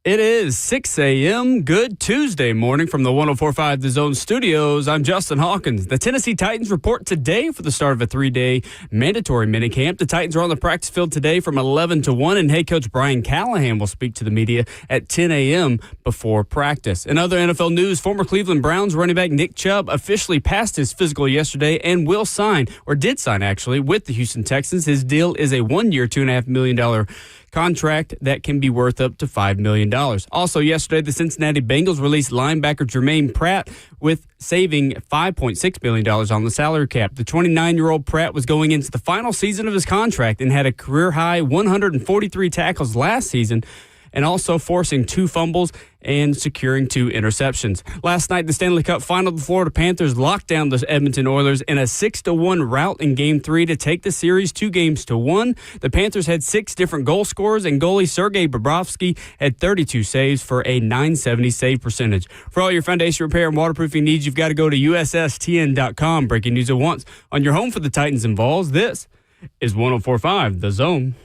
It is 6 a.m. Good Tuesday morning from the 104.5 The Zone studios. I'm Justin Hawkins. The Tennessee Titans report today for the start of a 3-day mandatory minicamp. The Titans are on the practice field today from 11 to 1, and head coach Brian Callahan will speak to the media at 10 a.m. before practice. In other NFL news, former Cleveland Browns running back Nick Chubb officially passed his physical yesterday and will sign, or did sign actually, with the Houston Texans. His deal is a one-year, $2.5 million contract that can be worth up to $5 million. Also yesterday, the Cincinnati Bengals released linebacker Germaine Pratt with saving $5.6 million on the salary cap. The 29-year-old Pratt was going into the final season of his contract and had a career-high 143 tackles last season, and also forcing 2 fumbles and securing 2 interceptions. Last night, the Stanley Cup final, the Florida Panthers locked down the Edmonton Oilers in a 6-1 rout in Game 3 to take the series 2-1. The Panthers had 6 different goal scorers, and goalie Sergei Bobrovsky had 32 saves for a .970 save percentage. For all your foundation repair and waterproofing needs, you've got to go to USSTN.com. Breaking news at once on your home for the Titans and Vols. This is 104.5 The Zone.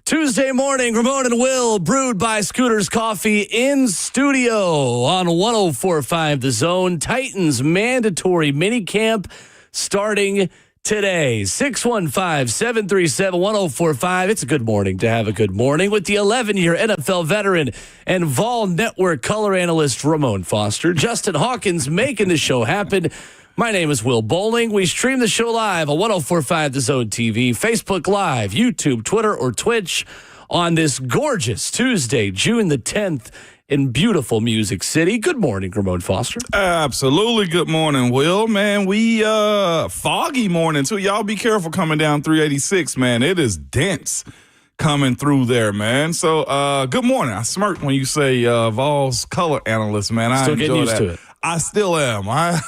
Tuesday morning, Ramon and Will, brewed by Scooter's Coffee, in studio on 104.5 The Zone. Titans mandatory minicamp starting today. 615-737-1045. It's a good morning to have a good morning with the 11-year NFL veteran and Vol Network color analyst Ramon Foster. Justin Hawkins making the show happen. My name is Will Bowling. We stream the show live on 104.5 The Zone TV, Facebook Live, YouTube, Twitter, or Twitch on this gorgeous Tuesday, June the 10th in beautiful Music City. Good morning, Ramon Foster. Absolutely good morning, Will. Man, we foggy morning, too. Y'all be careful coming down 386, man. It is dense coming through there, man. So, good morning. I smirked when you say Vol's color analyst, man. I Still getting used that. to it. I still am. I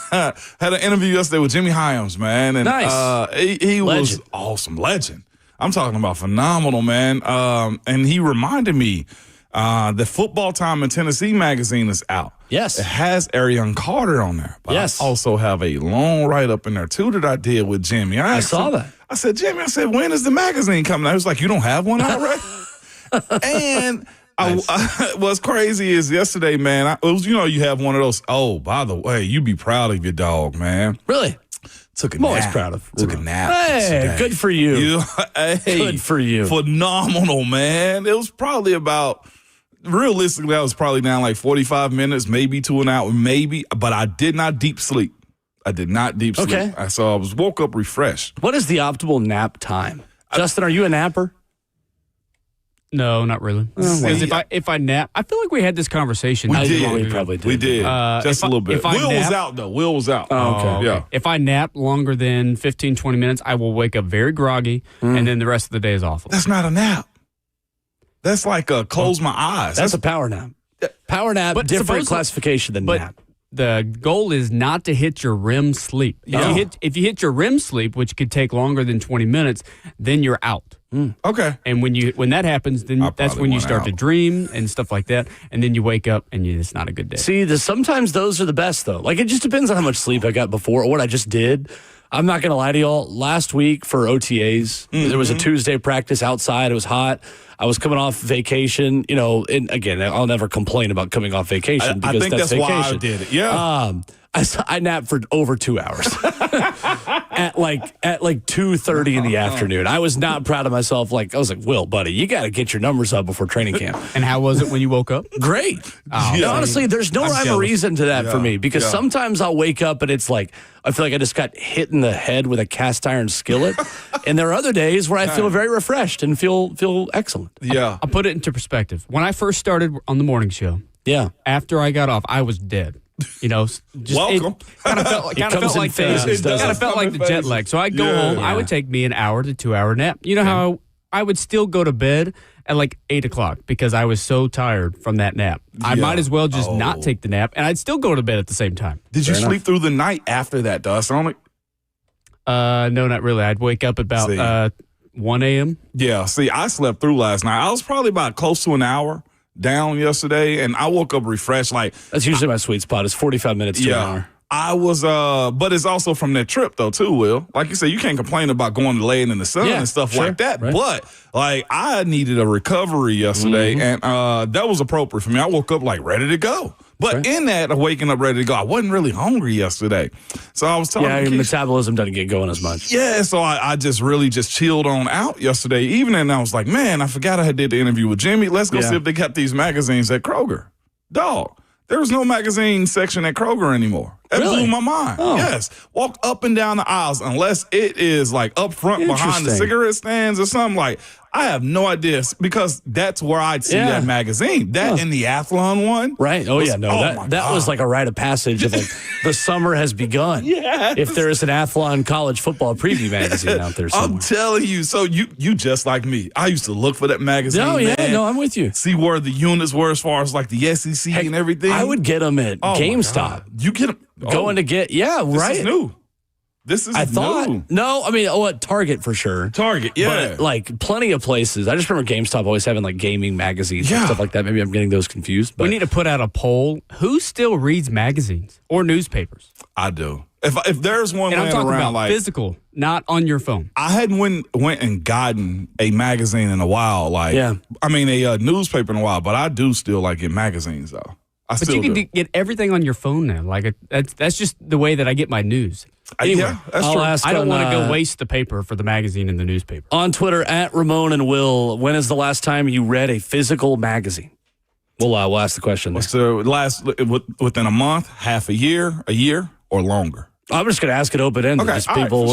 had an interview yesterday with Jimmy Hyams, man. And, nice. He was awesome. Legend. I'm talking about phenomenal, man. And he reminded me the Football Time in Tennessee magazine is out. Yes. It has Arion Carter on there. But yes. I also have a long write-up in there, too, that I did with Jimmy. I saw that. I said, Jimmy, when is the magazine coming out? He was like, you don't have one already? And what's crazy is yesterday, man, you have one of those, oh, by the way, you be proud of your dog, man. Really? Took a I'm nap. always proud of. Took a nap. Hey, today. good for you. Hey, good for you. Phenomenal, man. It was probably realistically, I was probably down like 45 minutes, maybe to an hour, but I did not deep sleep. Okay. So I woke up refreshed. What is the optimal nap time? Justin, are you a napper? No, not really. Because if I nap, I feel like we had this conversation. We probably did. We did. Just a little bit. Will was out, though. Will was out. Oh, okay. Yeah. If I nap longer than 15, 20 minutes, I will wake up very groggy, and then the rest of the day is awful. That's not a nap. That's like close my eyes. That's a power nap. Power nap, but different classification than nap. The goal is not to hit your REM sleep. If you hit your REM sleep, which could take longer than 20 minutes, then you're out. Okay. And when that happens, then that's when you start to dream and stuff like that, and then you wake up and it's not a good day. See, sometimes those are the best, though. Like, it just depends on how much sleep I got before or what I just did. I'm not going to lie to y'all. Last week for OTAs, there was a Tuesday practice outside. It was hot. I was coming off vacation, and again, I'll never complain about coming off vacation because I think that's vacation. why I did it. Yeah. I napped for over 2 hours at like 2:30 in the afternoon. I was not proud of myself. I was like, Will, buddy, you got to get your numbers up before training camp. And how was it when you woke up? Great. Honestly, there's no rhyme or reason to that for me because sometimes I'll wake up and it's like I feel like I just got hit in the head with a cast iron skillet, and there are other days where I feel very refreshed and feel excellent. Yeah. I'll put it into perspective. When I first started on the morning show, after I got off, I was dead. Just welcome. Kind of felt like the jet lag. So I'd go home. I would take me an hour to 2 hour nap. You know how I would still go to bed at like 8 o'clock because I was so tired from that nap. I might as well just not take the nap, and I'd still go to bed at the same time. Did you sleep through the night after that, Dust? No, not really. I'd wake up about 1 a.m. Yeah, see, I slept through last night. I was probably about close to an hour down yesterday, and I woke up refreshed. Like that's usually my sweet spot. Is 45 minutes to an hour. I was, but it's also from that trip though too, Will. Like you said, you can't complain about going to laying in the sun and stuff like that. Right. But like I needed a recovery yesterday, and that was appropriate for me. I woke up like ready to go. But in that waking up ready to go, I wasn't really hungry yesterday. So I was talking. Yeah, your metabolism doesn't get going as much. Yeah, so I just really just chilled on out yesterday evening. And I was like, man, I forgot I did the interview with Jimmy. Let's go see if they got these magazines at Kroger. Dog. There was no magazine section at Kroger anymore. That blew my mind. Oh. Yes. Walk up and down the aisles unless it is like up front behind the cigarette stands or something. Like, I have no idea because that's where I'd see that magazine. That and the Athlon one. Right. Oh, yeah. No, that was like a rite of passage of like the summer has begun. Yeah. If there is an Athlon college football preview magazine out there somewhere. I'm telling you. So you just like me. I used to look for that magazine. Oh, yeah. Man. No, I'm with you. See where the units were as far as like the SEC and everything. I would get them at GameStop. You get them. Going to get, right. This is new. This is I thought, new. No, I mean, at Target for sure. Target, yeah. But like plenty of places. I just remember GameStop always having like gaming magazines and stuff like that. Maybe I'm getting those confused. But we need to put out a poll. Who still reads magazines or newspapers? I do. If there's one and I'm talking around, about like physical, not on your phone. I hadn't went and gotten a magazine in a while. Like, I mean, a newspaper in a while, but I do still like get magazines though. But you can get everything on your phone now. Like that's just the way that I get my news. Anyway, that's true. I don't want to go waste the paper for the magazine and the newspaper. On Twitter, at Ramon and Will, when is the last time you read a physical magazine? We'll ask the question there. So within a month, half a year, or longer? I'm just going to ask it open-ended. Okay, people,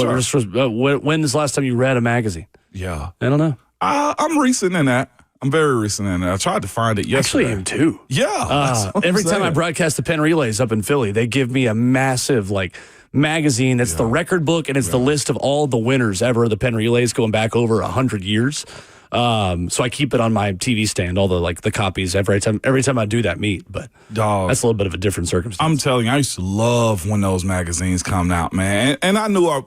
when is the last time you read a magazine? Yeah. I don't know. I'm recent in that. I'm very recent in that. I tried to find it yesterday. Actually, him too. Yeah. Every time I broadcast the Penn Relays up in Philly, they give me a massive magazine that's the record book, and it's the list of all the winners ever of the Penn Relays going back over 100 years. So I keep it on my TV stand, all the copies every time I do that meet. But that's a little bit of a different circumstance. I'm telling you, I used to love when those magazines come out, man. And I knew our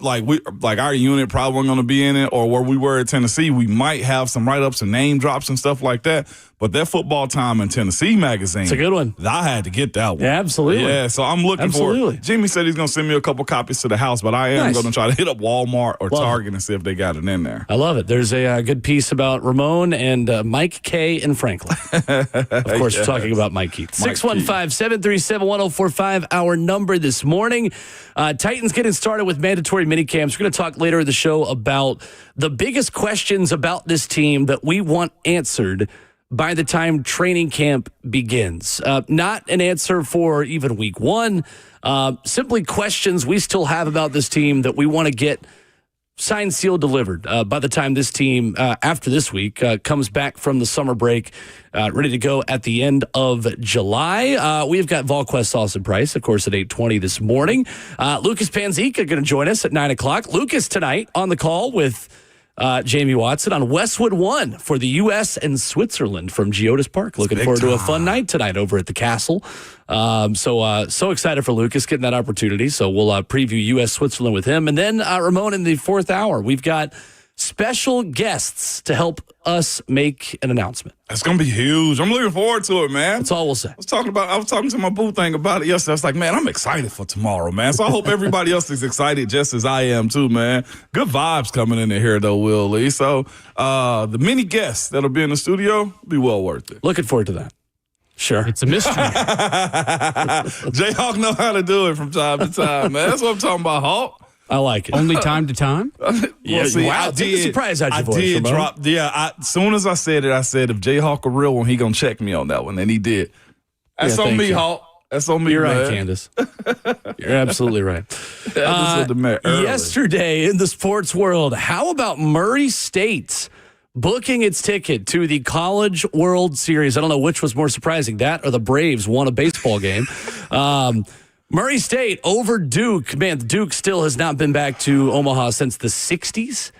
unit probably wasn't going to be in it, or where we were at Tennessee, we might have some write-ups and name drops and stuff like that. But that Football Time in Tennessee magazine, it's a good one. I had to get that one. Yeah, absolutely. Yeah, so I'm looking for it. Jimmy said he's going to send me a couple copies to the house, but I am going to try to hit up Walmart or Target and see if they got it in there. I love it. There's a good piece about Ramon and Mike K. and Franklin. Of course, we're talking about Mike Keith. 615-737-1045, our number this morning. Titans getting started with mandatory minicamps. We're going to talk later in the show about the biggest questions about this team that we want answered by the time training camp begins. Not an answer for even week one, simply questions we still have about this team that we want to get signed, sealed, delivered by the time this team, after this week, comes back from the summer break, ready to go at the end of July. We've got VolQuest Sauce and Price, of course, at 8:20 this morning. Lucas Panzica going to join us at 9 o'clock. Lucas tonight on the call with Jamie Watson on Westwood One for the U.S. and Switzerland from Geodis Park. Looking forward to a fun night tonight over at the Castle. So excited for Lucas getting that opportunity. So we'll preview U.S. Switzerland with him. And then Ramon in the fourth hour, we've got special guests to help us make an announcement. It's going to be huge. I'm looking forward to it, man. That's all we'll say. I was talking to my boo thing about it yesterday. I was like, man, I'm excited for tomorrow, man. So I hope everybody else is excited just as I am too, man. Good vibes coming in here, though, Will Lee. So the many guests that'll be in the studio will be well worth it. Looking forward to that. Sure. It's a mystery. Jayhawk know how to do it from time to time, man. That's what I'm talking about, Hawk. I like it. Only time to time? Wow. Take the surprise out your voice. I did drop. Yeah, as soon as I said it, I said, if Jayhawk a real one, he going to check me on that one. And he did. That's on me, Hawk. That's on me, You're man. right, Candace. You're absolutely right. Yesterday in the sports world, how about Murray State booking its ticket to the College World Series? I don't know which was more surprising, that or the Braves won a baseball game. Murray State over Duke. Man, Duke still has not been back to Omaha since the 60s.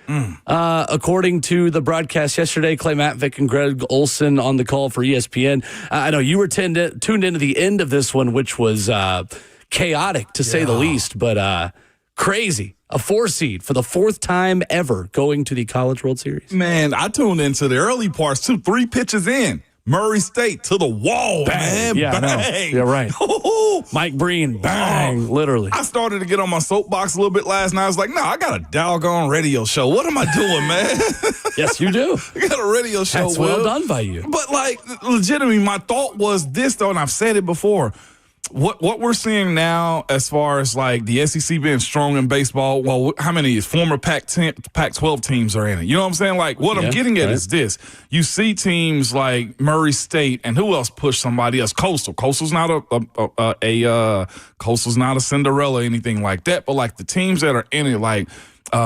According to the broadcast yesterday, Clay Matvick and Greg Olson on the call for ESPN. I know you were tuned into the end of this one, which was chaotic to say the least, but crazy. A 4 seed for the 4th time ever going to the College World Series. Man, I tuned into the early parts too. 3 pitches in. Murray State to the wall, Bang. man. Yeah, bang. Yeah, right. Mike Breen, bang, literally. I started to get on my soapbox a little bit last night. I was like, no, I got a doggone radio show. What am I doing, man? Yes, you do. I got a radio show. That's well done by you. But, legitimately, my thought was this, though, and I've said it before. What we're seeing now as far as the SEC being strong in baseball, well, how many former Pac-12 teams are in it? You know what I'm saying? What I'm getting at is this. You see teams like Murray State, and who else pushed somebody else? Coastal. Coastal's not Coastal's not a Cinderella or anything like that, but the teams that are in it,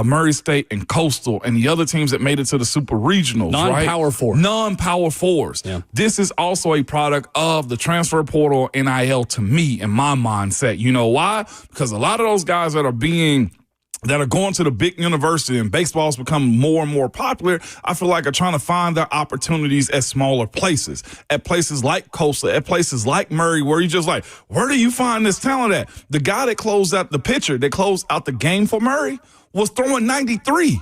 Murray State and Coastal and the other teams that made it to the Super Regionals, Non-Power Four. Non-Power Fours. Yeah. This is also a product of the transfer portal NIL to me, in my mindset. You know why? Because a lot of those guys that are going to the big university and baseball's become more and more popular, I feel like are trying to find their opportunities at smaller places, at places like Coastal, at places like Murray, where you just where do you find this talent at? The guy that closed out the pitcher, that closed out the game for Murray, was throwing 93.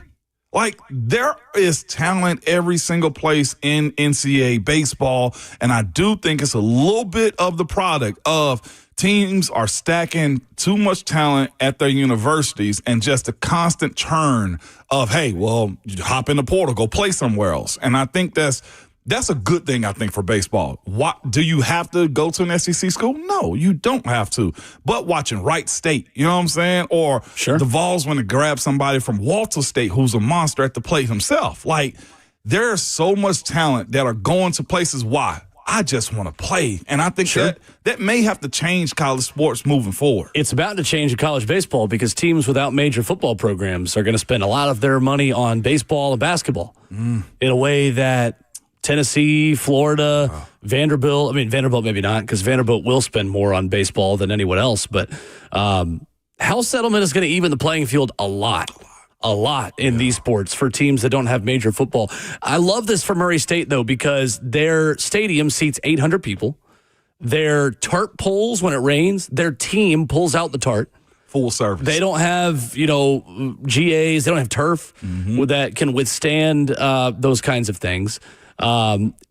There is talent every single place in NCAA baseball, and I do think it's a little bit of the product of teams are stacking too much talent at their universities and just a constant churn of, hey, well, you hop in the portal, go play somewhere else. And I think that's a good thing, I think, for baseball. Do you have to go to an SEC school? No, you don't have to. But watching Wright State, you know what I'm saying? Or the Vols want to grab somebody from Walter State who's a monster at the plate himself. There's so much talent that are going to places. Why? I just want to play. And I think that may have to change college sports moving forward. It's about to change in college baseball because teams without major football programs are going to spend a lot of their money on baseball and basketball in a way that Tennessee, Florida, Vanderbilt maybe not, because Vanderbilt will spend more on baseball than anyone else. But house settlement is going to even the playing field a lot in these sports for teams that don't have major football. I love this for Murray State, though, because their stadium seats 800 people. Their tarp pulls when it rains. Their team pulls out the tarp. Full service. They don't have, GAs. They don't have turf that can withstand those kinds of things.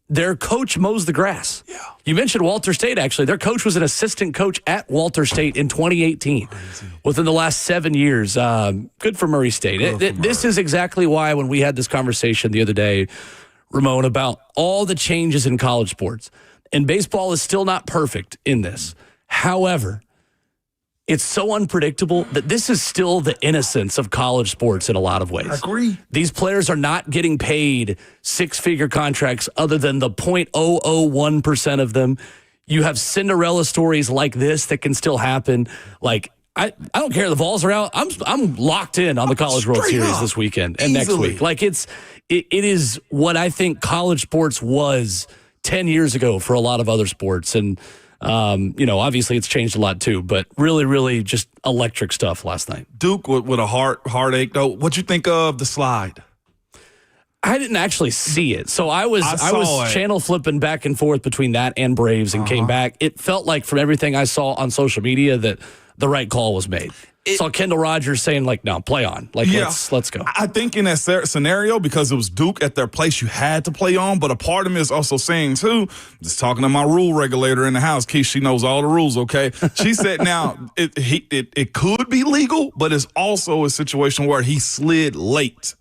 Their coach mows the grass. Yeah. You mentioned Walter State, actually. Their coach was an assistant coach at Walter State in 2018. Crazy. Within the last 7 years. Good for Murray State. This is exactly why when we had this conversation the other day, Ramon, about all the changes in college sports, and baseball is still not perfect in this. However, it's so unpredictable that this is still the innocence of college sports in a lot of ways. I agree. These players are not getting paid 6-figure contracts other than the 0.001% of them. You have Cinderella stories like this that can still happen. I don't care. The Vols are out. I'm locked in on the College World Series this weekend and next week. It is what I think college sports was 10 years ago for a lot of other sports. And obviously it's changed a lot too, but really, really just electric stuff last night. Duke with a heartache though. What'd you think of the slide? I didn't actually see it. So I was channel flipping back and forth between that and Braves and came back. It felt like from everything I saw on social media that the right call was made. Saw Kendall Rogers saying, no, play on. Let's go. I think in that scenario, because it was Duke at their place, you had to play on. But a part of me is also saying, too, just talking to my rule regulator in the house, Keith, she knows all the rules, okay? She said, now, it could be legal, but it's also a situation where he slid late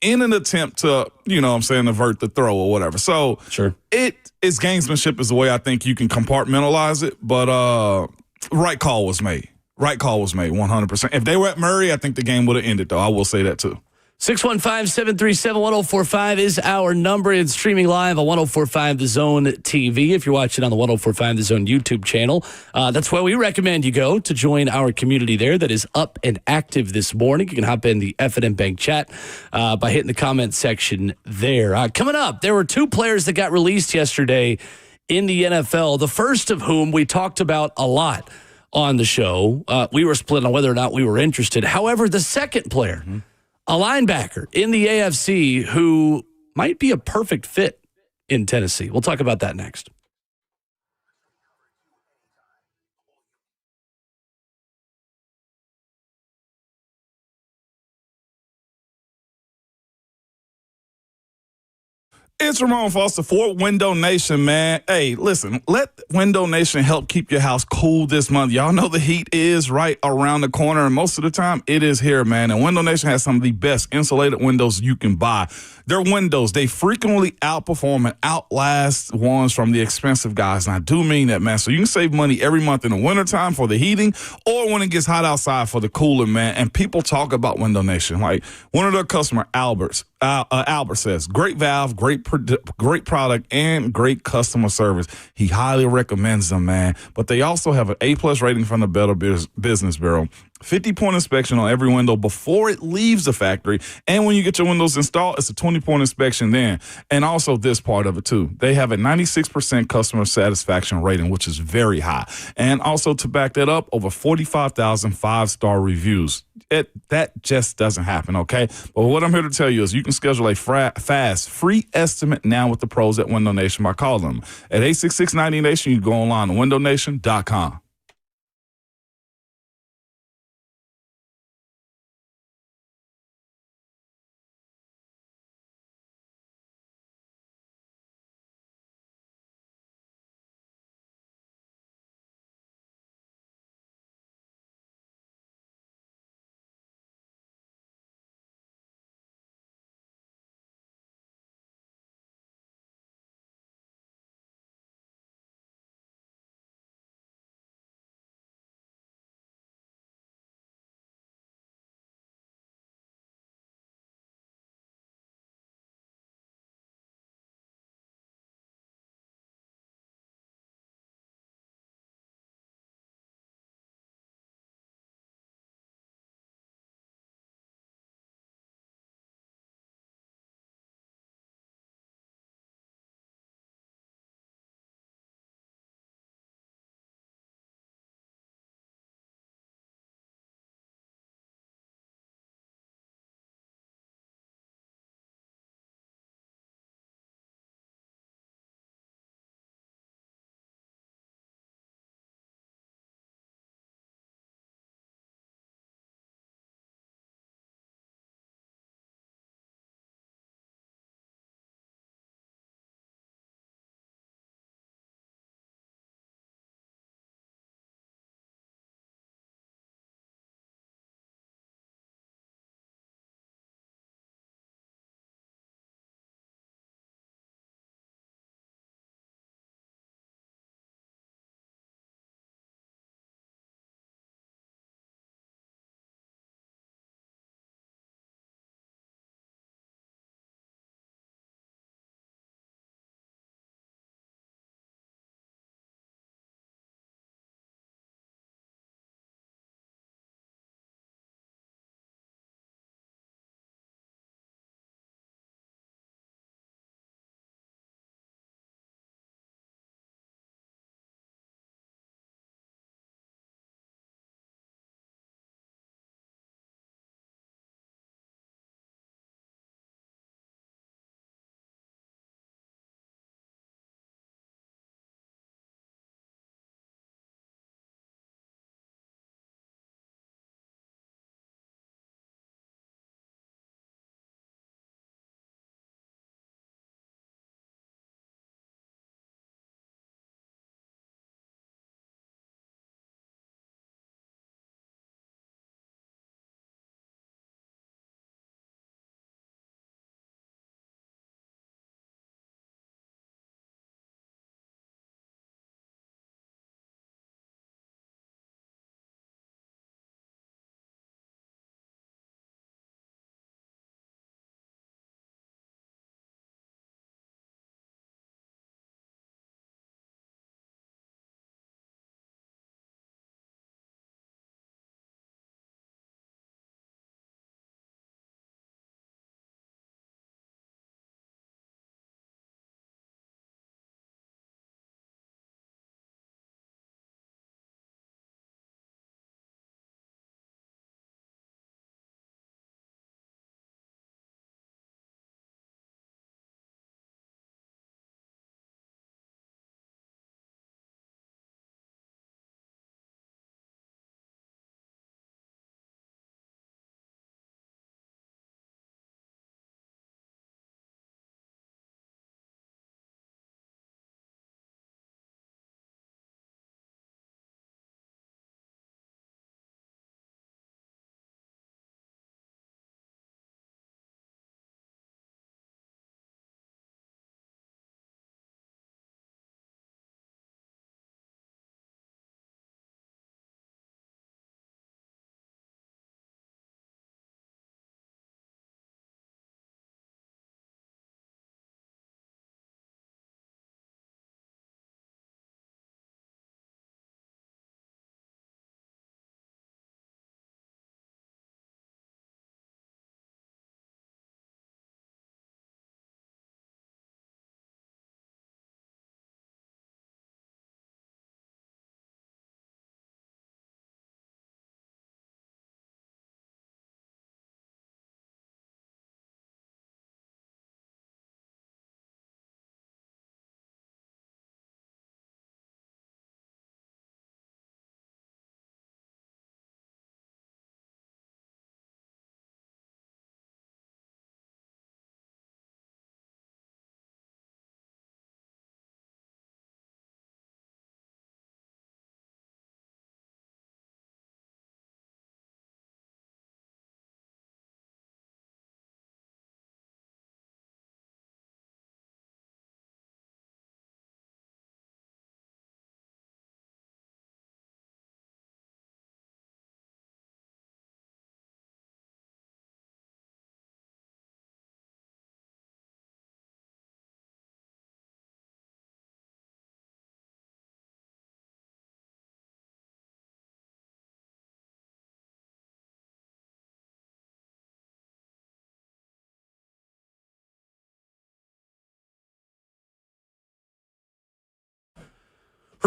in an attempt to, avert the throw or whatever. So it's gamesmanship is the way I think you can compartmentalize it. But right call was made. Right call was made, 100%. If they were at Murray, I think the game would have ended, though. I will say that, too. 615-737-1045 is our number. It's streaming live on 1045 The Zone TV. If you're watching on the 1045 The Zone YouTube channel, that's where we recommend you go to join our community there that is up and active this morning. You can hop in the F&M Bank chat by hitting the comment section there. Coming up, there were 2 players that got released yesterday in the NFL, the first of whom we talked about a lot on the show. We were split on whether or not we were interested. However, the second player, a linebacker in the AFC who might be a perfect fit in Tennessee. We'll talk about that next. It's Ramon Foster for Window Nation, man. Hey, listen, let Window Nation help keep your house cool this month. Y'all know the heat is right around the corner, and most of the time it is here, man. And Window Nation has some of the best insulated windows you can buy. Their windows, they frequently outperform and outlast ones from the expensive guys. And I do mean that, man. So you can save money every month in the wintertime for the heating or when it gets hot outside for the cooling, man. And people talk about Window Nation. Like one of their customer, Albert says, great valve, great product, and great customer service. He highly recommends them, man. But they also have an A+ rating from the Better Business Bureau. 50-point inspection on every window before it leaves the factory. And when you get your windows installed, it's a 20-point inspection then. And also this part of it, too. They have a 96% customer satisfaction rating, which is very high. And also to back that up, over 45,000 5-star reviews. That just doesn't happen, okay? But what I'm here to tell you is you can schedule a fast, free estimate now with the pros at Window Nation by calling them. At 866-90Nation, you go online to windownation.com.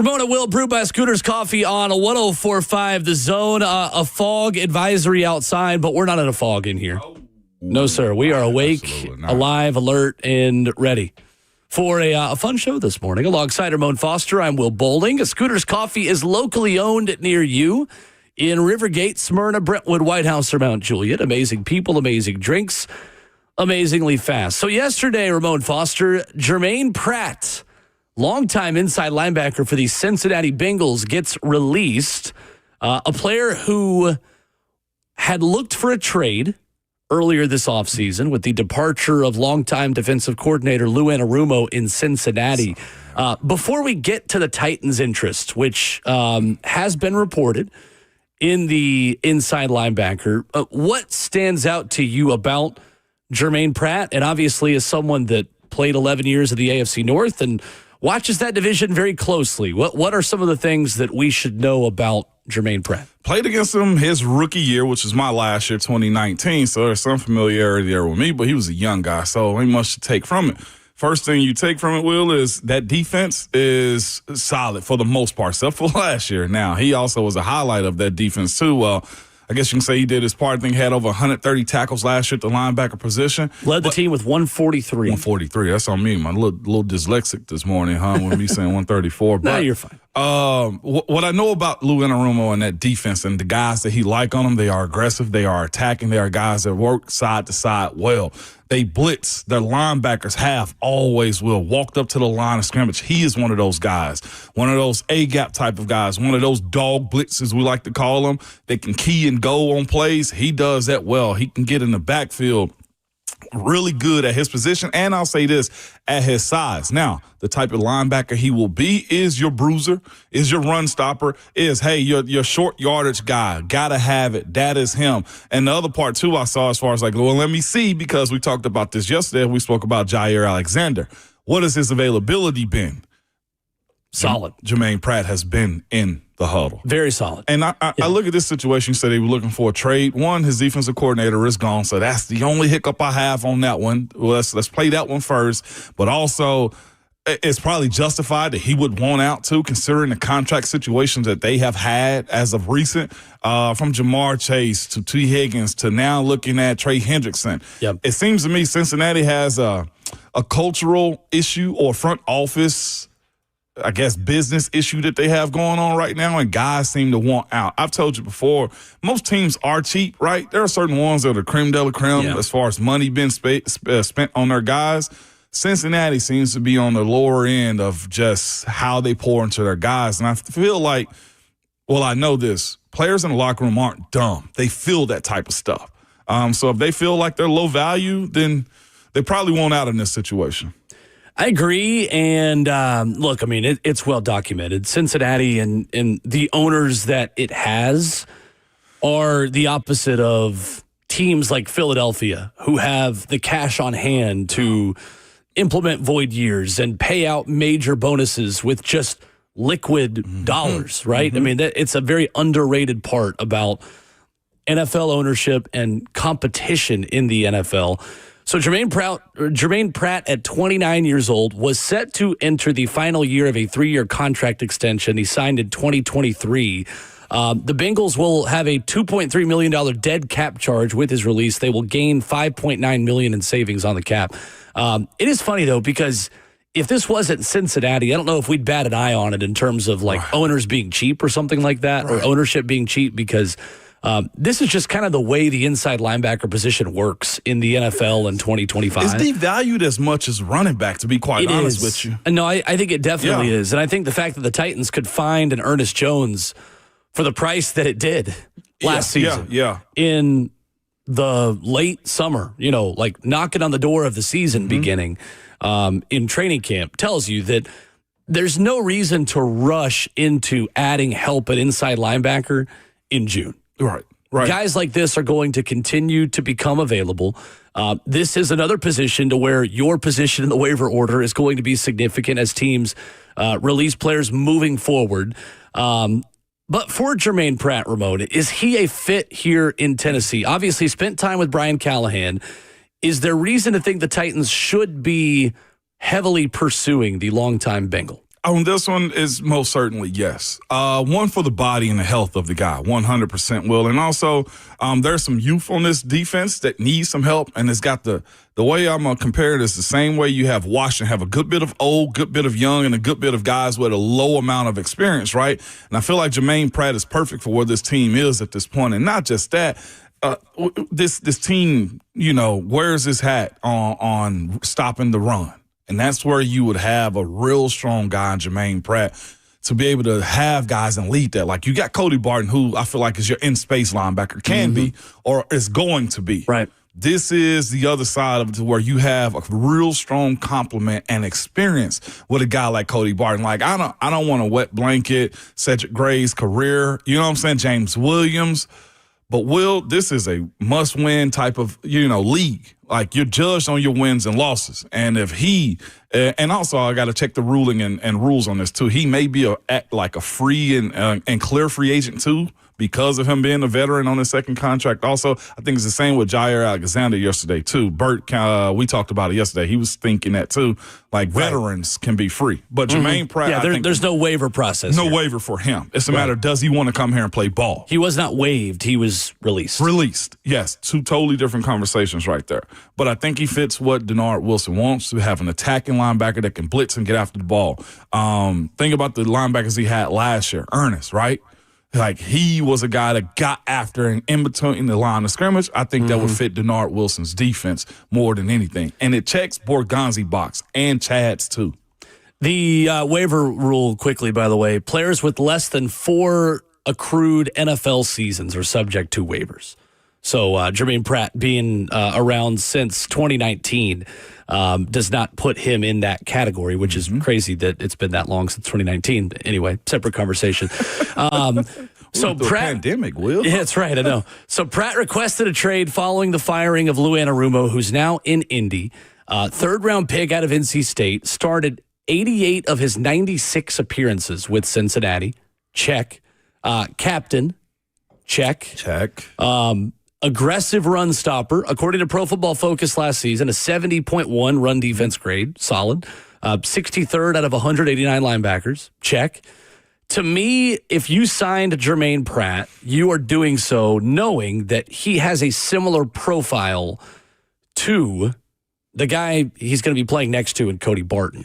Ramon Will, brewed by Scooter's Coffee on a 104.5 The Zone. A fog advisory outside, but we're not in a fog in here. No, sir. We are awake, alive, alert, and ready for a fun show this morning. Alongside Ramon Foster, I'm Will Bowling. A Scooter's Coffee is locally owned near you in Rivergate, Smyrna, Brentwood, White House, or Mount Juliet. Amazing people, amazing drinks, amazingly fast. So yesterday, Ramon Foster, Germaine Pratt, longtime inside linebacker for the Cincinnati Bengals, gets released. A player who had looked for a trade earlier this offseason with the departure of longtime defensive coordinator Lou Anarumo in Cincinnati. Before we get to the Titans' interest, which has been reported in the inside linebacker, what stands out to you about Germaine Pratt? And obviously as someone that played 11 years at the AFC North and watches that division very closely, what are some of the things that we should know about Germaine Pratt? Played against him his rookie year, which is my last year, 2019, so there's some familiarity there with me, but he was a young guy, so ain't much to take from it. First thing you take from it, Will, is that defense is solid for the most part, except for last year. Now, he also was a highlight of that defense, too. Well, I guess you can say he did his part. I think he had over 130 tackles last year at the linebacker position. Led the team with 143. 143. That's on me. I'm a little dyslexic this morning, with me saying 134. But, no, you're fine. What I know about Lou Anarumo and that defense and the guys that he like on them, they are aggressive, they are attacking, they are guys that work side to side well. They blitz. Their linebackers always walked up to the line of scrimmage. He is one of those guys, one of those A-gap type of guys, one of those dog blitzes we like to call them. They can key and go on plays. He does that well. He can get in the backfield really good at his position, and I'll say this, at his size. Now, the type of linebacker he will be is your bruiser, is your run stopper, is, your short yardage guy. Gotta have it. That is him. And the other part, too, I saw as far as let me see, because we talked about this yesterday. We spoke about Jair Alexander. What has his availability been? Solid. Germaine Pratt has been in the huddle. Very solid. And I look at this situation. You said they were looking for a trade. One, his defensive coordinator is gone, so that's the only hiccup I have on that one. Well, let's play that one first. But also, it's probably justified that he would want out too, considering the contract situations that they have had as of recent, from Jamar Chase to T. Higgins to now looking at Trey Hendrickson. Yep. It seems to me Cincinnati has a cultural issue or front office, I guess, business issue that they have going on right now, and guys seem to want out. I've told you before, most teams are cheap, right? There are certain ones that are creme de la creme as far as money being spent on their guys. Cincinnati seems to be on the lower end of just how they pour into their guys, and I feel like, I know this, players in the locker room aren't dumb. They feel that type of stuff. So if they feel like they're low value, then they probably won't out in this situation. I agree, and look, I mean, it's well documented. Cincinnati and the owners that it has are the opposite of teams like Philadelphia, who have the cash on hand to implement void years and pay out major bonuses with just liquid dollars, right? I mean, it's a very underrated part about NFL ownership and competition in the NFL. So Germaine Pratt, at 29 years old, was set to enter the final year of a 3-year contract extension. He signed in 2023. The Bengals will have a $2.3 million dead cap charge with his release. They will gain $5.9 million in savings on the cap. It is funny, though, because if this wasn't Cincinnati, I don't know if we'd bat an eye on it in terms of owners being cheap or something like that, or ownership being cheap, because this is just kind of the way the inside linebacker position works in the NFL in 2025. It's devalued as much as running back, to be quite honest with you. No, I think it definitely is. And I think the fact that the Titans could find an Ernest Jones for the price that it did last season in the late summer, knocking on the door of the season beginning in training camp, tells you that there's no reason to rush into adding help at inside linebacker in June. Right. Guys like this are going to continue to become available. This is another position to where your position in the waiver order is going to be significant as teams release players moving forward. But for Germaine Pratt, Ramon, is he a fit here in Tennessee? Obviously, spent time with Brian Callahan. Is there reason to think the Titans should be heavily pursuing the longtime Bengal? On this one is most certainly yes. One for the body and the health of the guy, 100% will. And also, there's some youth on this defense that needs some help. And it's got the way I'm going to compare it is the same way you have Washington have a good bit of old, good bit of young, and a good bit of guys with a low amount of experience, right? And I feel like Germaine Pratt is perfect for where this team is at this point. And not just that, this team, wears his hat on stopping the run. And that's where you would have a real strong guy in Germaine Pratt to be able to have guys and lead that. Like you got Cody Barton, who I feel like is your in-space linebacker, can be or is going to be. Right. This is the other side of it where you have a real strong complement and experience with a guy like Cody Barton. Like I don't want to wet blanket Cedric Gray's career. You know what I'm saying? James Williams. But Will, this is a must-win type of, league. Like you're judged on your wins and losses. And if and also I got to check the ruling and rules on this too. He may be a free and clear free agent too, because of him being a veteran on his second contract. Also, I think it's the same with Jair Alexander yesterday too. Bert, we talked about it yesterday. He was thinking that too. Like veterans can be free, but Germaine Pratt, there's no waiver process. No waiver for him. It's a matter of does he want to come here and play ball? He was not waived. He was released. Released, yes. Two totally different conversations right there. But I think he fits what Denard Wilson wants, to have an attacking linebacker that can blitz and get after the ball. Think about the linebackers he had last year. Ernest, right? Like he was a guy that got after and in between the line of scrimmage. I think that would fit Denard Wilson's defense more than anything. And it checks Borgonzi box and Chad's too. The waiver rule quickly, by the way, players with less than 4 accrued NFL seasons are subject to waivers. So Germaine Pratt being around since 2019 does not put him in that category, which is crazy that it's been that long since 2019. Anyway, separate conversation. So Pratt, pandemic, Will. Yeah, that's right. I know. So Pratt requested a trade following the firing of Lou Anarumo, who's now in Indy. Third-round pick out of NC State, started 88 of his 96 appearances with Cincinnati. Check. Captain. Check. Aggressive run stopper, according to Pro Football Focus last season, a 70.1 run defense grade, solid. 63rd out of 189 linebackers, check. To me, if you signed Germaine Pratt, you are doing so knowing that he has a similar profile to the guy he's going to be playing next to in Cody Barton.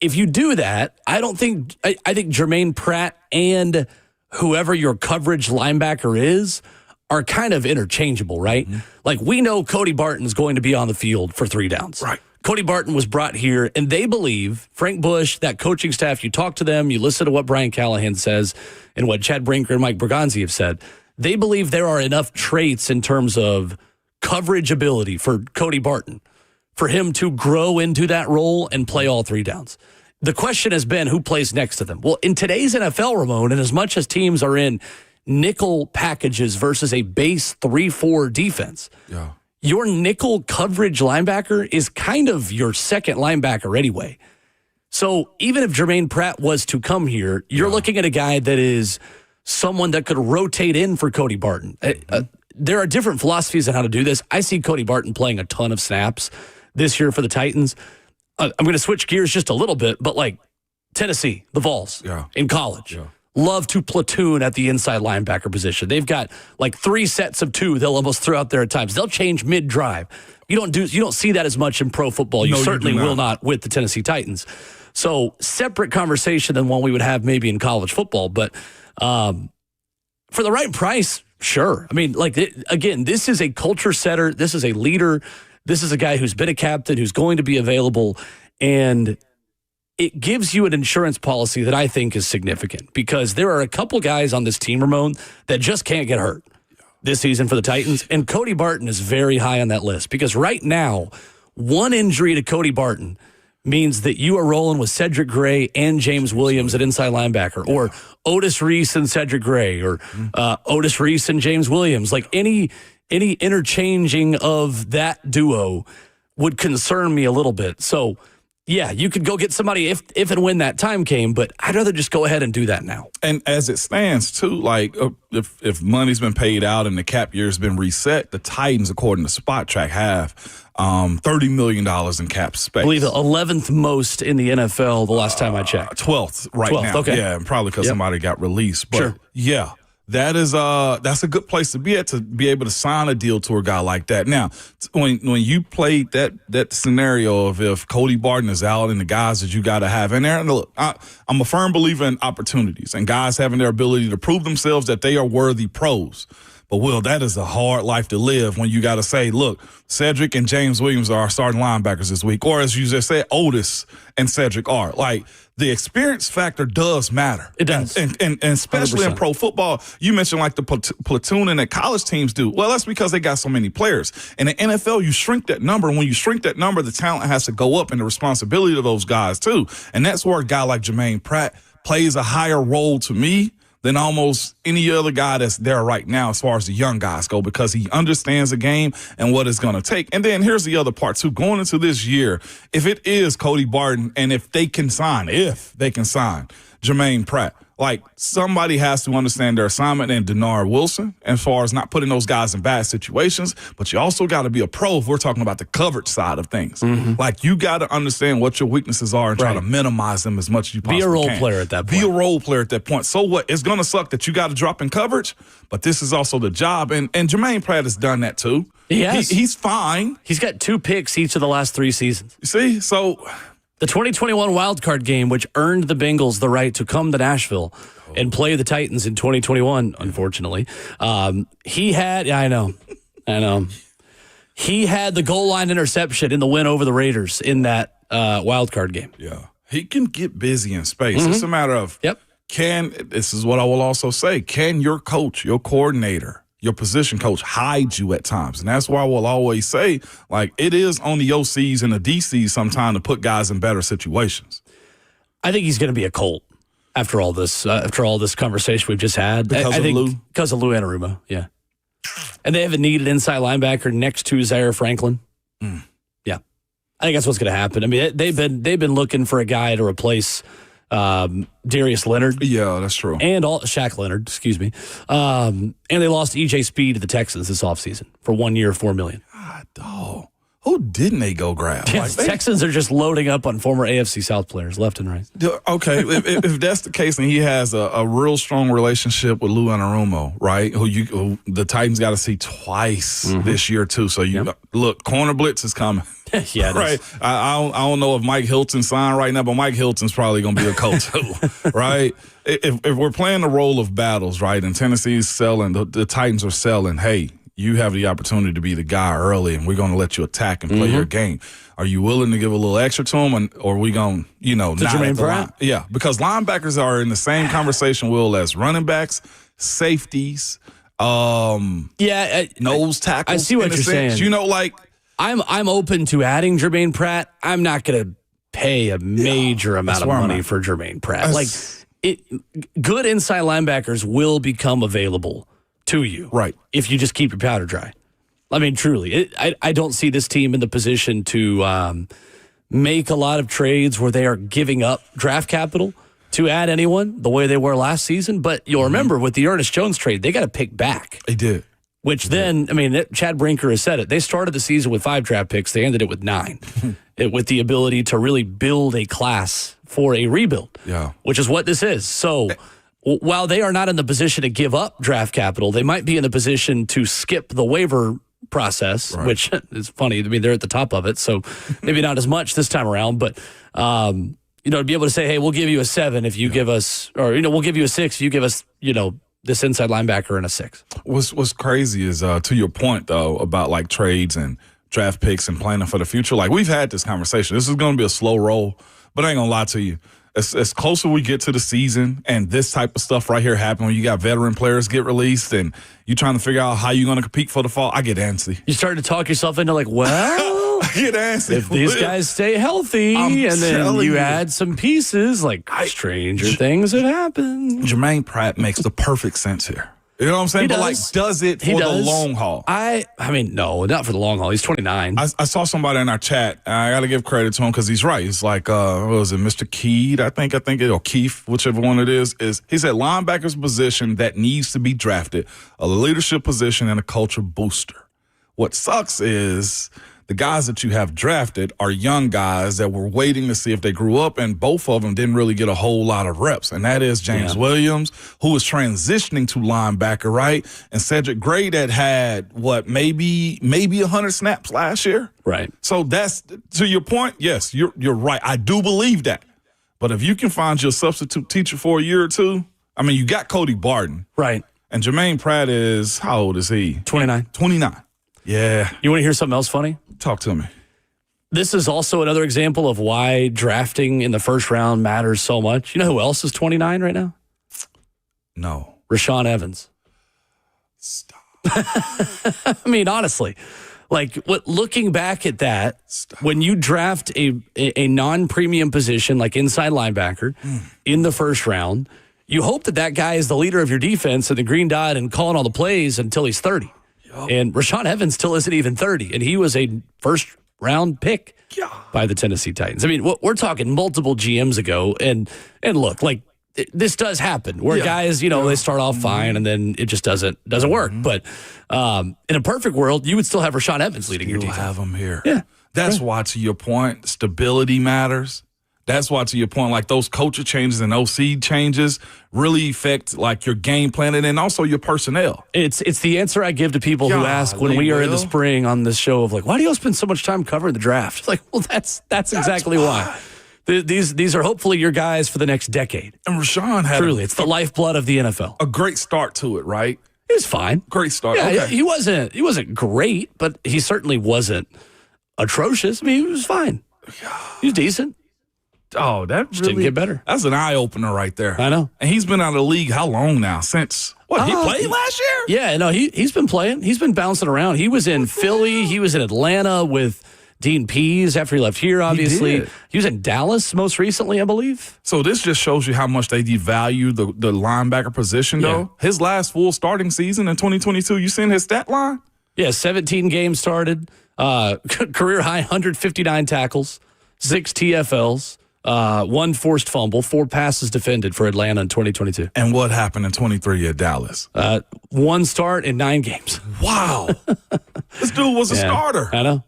If you do that, I think Germaine Pratt and whoever your coverage linebacker is are kind of interchangeable, right? Like we know Cody Barton's going to be on the field for 3 downs. Right. Cody Barton was brought here, and they believe, Frank Bush, that coaching staff, you talk to them, you listen to what Brian Callahan says and what Chad Brinker and Mike Bergonzi have said, they believe there are enough traits in terms of coverage ability for Cody Barton for him to grow into that role and play all 3 downs. The question has been who plays next to them. Well, in today's NFL, Ramon, and as much as teams are in nickel packages versus a base 3-4 defense, your nickel coverage linebacker is kind of your second linebacker anyway. So even if Germaine Pratt was to come here, you're looking at a guy that is someone that could rotate in for Cody Barton. There are different philosophies on how to do this. I see Cody Barton playing a ton of snaps this year for the Titans. I'm going to switch gears just a little bit, but like Tennessee, the Vols in college, love to platoon at the inside linebacker position. They've got like 3 sets of 2 they'll almost throw out there at times. They'll change mid-drive. You don't see that as much in pro football. You certainly will not with the Tennessee Titans. So separate conversation than one we would have maybe in college football. But for the right price, sure. I mean, again, this is a culture setter. This is a leader. This is a guy who's been a captain, who's going to be available, and it gives you an insurance policy that I think is significant because there are a couple guys on this team, Ramon, that just can't get hurt this season for the Titans, and Cody Barton is very high on that list because right now, one injury to Cody Barton means that you are rolling with Cedric Gray and James Williams at inside linebacker, or Otis Reese and Cedric Gray, or Otis Reese and James Williams. Like any interchanging of that duo would concern me a little bit. So Yeah, you could go get somebody if and when that time came, but I'd rather just go ahead and do that now. And as it stands, too, like if money's been paid out and the cap year's been reset, the Titans, according to Spot Track, have $30 million in cap space. I believe the 11th most in the NFL the last time I checked. 12th right 12th, now. okay. Yeah, and probably because somebody got released. But Sure. yeah. That's a good place to be at, to be able to sign a deal to a guy like that. Now, when you played that scenario of if Cody Barton is out and the guys that you got to have in there, and look, I'm a firm believer in opportunities and guys having their ability to prove themselves that they are worthy pros. But, Will, that is a hard life to live when you got to say, look, Cedric and James Williams are our starting linebackers this week. Or as you just said, Otis and Cedric are. Like, the experience factor does matter. It does. And especially 100%. In pro football, you mentioned like the platooning that college teams do. Well, that's because they got so many players. In the NFL, you shrink that number. And when you shrink that number, the talent has to go up and the responsibility of those guys, too. And that's where a guy like Germaine Pratt plays a higher role to me than almost any other guy that's there right now as far as the young guys go, because he understands the game and what it's going to take. And then here's the other part, too. Going into this year, if it is Cody Barton and if they can sign Germaine Pratt, like, somebody has to understand their assignment and Denard Wilson as far as not putting those guys in bad situations. But you also got to be a pro if we're talking about the coverage side of things. Mm-hmm. Like, you got to understand what your weaknesses are and try to minimize them as much as you possibly can. Be a role player at that point. Be a role player at that point. So what? It's going to suck that you got to drop in coverage, but this is also the job. And Germaine Pratt has done that too. He's fine. He's got 2 picks each of the last 3 seasons. You see? So the 2021 wildcard game, which earned the Bengals the right to come to Nashville and play the Titans in 2021, unfortunately. He had the goal line interception in the win over the Raiders in that wildcard game. Yeah. He can get busy in space. Mm-hmm. It's a matter of this is what I will also say, can your coach, your coordinator, your position coach hide you at times? And that's why I will always say, like, it is on the OCs and the DCs sometimes to put guys in better situations. I think he's going to be a Colt after all this conversation we've just had. Because of Lou? Because of Lou Anarumo, yeah. And they have a needed inside linebacker next to Zaire Franklin. Mm. Yeah. I think that's what's going to happen. I mean, they've been looking for a guy to replace Darius Leonard. Yeah, that's true. And Shaq Leonard, excuse me. And they lost E.J. Speed to the Texans this offseason for 1 year, $4 million. God, dog. Who didn't they go grab? Yes, Texans are just loading up on former AFC South players left and right. Okay, if that's the case, then he has a real strong relationship with Lou Anarumo, right? Who the Titans got to see twice this year too. So look, corner blitz is coming. Yeah, right. I don't know if Mike Hilton signed right now, but Mike Hilton's probably going to be a coach too, right? If we're playing the role of battles, right, and Tennessee's selling, the Titans are selling, hey, you have the opportunity to be the guy early, and we're going to let you attack and play your game. Are you willing to give a little extra to him, or are we going to, not Germaine Pratt? Yeah, because linebackers are in the same conversation, Will, as running backs, safeties, nose tackles. I see what you're saying. I'm open to adding Germaine Pratt. I'm not going to pay a major amount of money for Germaine Pratt. Good inside linebackers will become available to you, right? If you just keep your powder dry. I mean, truly, I don't see this team in the position to make a lot of trades where they are giving up draft capital to add anyone the way they were last season. But you'll remember with the Ernest Jones trade, they got to pick back. They did. Which then, Chad Brinker has said it. They started the season with 5 draft picks. They ended it with 9, with the ability to really build a class for a rebuild. Yeah, which is what this is. So while they are not in the position to give up draft capital, they might be in the position to skip the waiver process, which is funny. They're at the top of it, so maybe not as much this time around. But to be able to say, hey, we'll give you a 7 if you give us, or we'll give you a 6 if you give us, this inside linebacker and a 6. What's crazy is to your point though about like trades and draft picks and planning for the future. Like, we've had this conversation. This is going to be a slow roll, but I ain't gonna lie to you. As closer we get to the season and this type of stuff right here happen when you got veteran players get released and you trying to figure out how you're going to compete for the fall, I get antsy. You start to talk yourself into I get antsy. If these guys stay healthy and then you add some pieces, stranger things that happen. Germaine Pratt makes the perfect sense here. You know what I'm saying? He But does. does it He for the does. long haul? I mean, no, not for the long haul. He's 29. I saw somebody in our chat. I got to give credit to him because he's right. He's like, what was it, Mr. Keed? I think it, or Keith, whichever one it is he said linebacker's position that needs to be drafted, a leadership position and a culture booster. What sucks is the guys that you have drafted are young guys that were waiting to see if they grew up, and both of them didn't really get a whole lot of reps. And that is James Williams, who is transitioning to linebacker, right? And Cedric Gray that had, maybe 100 snaps last year? Right. So that's, to your point, yes, you're right. I do believe that. But if you can find your substitute teacher for a year or two, I mean, you got Cody Barton. Right. And Germaine Pratt is, how old is he? 29. 29. Yeah. You want to hear something else funny? Talk to me. This is also another example of why drafting in the first round matters so much. You know who else is 29 right now? No. Rashaan Evans. Stop. I mean, honestly, looking back at that, when you draft a non-premium position like inside linebacker in the first round, you hope that guy is the leader of your defense and the green dot and calling all the plays until he's 30. And Rashaan Evans still isn't even 30, and he was a first-round pick by the Tennessee Titans. I mean, we're talking multiple GMs ago, and look, this does happen where guys, they start off fine, and then it just doesn't work. But in a perfect world, you would still have Rashaan Evans leading your defense. Have him here. Yeah. That's why, to your point, stability matters. That's why, to your point, those culture changes and OC changes really affect your game plan and then also your personnel. It's the answer I give to people who ask when we are in the spring on this show of why do y'all spend so much time covering the draft? It's well, that's exactly why. These are hopefully your guys for the next decade. And Rashaan had truly, it's the lifeblood of the NFL. A great start to it, right? It was fine. Great start. Yeah, okay. He wasn't great, but he certainly wasn't atrocious. I mean, he was fine. He was decent. Oh, that Just didn't get better. That's an eye opener right there. I know. And he's been out of the league how long now? Since he played last year? Yeah, no, he's been playing. He's been bouncing around. He was in Philly. He was in Atlanta with Dean Pease after he left here, obviously. He was in Dallas most recently, I believe. So this just shows you how much they devalue the linebacker position, though. Yeah. His last full starting season in 2022, you seen his stat line? Yeah, 17 games started. Career high 159 tackles, 6 TFLs. 1 forced fumble, 4 passes defended for Atlanta in 2022. And what happened in 23 at Dallas? 1 start in 9 games. Wow. This dude was a starter. I know.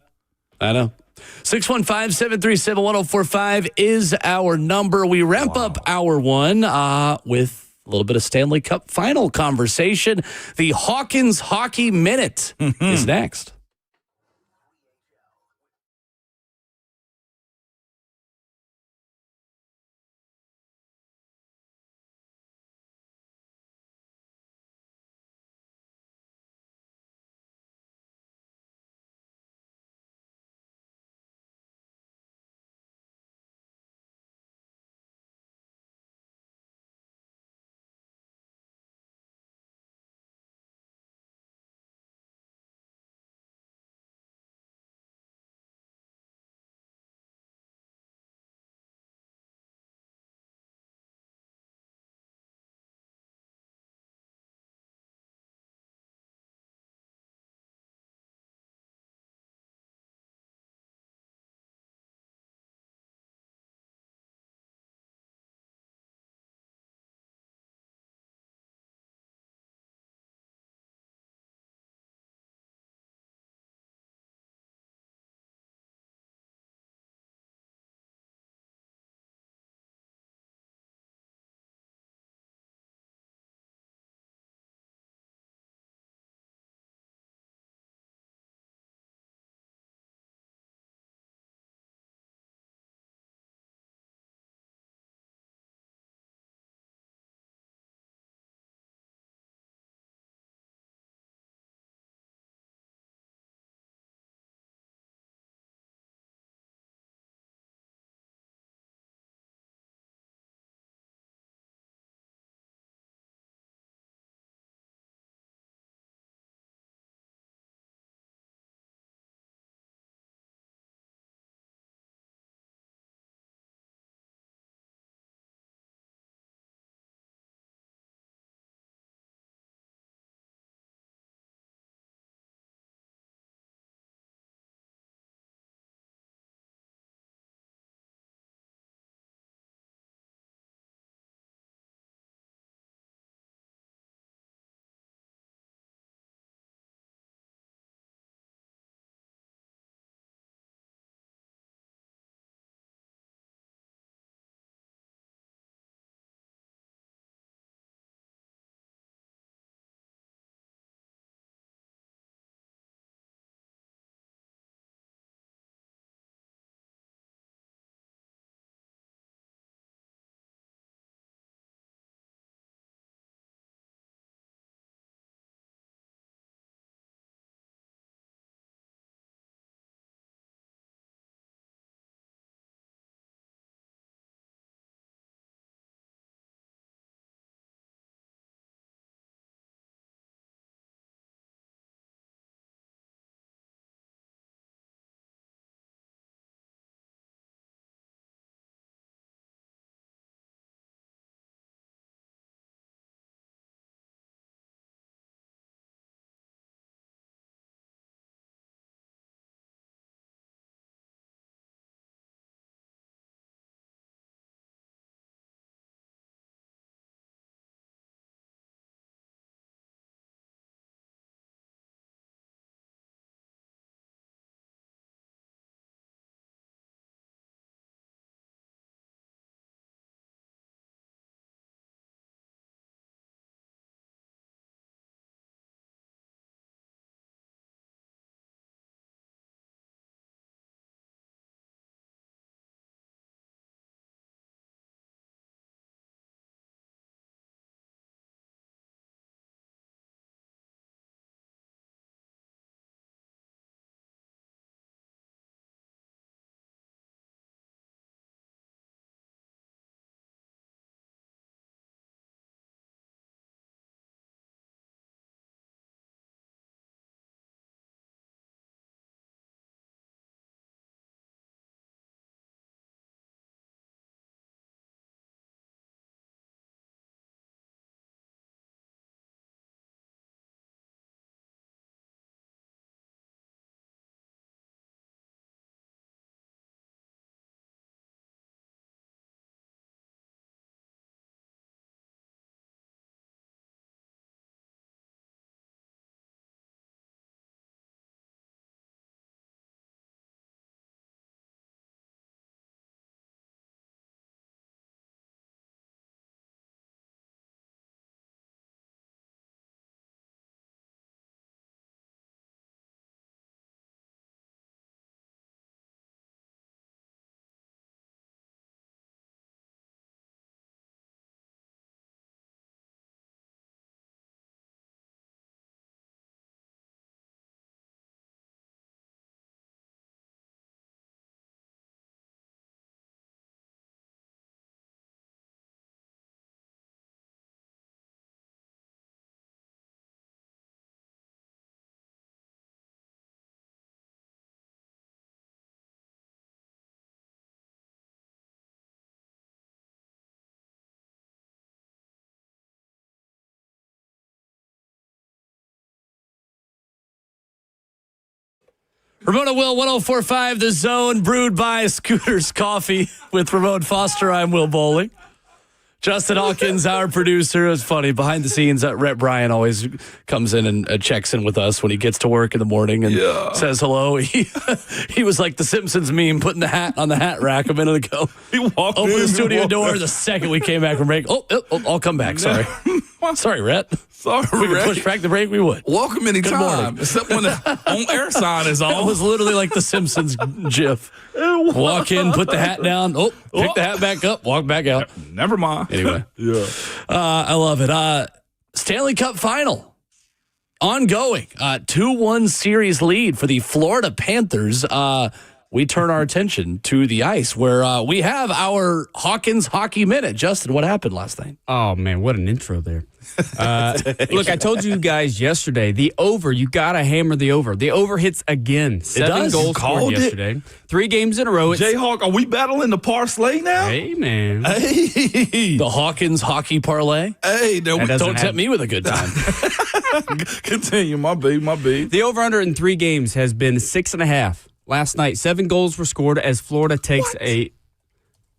615-737-1045 is our number. We wrap up hour 1 with a little bit of Stanley Cup final conversation. The Hawkins Hockey Minute is next. Ramon Will, 104.5 The Zone, brewed by Scooter's Coffee with Ramon Foster. I'm Will Bowling. Justin Hawkins, our producer. It's funny, behind the scenes, Rhett Bryan always comes in and checks in with us when he gets to work in the morning and says hello. He was like the Simpsons meme, putting the hat on the hat rack a minute ago. He walked Opened in the studio door the second we came back from break. I'll come back. Sorry. Sorry, Rhett. Sorry, We could Rhett. push back the break, we would. Welcome anytime. morning. Except when the on-air sign is It on. was literally like the Simpsons gif. Walk in, put the hat down. Pick the hat back up, walk back out. Never mind. Anyway. Yeah. I love it. Stanley Cup final. Ongoing. 2-1 series lead for the Florida Panthers. We turn our attention to the ice where we have our Hawkins Hockey Minute. Justin, what happened last night? Oh, man, what an intro there. Look, I told you guys yesterday, the over, you got to hammer the over. The over hits again. 7 does. goals You called scored it? yesterday. 3 games in a row. It's, Jayhawk, are we battling the parsley now? hey, man. Hey. The Hawkins Hockey Parlay? Hey, there we That doesn't Don't tempt me with a good time. continue. My B. The over-under in 3 games has been 6.5. Last night, 7 goals were scored as Florida takes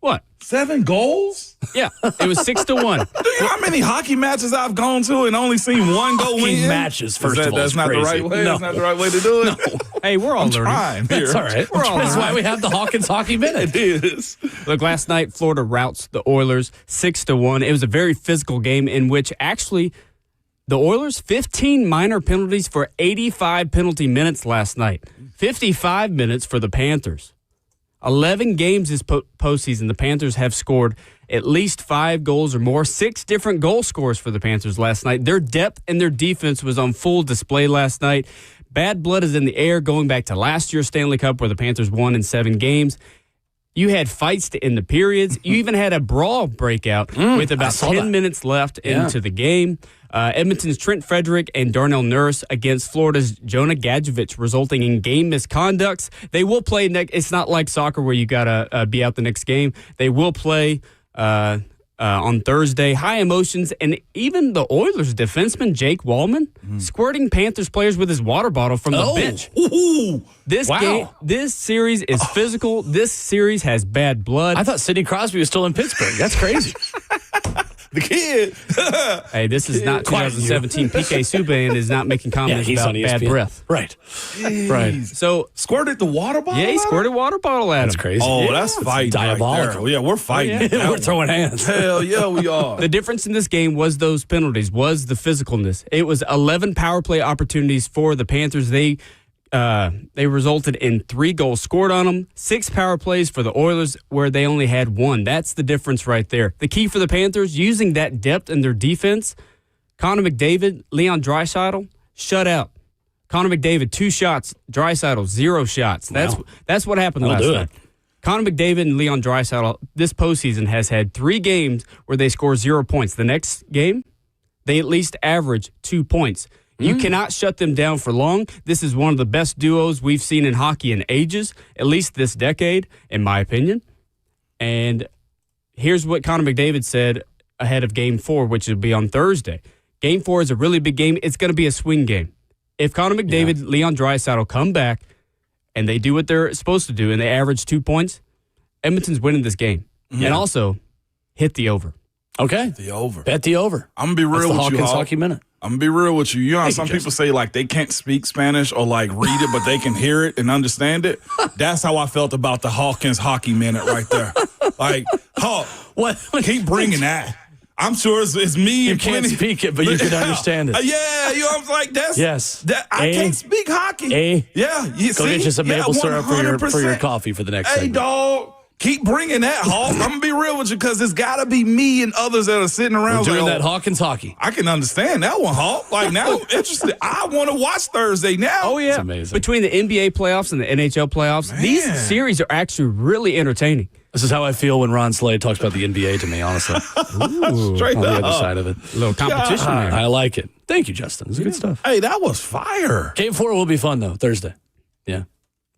What? 7 goals? Yeah, it was 6-1. Do you know how many hockey matches I've gone to and only seen one go Hockey win? matches, first of all, That's is not crazy. the right way. No. That's not the right way to do it. Hey, we're all I'm learning. trying here. That's all right. We're all That's right. why we have the Hawkins Hockey Minute. It is. Look, last night, Florida routs the Oilers 6-1. It was a very physical game in which actually the Oilers, 15 minor penalties for 85 penalty minutes last night. 55 minutes for the Panthers. 11 games this postseason, the Panthers have scored at least 5 goals or more. 6 different goal scorers for the Panthers last night. Their depth and their defense was on full display last night. Bad blood is in the air going back to last year's Stanley Cup where the Panthers won in 7 games. You had fights to end the periods. You even had a brawl breakout with about 10 minutes left into the game. Edmonton's Trent Frederick and Darnell Nurse against Florida's Jonah Gadjevich, resulting in game misconducts. They will play it's not like soccer where you got to be out the next game. They will play on Thursday. High emotions, and even the Oilers defenseman, Jake Wallman, squirting Panthers players with his water bottle from the bench. Ooh. This series is physical. This series has bad blood. I thought Sidney Crosby was still in Pittsburgh. That's crazy. The kid. Hey, this is not 2017. PK Subban is not making comments about bad breath. Right. Right. So, Squirted the water bottle? yeah, he at him? squirted a water bottle at That's him. crazy. Oh, that's fighting. diabolical. Right there. Yeah, we're fighting. We're throwing hands. Hell yeah, we are. The difference in this game was those penalties, was the physicalness. It was 11 power play opportunities for the Panthers. They resulted in 3 goals scored on them, 6 power plays for the Oilers where they only had 1. That's the difference right there. The key for the Panthers, using that depth in their defense, Connor McDavid, Leon Draisaitl, shut out. Connor McDavid, 2 shots, Draisaitl, 0 shots. That's what happened last night. Connor McDavid and Leon Draisaitl this postseason has had 3 games where they score 0 points. The next game, they at least average 2 points. You cannot shut them down for long. This is one of the best duos we've seen in hockey in ages, at least this decade, in my opinion. And here's what Connor McDavid said ahead of Game 4, which will be on Thursday. Game 4 is a really big game. It's going to be a swing game. If Connor McDavid, Leon Draisaitl come back and they do what they're supposed to do and they average 2 points, Edmonton's winning this game. And also, hit the over. Okay. The over. Bet the over. I'm going to be real That's the with Hawkins you, Hawk. Hockey Minute. I'm going to be real with you. You know how some Justin. people say, like, they can't speak Spanish or, like, read it, but they can hear it and understand it? That's how I felt about the Hawkins Hockey Minute right there. Like, Hawk, keep bringing that. I'm sure it's me. You and can't 20 speak it, but you can understand it. Yeah, you know, I'm like, that's. Yes. I can't speak hockey. Yeah. You Go see? get you some maple syrup for your 100%. coffee for the next Hey, segment. dog. Keep bringing that, Hawk. I'm going to be real with you because it's got to be me and others that are sitting around. We're doing like, that Hawkins Hockey. I can understand that one, Hawk. Like, now I'm interested. I want to watch Thursday now. Oh, yeah. It's amazing. Between the NBA playoffs and the NHL playoffs, these series are actually really entertaining. This is how I feel when Ron Slade talks about the NBA to me, honestly. Straight On the up. other side of it. A little competition there. I like it. Thank you, Justin. It's good stuff. Hey, that was fire. Game 4 will be fun, though, Thursday. Yeah.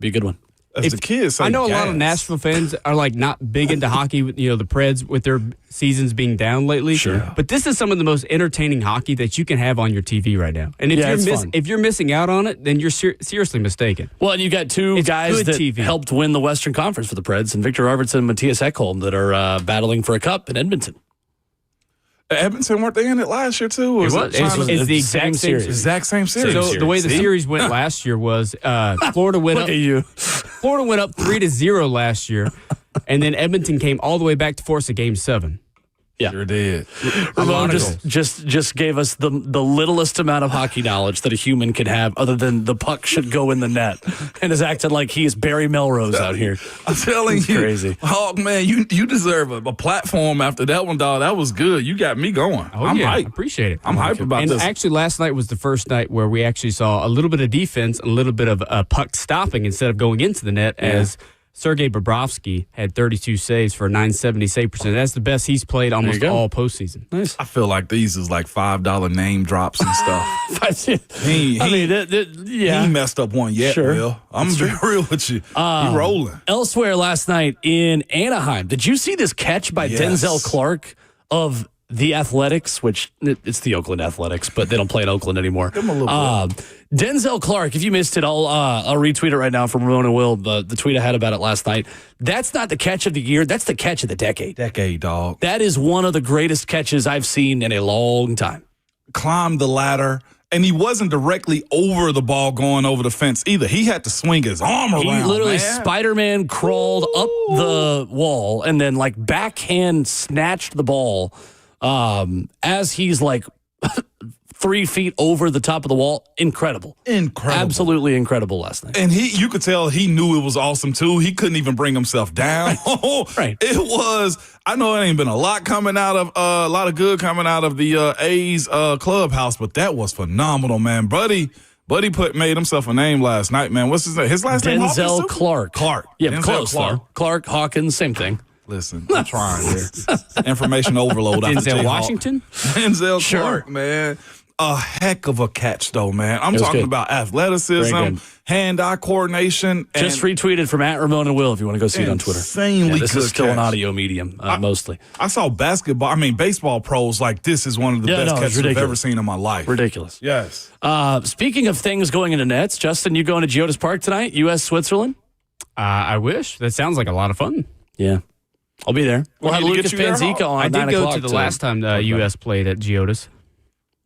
Be a good one. As the kids say, I know a lot gas. of Nashville fans are like not big into hockey, the Preds with their seasons being down lately. Sure. But this is some of the most entertaining hockey that you can have on your TV right now. And if you're missing out on it, then you're seriously mistaken. Well, and you got two guys good that TV. helped win the Western Conference for the Preds, and Victor Arvidsson and Matthias Ekholm that are battling for a cup in Edmonton. Edmonton, weren't they in it last year too? Or It was. It's the same exact same series. series. exact same series. So the way the series went last year was Florida went Look up. at you. Florida went up 3-0 last year, and then Edmonton came all the way back to force a Game 7. Yeah. You're dead. Ramon just gave us the littlest amount of hockey knowledge that a human can have, other than the puck should go in the net, and is acting like he is Barry Melrose out here. I'm telling It's you, crazy. Hawk, man, you deserve a platform after that one, dog. That was good. You got me going. I'm I hyped. appreciate it. I'm hyped about and this. actually, last night was the first night where we actually saw a little bit of defense, a little bit of puck stopping instead of going into the net, as Sergei Bobrovsky had 32 saves for a .970 save percentage. That's the best he's played almost all postseason. Nice. I feel like these is like $5 name drops and stuff. He messed up one yet, Sure. Will. I'm being real with you. You rolling. Elsewhere last night in Anaheim, did you see this catch by Yes. Denzel Clark of the Athletics, which it's the Oakland Athletics, but they don't play in Oakland anymore. Give 'em a little bit. Denzel Clark, if you missed it, I'll retweet it right now from Ramon Will, the tweet I had about it last night. That's not the catch of the year. That's the catch of the decade. Decade, dog. That is one of the greatest catches I've seen in a long time. Climbed the ladder, and he wasn't directly over the ball going over the fence either. He had to swing his arm around, He literally man. Spider-Man crawled up the wall and then like backhand snatched the ball as he's like 3 feet over the top of the wall. Incredible. Absolutely incredible last night. And you could tell he knew it was awesome too. He couldn't even bring himself down. Right. It was. I know it ain't been a lot coming out of a lot of good coming out of the A's clubhouse, but that was phenomenal, man. Buddy made himself a name last night, man. What's his name? His last name? Denzel Clark. Clark. Yeah, Denzel close Clark. though. Clark, Hawkins, same thing. Listen, I'm trying here. Information overload. after Denzel Jay Hawk. Washington? Denzel Sure. Clark, man. A heck of a catch, though, man. I'm was talking good. about Very athleticism, good. hand-eye coordination. Just and retweeted from @Ramon and Will if you want to go see it on Twitter. insanely This good is still an catch. audio medium, mostly. I saw baseball pros like this is one of the Yeah, best no, it's catches I've ridiculous. ever seen in my life. Ridiculous. Yes. Speaking of things going into nets, Justin, you going to Geodis Park tonight? U.S. Switzerland? I wish. That sounds like a lot of fun. Yeah. I'll be there. We'll have need to Lucas get you there, Panzica Hawk. on I at 9 did go o'clock to the last time the U.S. played at Geodis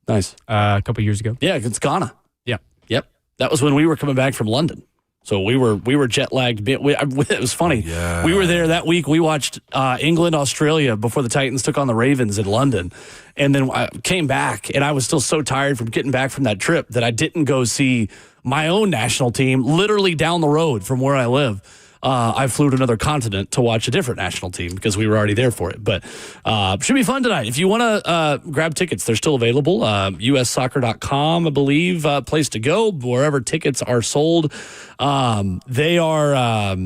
Nice. a couple years ago. Yeah, it's Ghana. Yeah. Yep. That was when we were coming back from London. So we were jet lagged. It was funny. Yeah. We were there that week. We watched England, Australia before the Titans took on the Ravens in London. And then I came back, and I was still so tired from getting back from that trip that I didn't go see my own national team literally down the road from where I live. I flew to another continent to watch a different national team because we were already there for it. But should be fun tonight. If you want to grab tickets, they're still available. USsoccer.com, I believe, place to go wherever tickets are sold. They are.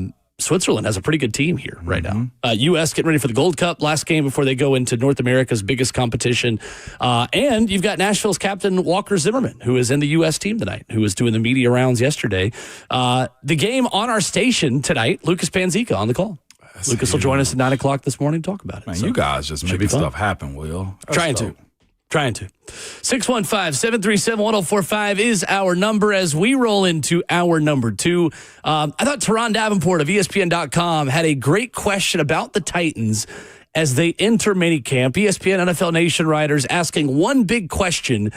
Switzerland has a pretty good team here right now. U.S. getting ready for the Gold Cup, last game before they go into North America's biggest competition. And you've got Nashville's captain, Walker Zimmerman, who is in the U.S. team tonight, who was doing the media rounds yesterday. The game on our station tonight, Lucas Panzica on the call. Lucas will join us at 9 o'clock this morning to talk about it. Man, So, you guys just be making fun. stuff happen, Will. That's Trying dope. to. 615-737-1045 is our number as we roll into hour number 2. I thought Teron Davenport of ESPN.com had a great question about the Titans as they enter minicamp. ESPN NFL Nation writers asking one big question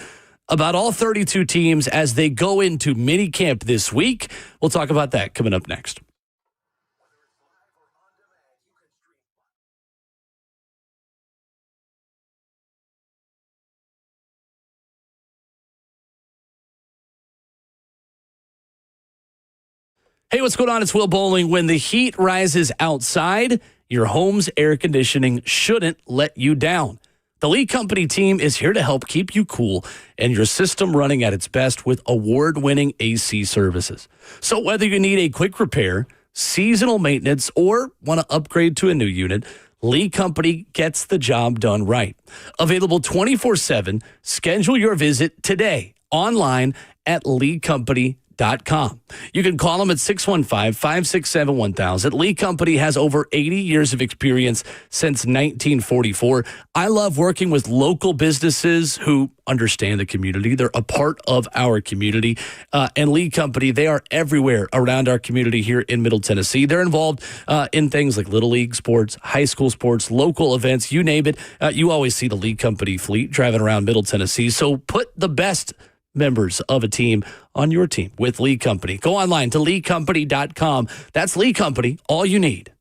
about all 32 teams as they go into minicamp this week. We'll talk about that coming up next. Hey, what's going on? It's Will Bowling. When the heat rises outside, your home's air conditioning shouldn't let you down. The Lee Company team is here to help keep you cool and your system running at its best with award-winning AC services. So whether you need a quick repair, seasonal maintenance, or want to upgrade to a new unit, Lee Company gets the job done right. Available 24/7. Schedule your visit today online at leecompany.com. leecompany.com. You can call them at 615-567-1000. Lee Company has over 80 years of experience since 1944. I love working with local businesses who understand the community. They're a part of our community. And Lee Company, they are everywhere around our community here in Middle Tennessee. They're involved in things like Little League sports, high school sports, local events, you name it. You always see the Lee Company fleet driving around Middle Tennessee. So put the best members of a team on your team with Lee Company. Go online to leecompany.com. That's Lee Company, all you need.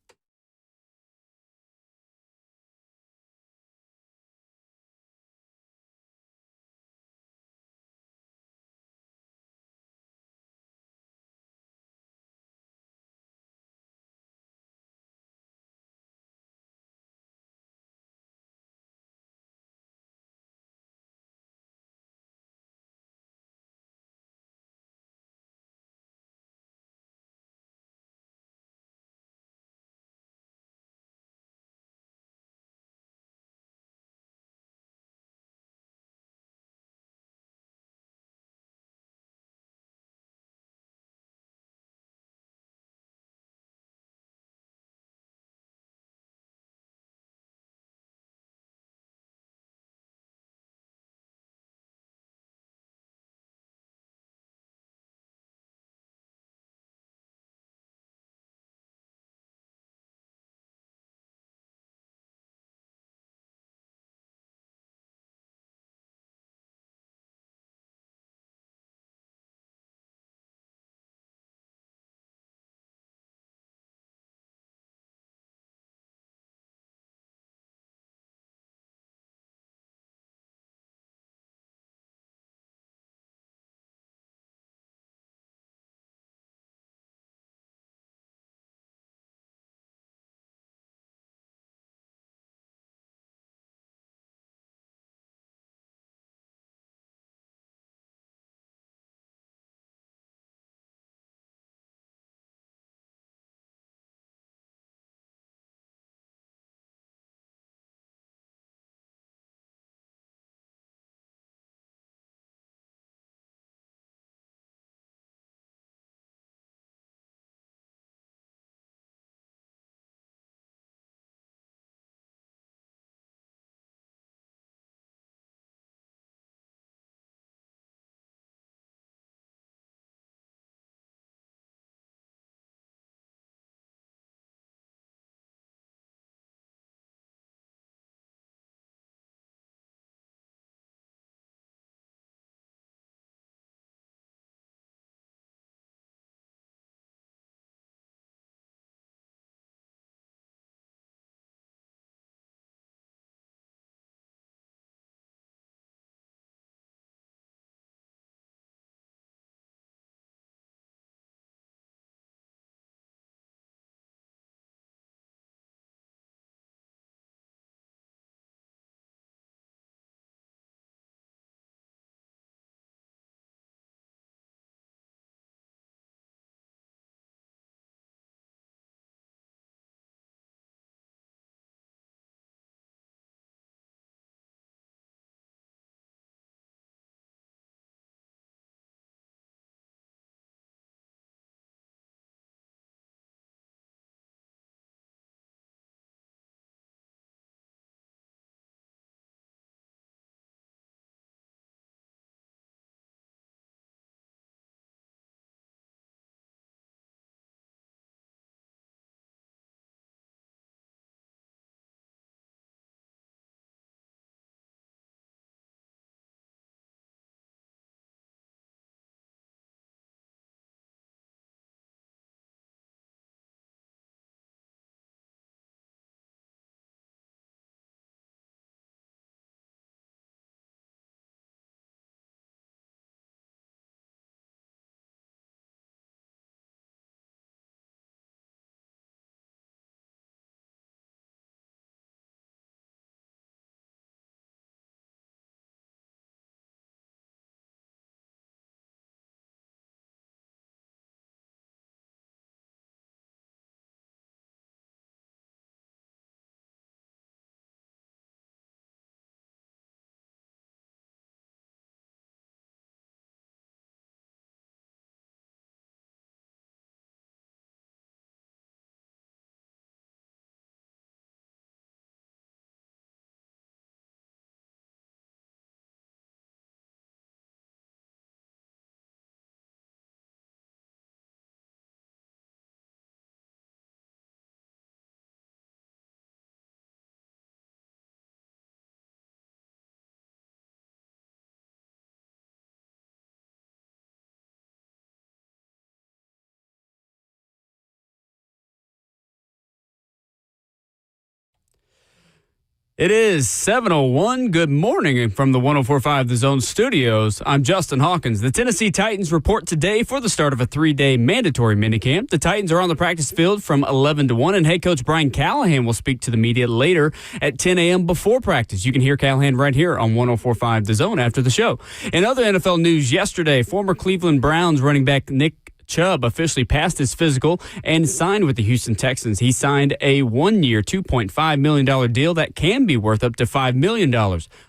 It is 7:01. Good morning from the 104.5 The Zone studios. I'm Justin Hawkins. The Tennessee Titans report today for the start of a 3-day mandatory minicamp. The Titans are on the practice field from 11 to 1, and head coach Brian Callahan will speak to the media later at 10 a.m. before practice. You can hear Callahan right here on 104.5 The Zone after the show. In other NFL news yesterday, former Cleveland Browns running back Nick Chubb officially passed his physical and signed with the Houston Texans. He signed a one-year, $2.5 million deal that can be worth up to $5 million.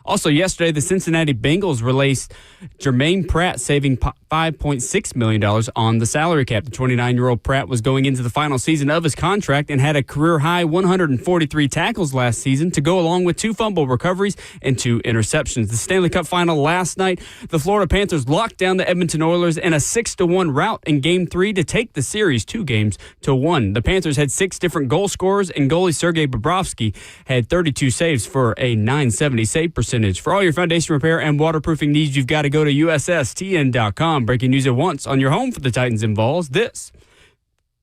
Also yesterday, the Cincinnati Bengals released Germaine Pratt, saving $5.6 million on the salary cap. The 29-year-old Pratt was going into the final season of his contract and had a career-high 143 tackles last season to go along with 2 fumble recoveries and 2 interceptions. The Stanley Cup final last night, the Florida Panthers locked down the Edmonton Oilers in a 6-1 rout in Game 3 to take the series 2-1. The Panthers had 6 different goal scorers, and goalie Sergei Bobrovsky had 32 saves for a .970 save percentage. For all your foundation repair and waterproofing needs, you've got to go to USSTN.com. Breaking news at once on your home for the Titans and Vols. This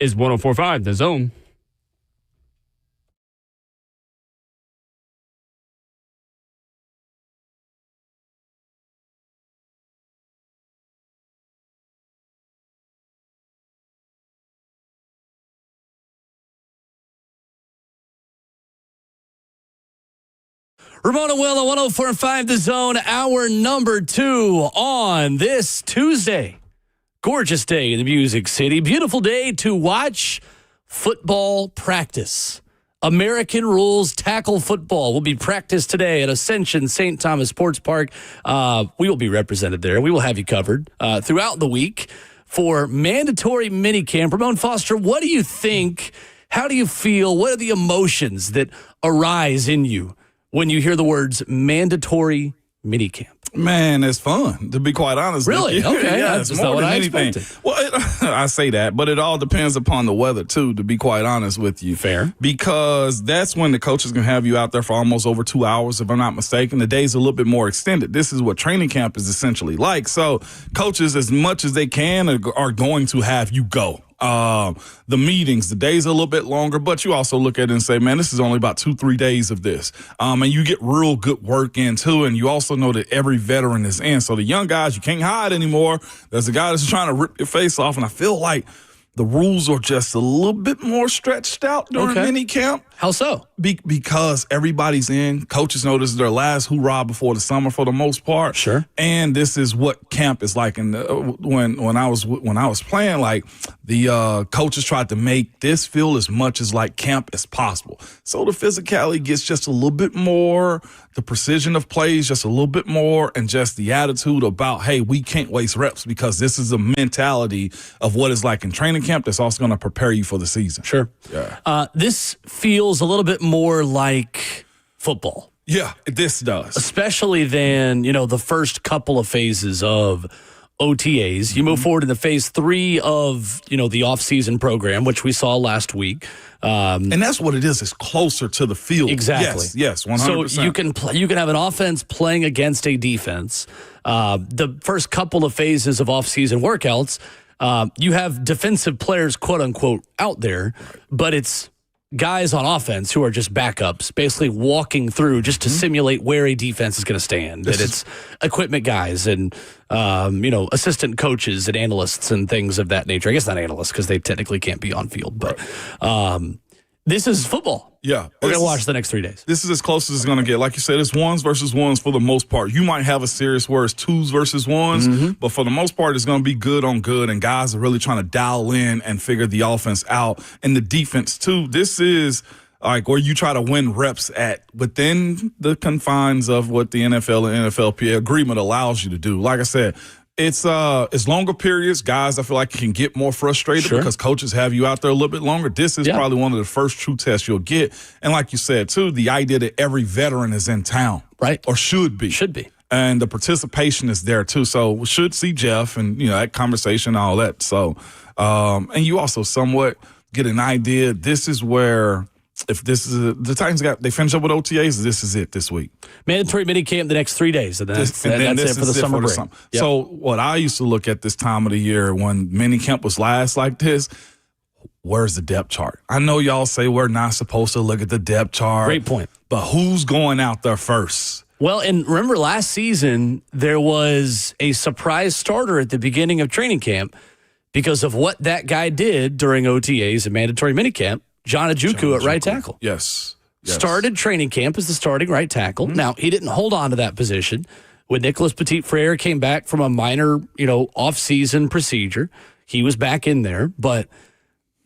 is 104.5 The Zone. Ramon Will at 104.5 The Zone, hour number 2 on this Tuesday. Gorgeous day in the Music City. Beautiful day to watch football practice. American rules tackle football will be practiced today at Ascension St. Thomas Sports Park. We will be represented there. We will have you covered throughout the week for mandatory minicamp. Ramon Foster, what do you think? How do you feel? What are the emotions that arise in you when you hear the words mandatory minicamp? Man, it's fun, to be quite honest. Really? Okay. Yeah, That's it's not more what than I anything. expected. Well, I say that, but it all depends upon the weather, too, to be quite honest with you. Fair. Because that's when the coaches can have you out there for almost over 2 hours, if I'm not mistaken. The day's a little bit more extended. This is what training camp is essentially like. So coaches, as much as they can, are going to have you go. The meetings, the days are a little bit longer, but you also look at it and say, man, this is only about 2-3 days of this. And you get real good work in too. And you also know that every veteran is in. So the young guys, you can't hide anymore. There's a guy that's trying to rip your face off. And I feel like the rules are just a little bit more stretched out during mini camp. How so? Because everybody's in. Coaches know this is their last hoorah before the summer for the most part. Sure. And this is what camp is like. And when I was playing, like the coaches tried to make this feel as much as like camp as possible. So the physicality gets just a little bit more, the precision of plays just a little bit more, and just the attitude about, hey, we can't waste reps because this is the mentality of what it's like in training camp that's also going to prepare you for the season. Sure. Yeah. This feels a little bit more like football. Yeah, this does. Especially than, the first couple of phases of OTAs. You move forward into phase 3 of, the offseason program, which we saw last week. And that's what it is. It's closer to the field. Exactly. Yes, 100%. So you can have an offense playing against a defense. The first couple of phases of offseason workouts, you have defensive players, quote unquote, out there, but it's guys on offense who are just backups, basically walking through just to simulate where a defense is going to stand. And it's equipment guys and, assistant coaches and analysts and things of that nature. I guess not analysts because they technically can't be on field, but this is football. Yeah. We're going to watch the next 3 days. This is as close as it's going to get. Like you said, it's ones versus ones for the most part. You might have a series where it's twos versus ones, but for the most part, it's going to be good on good, and guys are really trying to dial in and figure the offense out. And the defense, too. This is like where you try to win reps at within the confines of what the NFL and NFLPA agreement allows you to do. Like I said, it's longer periods. Guys, I feel like can get more frustrated because coaches have you out there a little bit longer. This is probably one of the first true tests you'll get. And like you said, too, the idea that every veteran is in town. Right. Or should be. Should be. And the participation is there, too. So we should see Jeff and, that conversation and all that. So, and you also somewhat get an idea. This is where, if this is the Titans they finish up with OTAs, this is it this week. Mandatory minicamp the next 3 days. And that's it for the summer break. Yep. So what I used to look at this time of the year when minicamp was last like this, where's the depth chart? I know y'all say we're not supposed to look at the depth chart. Great point. But who's going out there first? Well, and remember last season, there was a surprise starter at the beginning of training camp because of what that guy did during OTAs and mandatory minicamp, John Ojukwu at right tackle. Yes. Started training camp as the starting right tackle. Mm-hmm. Now, he didn't hold on to that position. When Nicholas Petit-Frere came back from a minor, off-season procedure, he was back in there. But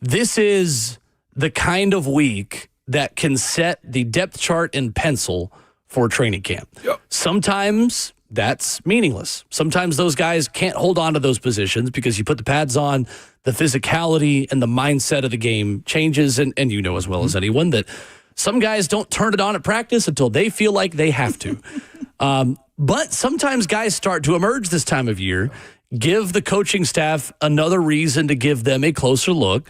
this is the kind of week that can set the depth chart in pencil for training camp. Yep. Sometimes that's meaningless. Sometimes those guys can't hold on to those positions because you put the pads on, the physicality and the mindset of the game changes. And you know as well as anyone that some guys don't turn it on at practice until they feel like they have to. But sometimes guys start to emerge this time of year, give the coaching staff another reason to give them a closer look.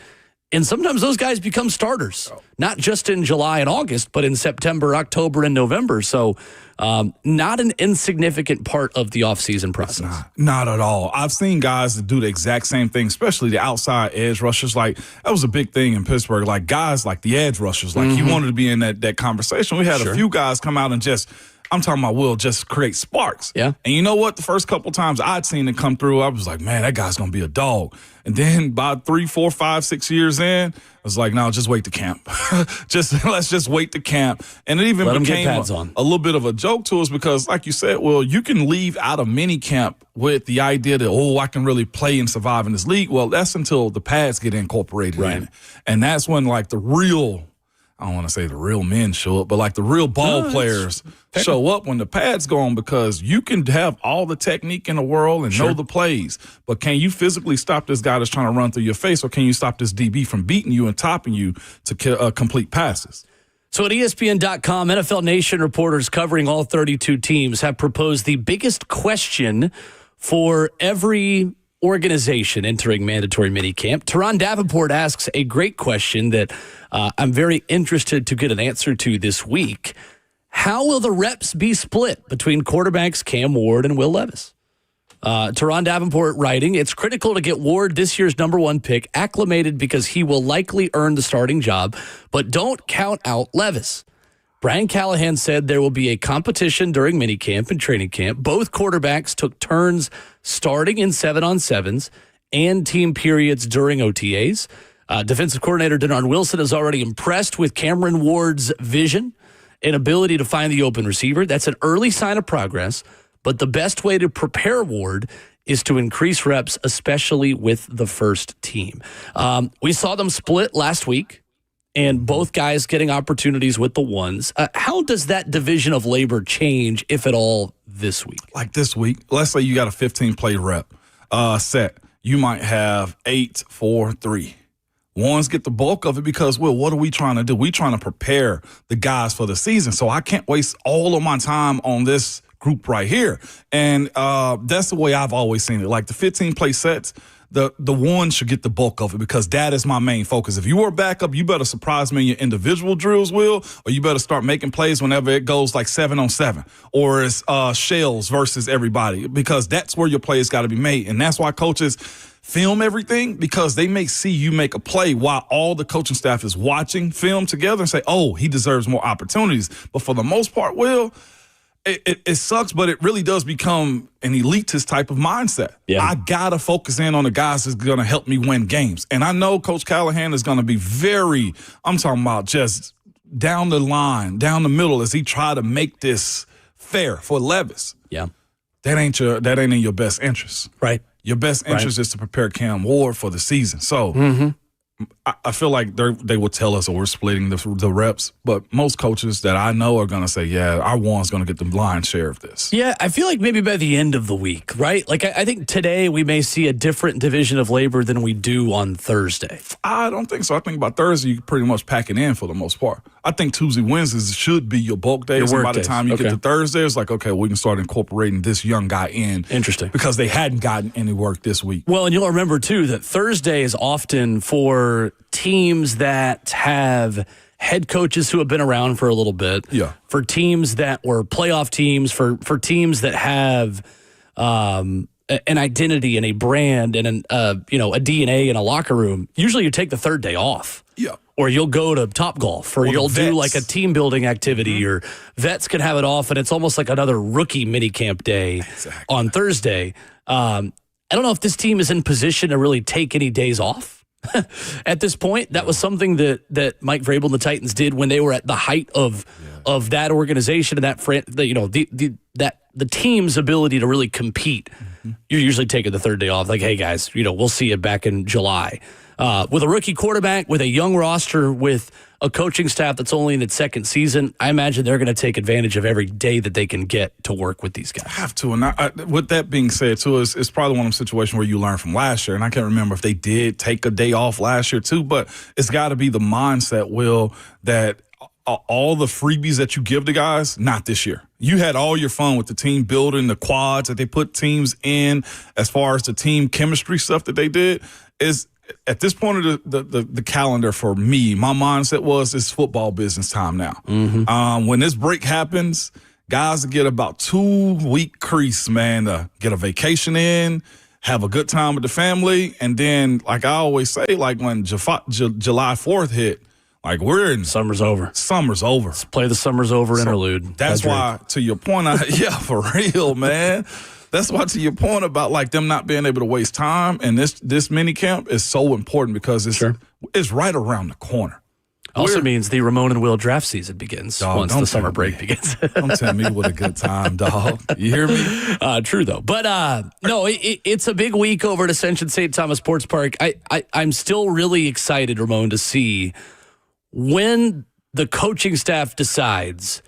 And sometimes those guys become starters, not just in July and August, but in September, October, and November. So not an insignificant part of the offseason process. Not at all. I've seen guys that do the exact same thing, especially the outside edge rushers. Like, that was a big thing in Pittsburgh. Like, guys like the edge rushers, like, he wanted to be in that conversation. We had a few guys come out and just – I'm talking about Will just create sparks. Yeah. And you know what? The first couple times I'd seen it come through, I was like, man, that guy's going to be a dog. And then by 3, 4, 5, 6 years in, I was like, no, just wait to camp. Let's just wait to camp. And it even became a little bit of a joke to us because, like you said, Will, you can leave out of mini camp with the idea that, I can really play and survive in this league. Well, that's until the pads get incorporated in it. And that's when, like, the real – I don't want to say the real men show up, but like the real ball players show up when the pads go on, because you can have all the technique in the world and know the plays, but can you physically stop this guy that's trying to run through your face, or can you stop this DB from beating you and topping you to complete passes? So at ESPN.com, NFL Nation reporters covering all 32 teams have proposed the biggest question for every organization entering mandatory minicamp. Teron Davenport asks a great question that I'm very interested to get an answer to this week. How will the reps be split between quarterbacks Cam Ward and Will Levis? Teron Davenport writing, it's critical to get Ward, this year's number 1 pick, acclimated because he will likely earn the starting job, but don't count out Levis. Brian Callahan said there will be a competition during minicamp and training camp. Both quarterbacks took turns starting in 7-on-7s and team periods during OTAs. Defensive coordinator Denard Wilson is already impressed with Cameron Ward's vision and ability to find the open receiver. That's an early sign of progress, but the best way to prepare Ward is to increase reps, especially with the first team. We saw them split last week, and both guys getting opportunities with the ones. How does that division of labor change, if at all, this week? Like this week, let's say you got a 15-play rep set. You might have 8, 4, 3. Ones get the bulk of it because, well, what are we trying to do? We're trying to prepare the guys for the season. So I can't waste all of my time on this group right here. And that's the way I've always seen it. Like the 15-play sets, the one should get the bulk of it because that is my main focus. If you are backup, you better surprise me in your individual drills, Will, or you better start making plays whenever it goes like 7-on-7 or it's shells versus everybody, because that's where your plays got to be made. And that's why coaches film everything, because they may see you make a play while all the coaching staff is watching film together and say, oh, he deserves more opportunities. But for the most part, Will, it sucks, but it really does become an elitist type of mindset. Yeah. I got to focus in on the guys that's going to help me win games. And I know Coach Callahan is going to be I'm talking about just down the line, down the middle, as he try to make this fair for Levis. Yeah. That ain't in your best interest. Right. Your best interest is to prepare Cam Ward for the season. So I feel like they will tell us that we're splitting the reps, but most coaches that I know are going to say, yeah, our one's going to get the lion's share of this. Yeah, I feel like maybe by the end of the week, right? Like I think today we may see a different division of labor than we do on Thursday. I don't think so. I think by Thursday you pretty much pack it in for the most part. I think Tuesday, Wednesdays should be your bulk days. And by the time you get to Thursday, it's like, okay, we can start incorporating this young guy in. Interesting. Because they hadn't gotten any work this week. Well, and you'll remember, too, that Thursday is often for teams that have head coaches who have been around for a little bit. Yeah. For teams that were playoff teams, for teams that have an identity and a brand and a DNA in a locker room, usually you take the third day off. Yeah. Or you'll go to Topgolf, or you'll do like a team building activity, Mm-hmm. or vets can have it off, and it's almost like another rookie minicamp day on Thursday. I don't know if this team is in position to really take any days off at this point. That was something that Mike Vrabel and the Titans did when they were at the height of that organization and the team's ability to really compete. Mm-hmm. You're usually taking the third day off, like, hey guys, we'll see you back in July. With a rookie quarterback, with a young roster, with a coaching staff that's only in its second season, I imagine they're going to take advantage of every day that they can get to work with these guys. Have to. And with that being said, too, it's probably one of those situations where you learn from last year. And I can't remember if they did take a day off last year, too. But it's got to be the mindset, Will, that all the freebies that you give to guys, not this year. You had all your fun with the team building, the quads that they put teams in, as far as the team chemistry stuff that they did. Is at this point of the calendar for me, my mindset was it's football business time now. Mm-hmm. When this break happens, guys get about 2-week crease, man, to get a vacation in, have a good time with the family, and then, like I always say, like when July 4th hit, like we're in summer's over. Summer's over. Let's play the summer's over interlude. That's why, to your point, for real, man. That's why, to your point about like them not being able to waste time, and this mini camp is so important because it's right around the corner. Also means the Ramon and Will draft season begins once the summer break begins. Don't tell me what a good time, dog. You hear me? True though, but no, it's a big week over at Ascension St. Thomas Sports Park. I'm still really excited, Ramon, to see when the coaching staff decides,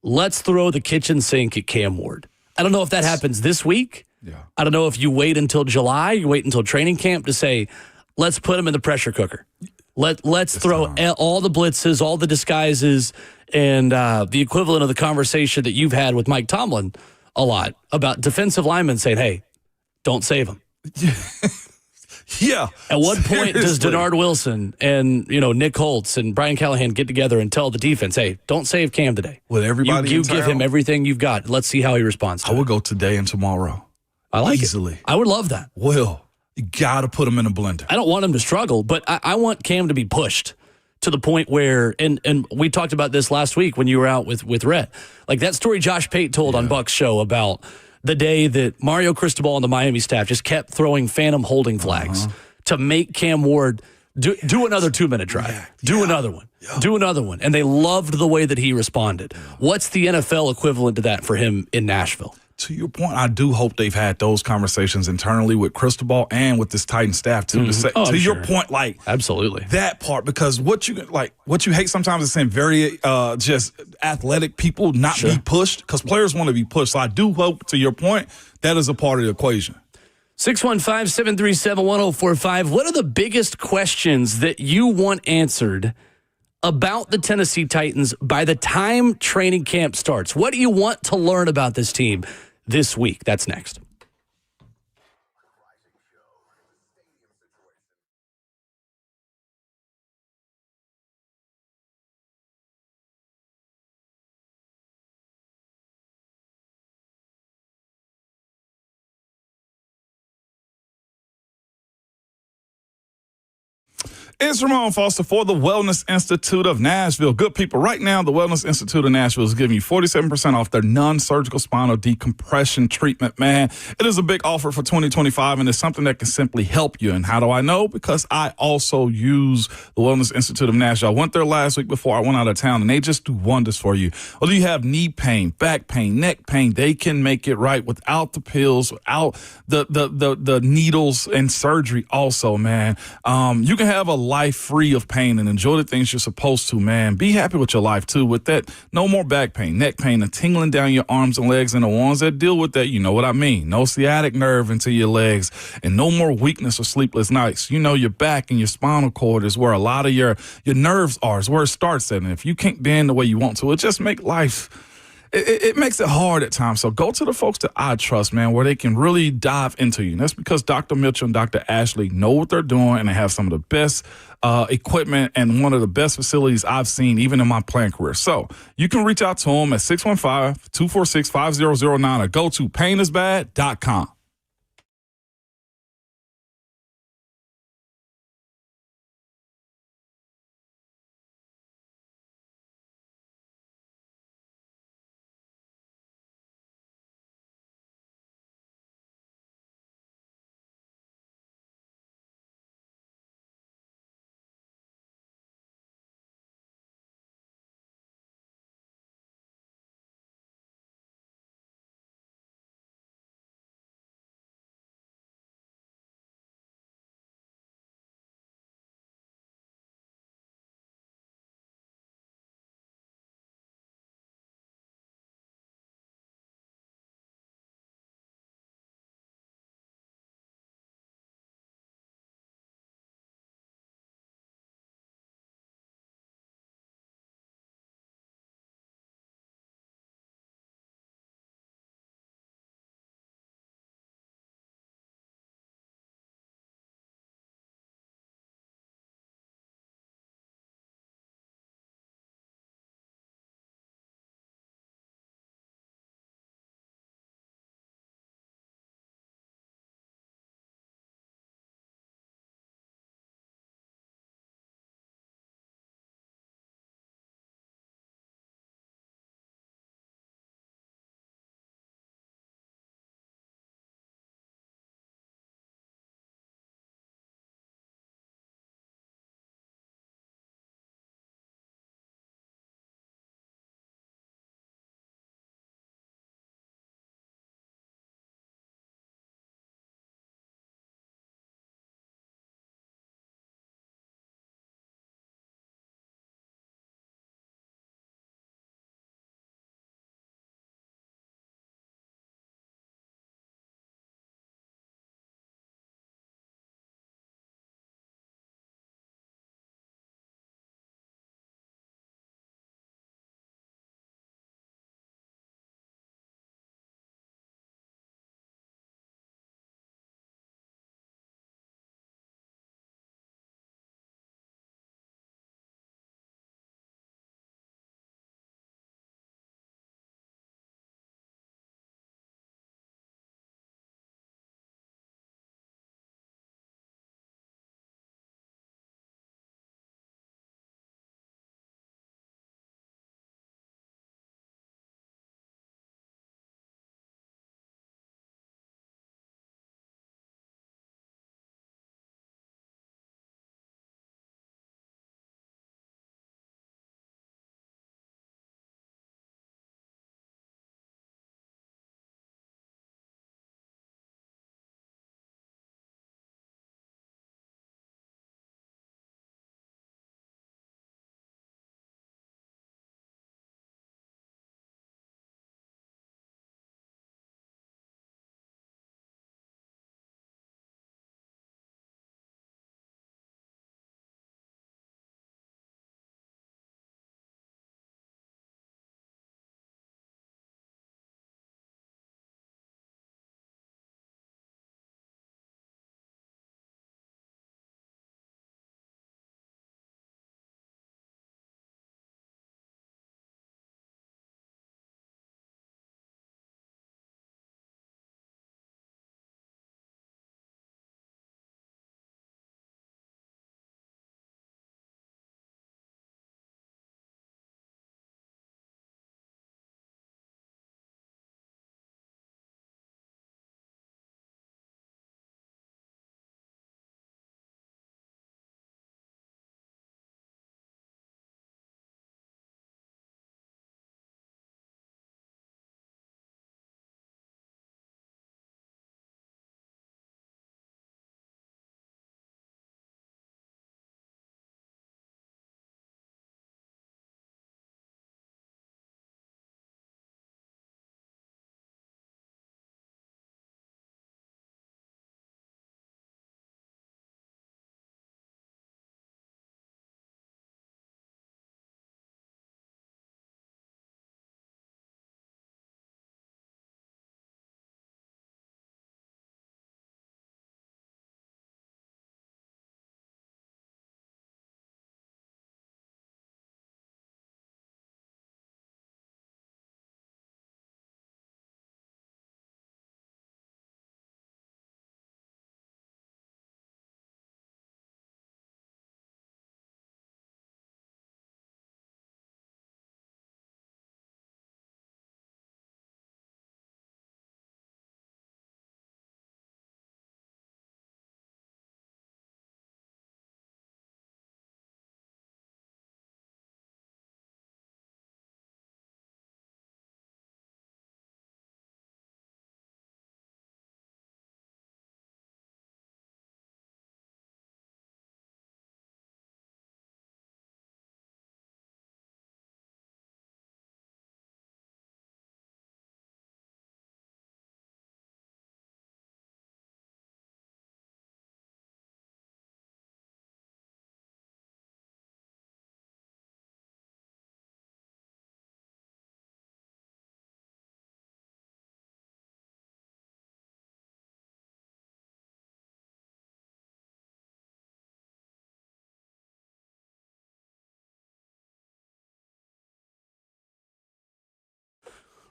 let's throw the kitchen sink at Cam Ward. I don't know if that happens this week. Yeah. I don't know if you wait until July, you wait until training camp to say, let's put him in the pressure cooker. Let's throw all the blitzes, all the disguises, and the equivalent of the conversation that you've had with Mike Tomlin a lot about defensive linemen saying, hey, don't save him. Yeah. At what point does Denard Wilson and Nick Holtz and Brian Callahan get together and tell the defense, hey, don't save Cam today? With everybody you give him everything you've got. Let's see how he responds to it. I would go today and tomorrow. I like easily. It. I would love that. Will, you got to put him in a blender. I don't want him to struggle, but I want Cam to be pushed to the point where, and we talked about this last week when you were out with Rhett, like that story Josh Pate told on Buck's show about the day that Mario Cristobal and the Miami staff just kept throwing phantom holding flags to make Cam Ward do another 2-minute drive, do another one, do another one. And they loved the way that he responded. What's the NFL equivalent to that for him in Nashville? To your point, I do hope they've had those conversations internally with Cristobal and with this Titan staff too. To say, your point, like absolutely that part, because what you hate sometimes is seeing very just athletic people not be pushed, because players want to be pushed. So I do hope, to your point, that is a part of the equation. 615-737-1045. What are the biggest questions that you want answered about the Tennessee Titans by the time training camp starts? What do you want to learn about this team this week? That's next. It's Ramon Foster for the Wellness Institute of Nashville. Good people, right now, the Wellness Institute of Nashville is giving you 47% off their non-surgical spinal decompression treatment, man. It is a big offer for 2025, and it's something that can simply help you. And how do I know? Because I also use the Wellness Institute of Nashville. I went there last week before I went out of town, and they just do wonders for you. Whether you have knee pain, back pain, neck pain, they can make it right without the pills, without the needles and surgery also, man. You can have a life free of pain and enjoy the things you're supposed to, man. Be happy with your life too. With that, no more back pain, neck pain, and tingling down your arms and legs, and the ones that deal with that, you know what I mean. No sciatic nerve into your legs, and no more weakness or sleepless nights. You know, your back and your spinal cord is where a lot of your nerves are, is where it starts at. And if you can't bend the way you want to, it just makes life, it makes it hard at times. So go to the folks that I trust, man, where they can really dive into you. And that's because Dr. Mitchell and Dr. Ashley know what they're doing, and they have some of the best equipment and one of the best facilities I've seen even in my playing career. So you can reach out to them at 615-246-5009 or go to painisbad.com.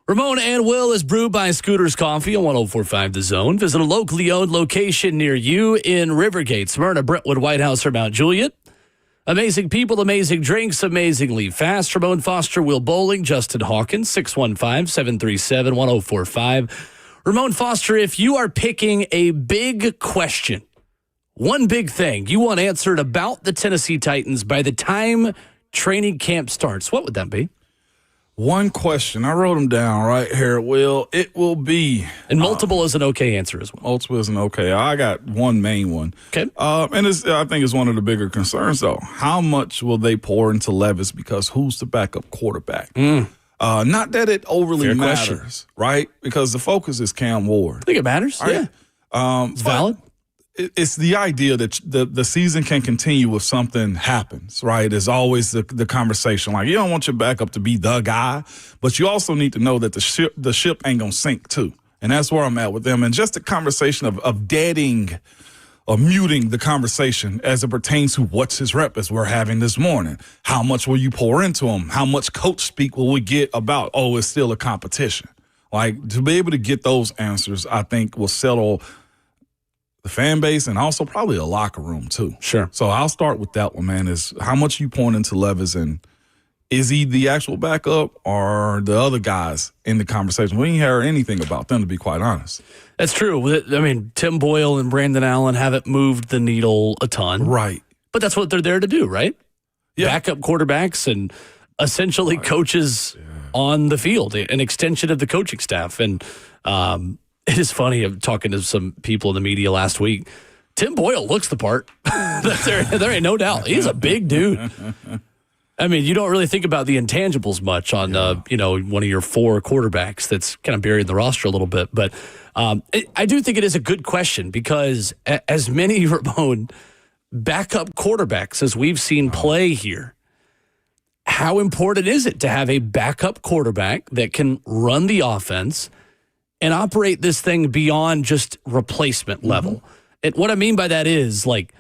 Ramon and Will is brewed by Scooter's Coffee on 104.5 The Zone. Visit a locally owned location near you in Rivergate, Smyrna, Brentwood, White House, or Mount Juliet. Amazing people, amazing drinks, amazingly fast. Ramon Foster, Will Bowling, Justin Hawkins, 615-737-1045. Ramon Foster, if you are picking a big question, one big thing you want answered about the Tennessee Titans by the time training camp starts, what would that be? One question. I wrote them down right here, Will. It will be... And multiple is an okay answer as well. Multiple isn't okay. I got one main one. Okay. And I think it's one of the bigger concerns, though. How much will they pour into Levis because who's the backup quarterback? Not that it overly Fair matters, question. right? Because the focus is Cam Ward. I think it matters. Right? Yeah. It's valid. It's the idea that the season can continue if something happens, right? There's always the conversation. Like, you don't want your backup to be the guy, but you also need to know that the ship ain't going to sink, too. And that's where I'm at with them. And just the conversation of deading or muting the conversation as it pertains to what's his rep as we're having this morning. How much will you pour into him? How much coach speak will we get about, it's still a competition? Like, to be able to get those answers, I think will settle the fan base and also probably a locker room, too. Sure. So I'll start with that one, man, is how much you pouring into Levis, and is he the actual backup or the other guys in the conversation? We ain't heard anything about them, to be quite honest. That's true. I mean, Tim Boyle and Brandon Allen haven't moved the needle a ton. Right. But that's what they're there to do, right? Yeah. Backup quarterbacks and essentially coaches on the field, an extension of the coaching staff. And it is funny, I'm talking to some people in the media last week. Tim Boyle looks the part. there ain't no doubt. He's a big dude. I mean, you don't really think about the intangibles much on, one of your four quarterbacks that's kind of buried in the roster a little bit. But I do think it is a good question because as many, Ramon, backup quarterbacks as we've seen play here, how important is it to have a backup quarterback that can run the offense and operate this thing beyond just replacement level? And what I mean by that is, like,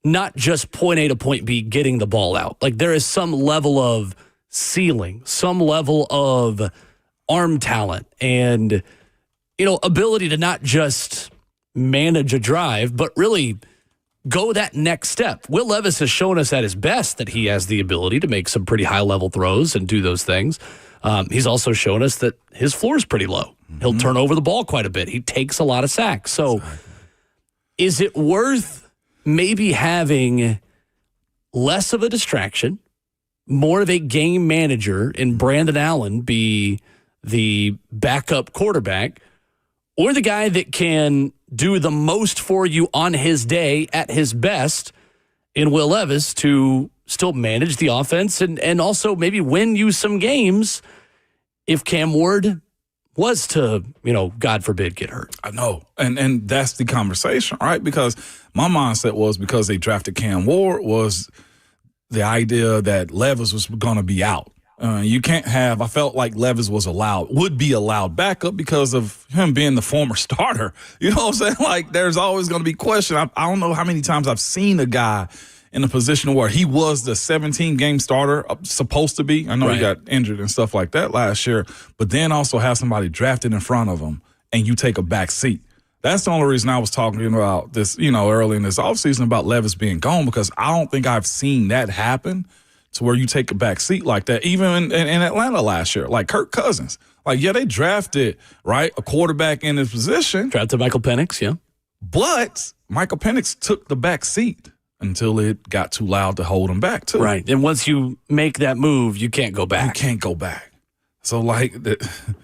not just point A to point B getting the ball out. Like, there is some level of ceiling, some level of arm talent and, ability to not just manage a drive, but really go that next step. Will Levis has shown us at his best that he has the ability to make some pretty high-level throws and do those things. He's also shown us that his floor is pretty low. He'll turn over the ball quite a bit. He takes a lot of sacks. So is it worth maybe having less of a distraction, more of a game manager, and Brandon Allen be the backup quarterback, or the guy that can do the most for you on his day at his best in Will Levis to still manage the offense and also maybe win you some games if Cam Ward was to, God forbid, get hurt? I know. And that's the conversation, right? Because my mindset was, because they drafted Cam Ward, was the idea that Levis was going to be out. You can't have, I felt like Levis would be allowed backup because of him being the former starter. You know what I'm saying? Like, there's always going to be question. I don't know how many times I've seen a guy in a position where he was the 17-game starter, supposed to be. I know he got injured and stuff like that last year, but then also have somebody drafted in front of him and you take a back seat. That's the only reason I was talking about this, early in this offseason about Levis being gone, because I don't think I've seen that happen to where you take a back seat like that, even in Atlanta last year, like Kirk Cousins. Like, yeah, they drafted, a quarterback in his position. Drafted Michael Penix, yeah. But Michael Penix took the back seat until it got too loud to hold him back, too. Right. And once you make that move, you can't go back. You can't go back. So,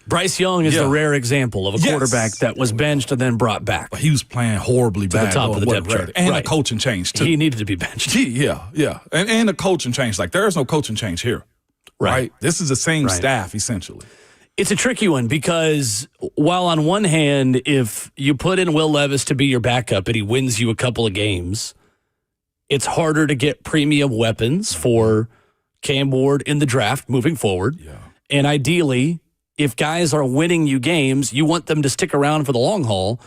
Bryce Young is the rare example of a quarterback that was benched and then brought back. He was playing horribly bad. To the top of the depth chart. And a coaching change, too. He needed to be benched. Yeah. And a coaching change. Like, there is no coaching change here. Right? This is the same staff, essentially. It's a tricky one because while on one hand, if you put in Will Levis to be your backup and he wins you a couple of games, it's harder to get premium weapons for Cam Ward in the draft moving forward. Yeah. And ideally, if guys are winning you games, you want them to stick around for the long haul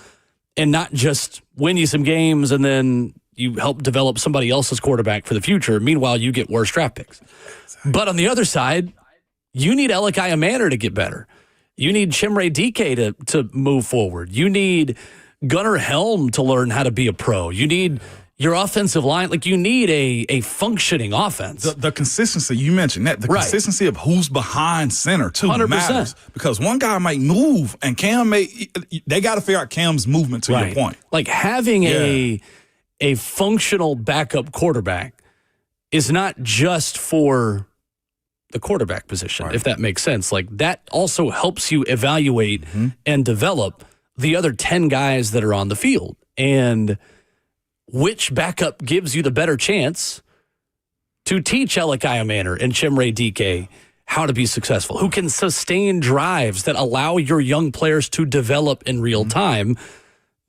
and not just win you some games and then you help develop somebody else's quarterback for the future. Meanwhile, you get worse draft picks. Exactly. But on the other side, you need Elikiah Manor to get better. You need Chimere DK to move forward. You need Gunnar Helm to learn how to be a pro. You need your offensive line. Like, you need a functioning offense. The consistency, you mentioned that. The consistency of who's behind center, too, 100%. Matters. Because one guy might move, and they got to figure out Cam's movement, to your point. Like, having a functional backup quarterback is not just for the quarterback position, if that makes sense. Like, that also helps you evaluate and develop the other 10 guys that are on the field. And which backup gives you the better chance to teach Elikiah Manor and Chimere DK how to be successful, who can sustain drives that allow your young players to develop in real time.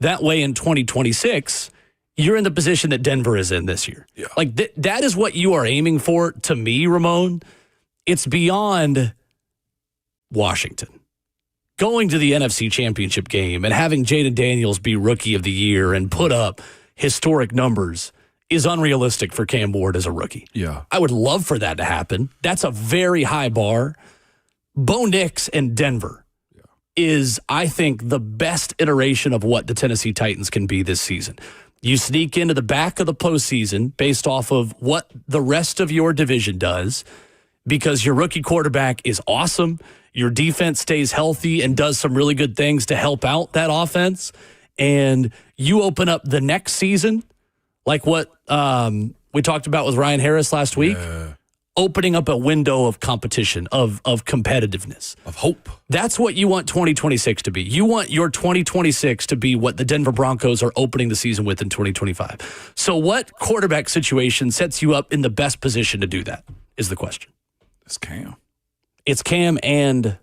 That way, in 2026, you're in the position that Denver is in this year. Yeah. Like, that is what you are aiming for. To me, Ramon, it's beyond Washington. Going to the NFC Championship game and having Jaden Daniels be Rookie of the Year and put up historic numbers is unrealistic for Cam Ward as a rookie. Yeah. I would love for that to happen. That's a very high bar. Bo Nix and Denver is, I think, the best iteration of what the Tennessee Titans can be this season. You sneak into the back of the postseason based off of what the rest of your division does, because your rookie quarterback is awesome. Your defense stays healthy and does some really good things to help out that offense. And you open up the next season, like what we talked about with Ryan Harris last week, opening up a window of competition, of competitiveness. Of hope. That's what you want 2026 to be. You want your 2026 to be what the Denver Broncos are opening the season with in 2025. So what quarterback situation sets you up in the best position to do that is the question. It's Cam. It's Cam and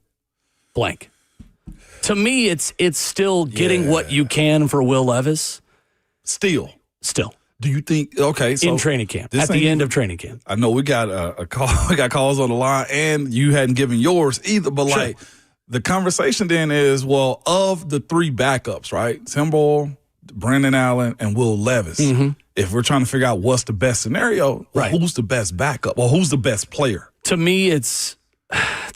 blank. To me, it's still getting what you can for Will Levis. Still. Do you think, okay, so in training camp, at the end of training camp. I know we got a call, we got calls on the line, and you hadn't given yours either, but like, the conversation then is, well, of the three backups, right? Tim Boyle, Brandon Allen, and Will Levis. If we're trying to figure out what's the best scenario, who's the best backup, or who's the best player? To me, it's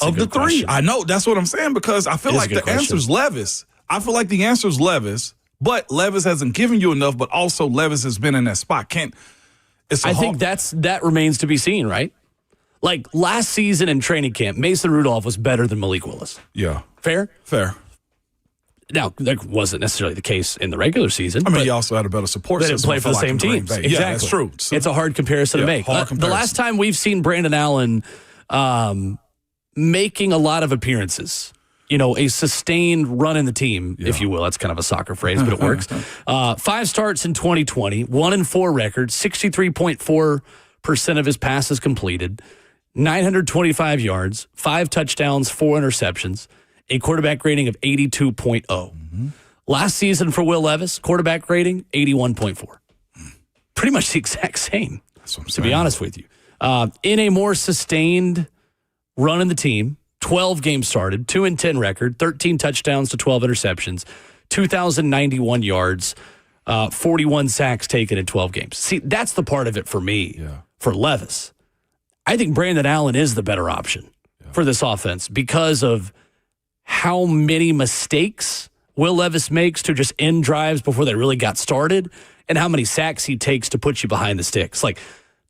of the three. Question. I know, that's what I'm saying, because I feel like the answer's Levis. I feel like the answer's Levis, but Levis hasn't given you enough, but also Levis has been in that spot. I think that remains to be seen, right? Like, last season in training camp, Mason Rudolph was better than Malik Willis. Yeah. Fair? Fair. Now, that wasn't necessarily the case in the regular season. I mean, he also had a better support system. They didn't play for the same teams. Exactly. Yeah, that's true. So, it's a hard comparison to make. The last time we've seen Brandon Allen making a lot of appearances, a sustained run in the team, if you will. That's kind of a soccer phrase, but it works. 5 starts in 2020, 1-4 record, 63.4% of his passes completed, 925 yards, 5 touchdowns, 4 interceptions, a quarterback rating of 82.0. Last season for Will Levis, quarterback rating 81.4. Pretty much the exact same, to be honest with you. In a more sustained run in the team, 12 games started, 2-10 record, 13 touchdowns to 12 interceptions, 2,091 yards, 41 sacks taken in 12 games. See, that's the part of it for me, for Levis. I think Brandon Allen is the better option for this offense because of how many mistakes Will Levis makes to just end drives before they really got started, and how many sacks he takes to put you behind the sticks. Like,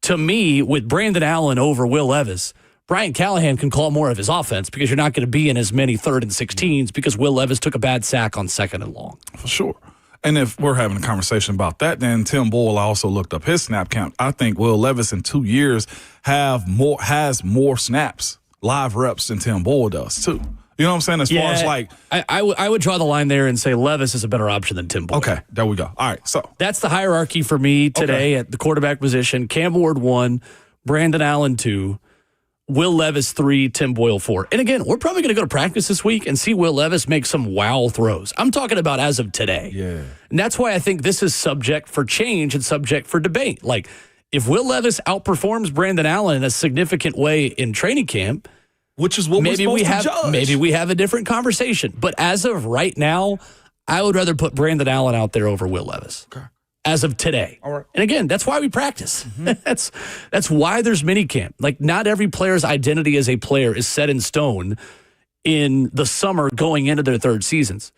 to me, with Brandon Allen over Will Levis, Brian Callahan can call more of his offense because you're not going to be in as many 3rd and 16s because Will Levis took a bad sack on 2nd and long. For sure. And if we're having a conversation about that, then Tim Boyle, I also looked up his snap count. I think Will Levis in 2 years has more snaps, live reps than Tim Boyle does too. You know what I'm saying? As far as like, I would draw the line there and say Levis is a better option than Tim Boyle. Okay, there we go. All right, so that's the hierarchy for me today at the quarterback position. Cam Ward 1, Brandon Allen 2, Will Levis 3, Tim Boyle 4. And again, we're probably going to go to practice this week and see Will Levis make some wow throws. I'm talking about as of today. Yeah. And that's why I think this is subject for change and subject for debate. Like, if Will Levis outperforms Brandon Allen in a significant way in training camp, which is what we're supposed to judge. Maybe we have a different conversation. But as of right now, I would rather put Brandon Allen out there over Will Levis. Okay. As of today. All right. And again, that's why we practice. That's why there's minicamp. Like, not every player's identity as a player is set in stone in the summer going into their third seasons.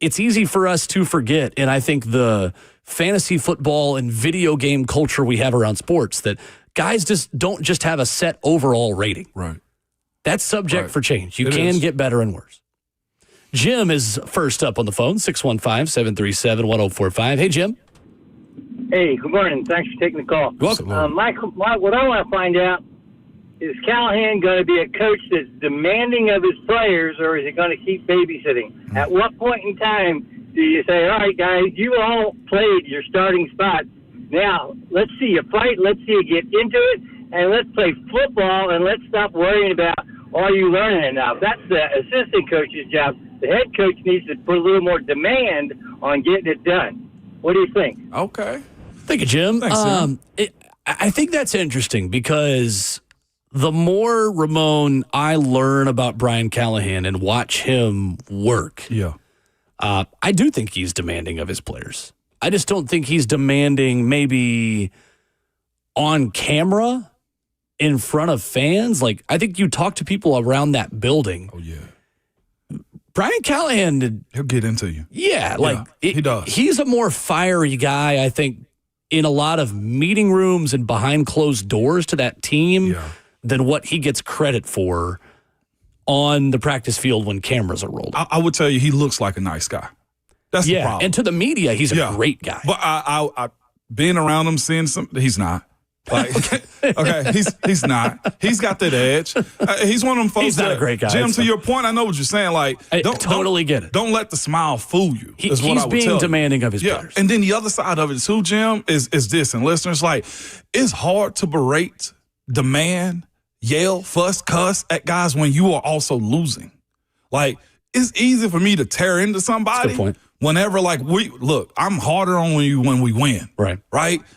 It's easy for us to forget, and I think the fantasy football and video game culture we have around sports, that guys don't just have a set overall rating. Right. That's subject for change. You can get better and worse. Jim is first up on the phone, 615-737-1045. Hey, Jim. Hey, good morning. Thanks for taking the call. Welcome. What I want to find out is Callahan going to be a coach that's demanding of his players, or is he going to keep babysitting? At what point in time do you say, all right, guys, you all played your starting spots. Now, let's see you fight, let's see you get into it, and let's play football, and let's stop worrying about all you learning now. That's the assistant coach's job. The head coach needs to put a little more demand on getting it done. What do you think? Okay. Thank you, Jim. Thanks, Jim. I think that's interesting because the more, Ramon, I learn about Brian Callahan and watch him work, I do think he's demanding of his players. I just don't think he's demanding maybe on camera in front of fans. Like, I think you talk to people around that building. Oh, yeah. Brian Callahan, He'll get into you. yeah, he does. He's a more fiery guy, I think, in a lot of meeting rooms and behind closed doors to that team than what he gets credit for on the practice field when cameras are rolled. I would tell you he looks like a nice guy. That's the problem. And to the media, he's a great guy. But I being around him, seeing he's not. Like, okay, he's not. He's got that edge. He's one of them folks. He's not a great guy. Jim, to your point, I know what you're saying. Like, I totally get it. Don't let the smile fool you. He's being demanding of his players. And then the other side of it too, Jim, is this. And listeners, like, it's hard to berate, demand, yell, fuss, cuss at guys when you are also losing. Like, it's easy for me to tear into somebody. That's a good point. Whenever, like, I'm harder on you when we win. Right?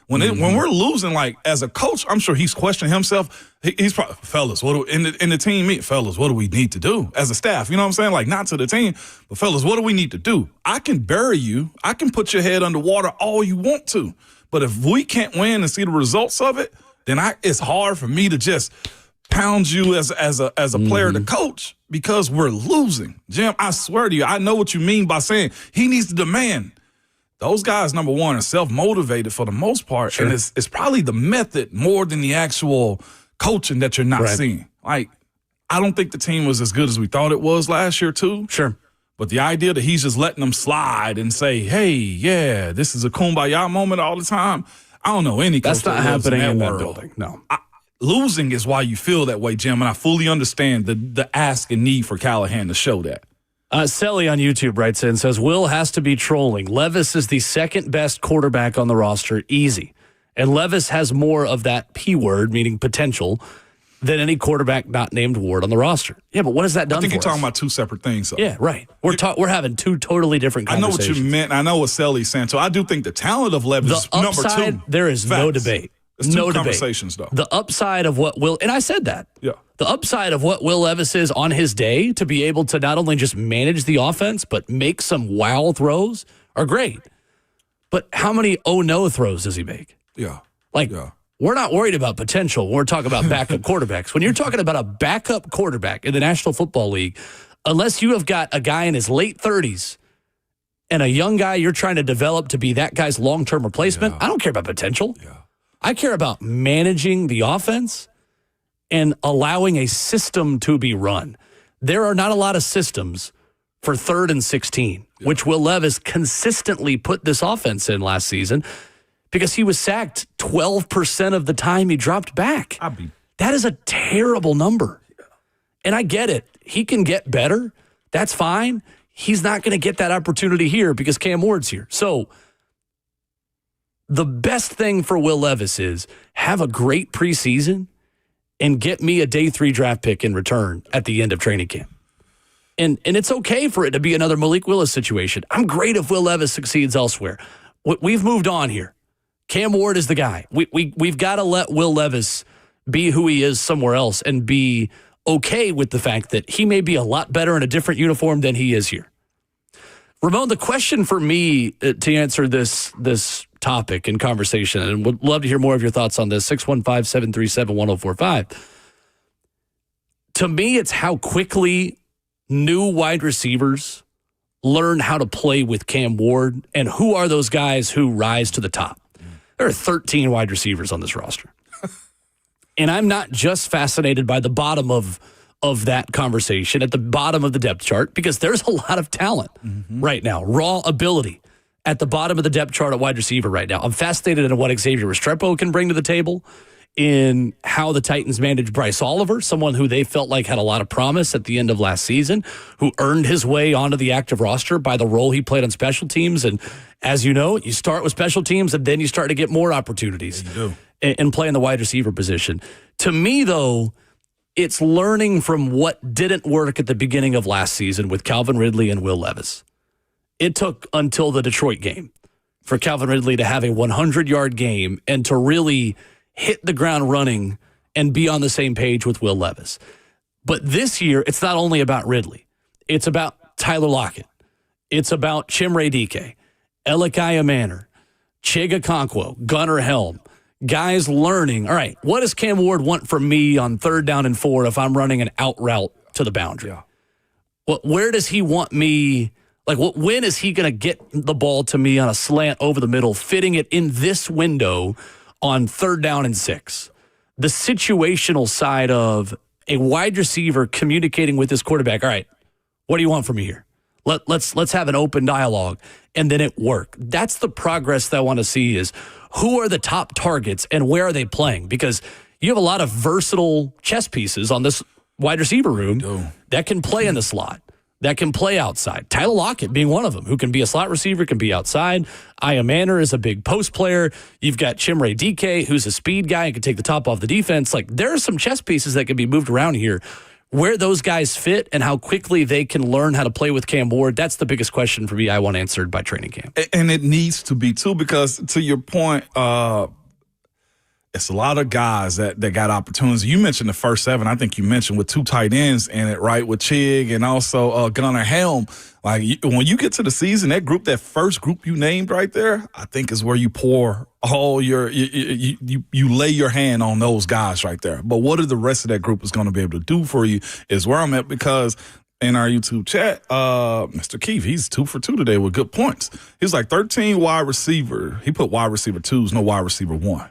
When we're losing, like, as a coach, I'm sure he's questioning himself. He's probably, fellas, in the team meet, fellas, what do we need to do as a staff? You know what I'm saying? Like, not to the team, but fellas, what do we need to do? I can bury you. I can put your head underwater all you want to. But if we can't win and see the results of it, then it's hard for me to just pound you as a player to coach because we're losing. Jim, I swear to you, I know what you mean by saying he needs to demand. Those guys, number one, are self-motivated for the most part, and it's probably the method more than the actual coaching that you're not seeing. Like, I don't think the team was as good as we thought it was last year, too. Sure. But the idea that he's just letting them slide and say, hey, yeah, this is a kumbaya moment all the time, I don't know any coach that's not happening in that world. building. No. Losing is why you feel that way, Jim, and I fully understand the ask and need for Callahan to show that. Selly on YouTube writes in and says, Will has to be trolling. Levis is the second best quarterback on the roster, easy. And Levis has more of that P word, meaning potential, than any quarterback not named Ward on the roster. Yeah, but what has that done for us? I think you're talking about two separate things. Though. Yeah, right. We're having two totally different conversations. I know what you meant. I know what Selly's saying. So I do think the talent of Levis is number two. There is no debate. It's two conversations, though. The upside of what Will, and I said that. Yeah. The upside of what Will Levis is on his day to be able to not only just manage the offense, but make some wow throws are great. But how many oh-no throws does he make? Yeah. We're not worried about potential. We're talking about backup quarterbacks. When you're talking about a backup quarterback in the National Football League, unless you have got a guy in his late 30s and a young guy you're trying to develop to be that guy's long-term replacement, I don't care about potential. Yeah. I care about managing the offense and allowing a system to be run. There are not a lot of systems for 3rd and 16, which Will Levis consistently put this offense in last season because he was sacked 12% of the time he dropped back. That is a terrible number. And I get it. He can get better. That's fine. He's not going to get that opportunity here because Cam Ward's here. So the best thing for Will Levis is have a great preseason and get me a day 3 draft pick in return at the end of training camp. And it's okay for it to be another Malik Willis situation. I'm great if Will Levis succeeds elsewhere. We've moved on here. Cam Ward is the guy. We've got to let Will Levis be who he is somewhere else and be okay with the fact that he may be a lot better in a different uniform than he is here. Ramon, the question for me to answer this topic and conversation, and would love to hear more of your thoughts on this, 615-737-1045. To me, it's how quickly new wide receivers learn how to play with Cam Ward, and who are those guys who rise to the top? There are 13 wide receivers on this roster. And I'm not just fascinated by the bottom of that conversation, at the bottom of the depth chart, because there's a lot of talent right now, raw ability at the bottom of the depth chart at wide receiver right now. I'm fascinated in what Xavier Restrepo can bring to the table, in how the Titans managed Bryce Oliver, someone who they felt like had a lot of promise at the end of last season, who earned his way onto the active roster by the role he played on special teams. And as you know, you start with special teams and then you start to get more opportunities and play in the wide receiver position. To me, though, it's learning from what didn't work at the beginning of last season with Calvin Ridley and Will Levis. It took until the Detroit game for Calvin Ridley to have a 100-yard game and to really hit the ground running and be on the same page with Will Levis. But this year, it's not only about Ridley. It's about Tyler Lockett. It's about Chimere Dike, Elikiah Manor, Chig Okonkwo, Gunnar Helm. Guys learning, all right, what does Cam Ward want from me on 3rd down and 4 if I'm running an out route to the boundary? Yeah. Well, where does he want me? Like, when is he going to get the ball to me on a slant over the middle, fitting it in this window on 3rd down and 6? The situational side of a wide receiver communicating with his quarterback. All right, what do you want from me here? Let's have an open dialogue, and then it work. That's the progress that I want to see, is who are the top targets and where are they playing? Because you have a lot of versatile chess pieces on this wide receiver room that can play in the slot, that can play outside. Tyler Lockett being one of them, who can be a slot receiver, can be outside. Aya Manor is a big post player. You've got Chimere Dike, who's a speed guy and can take the top off the defense. Like, there are some chess pieces that can be moved around here. Where those guys fit and how quickly they can learn how to play with Cam Ward, that's the biggest question for me I want answered by training camp. And it needs to be, too, because to your point, it's a lot of guys that got opportunities. You mentioned the first 7. I think you mentioned with 2 tight ends in it, right, with Chig and also Gunnar Helm. Like, when you get to the season, that first group you named right there, I think is where you pour all your you lay your hand on those guys right there. But what are the rest of that group is going to be able to do for you is where I'm at, because in our YouTube chat, Mr. Keefe, he's 2 for 2 today with good points. He's like 13 wide receiver. He put wide receiver 2s, no wide receiver 1.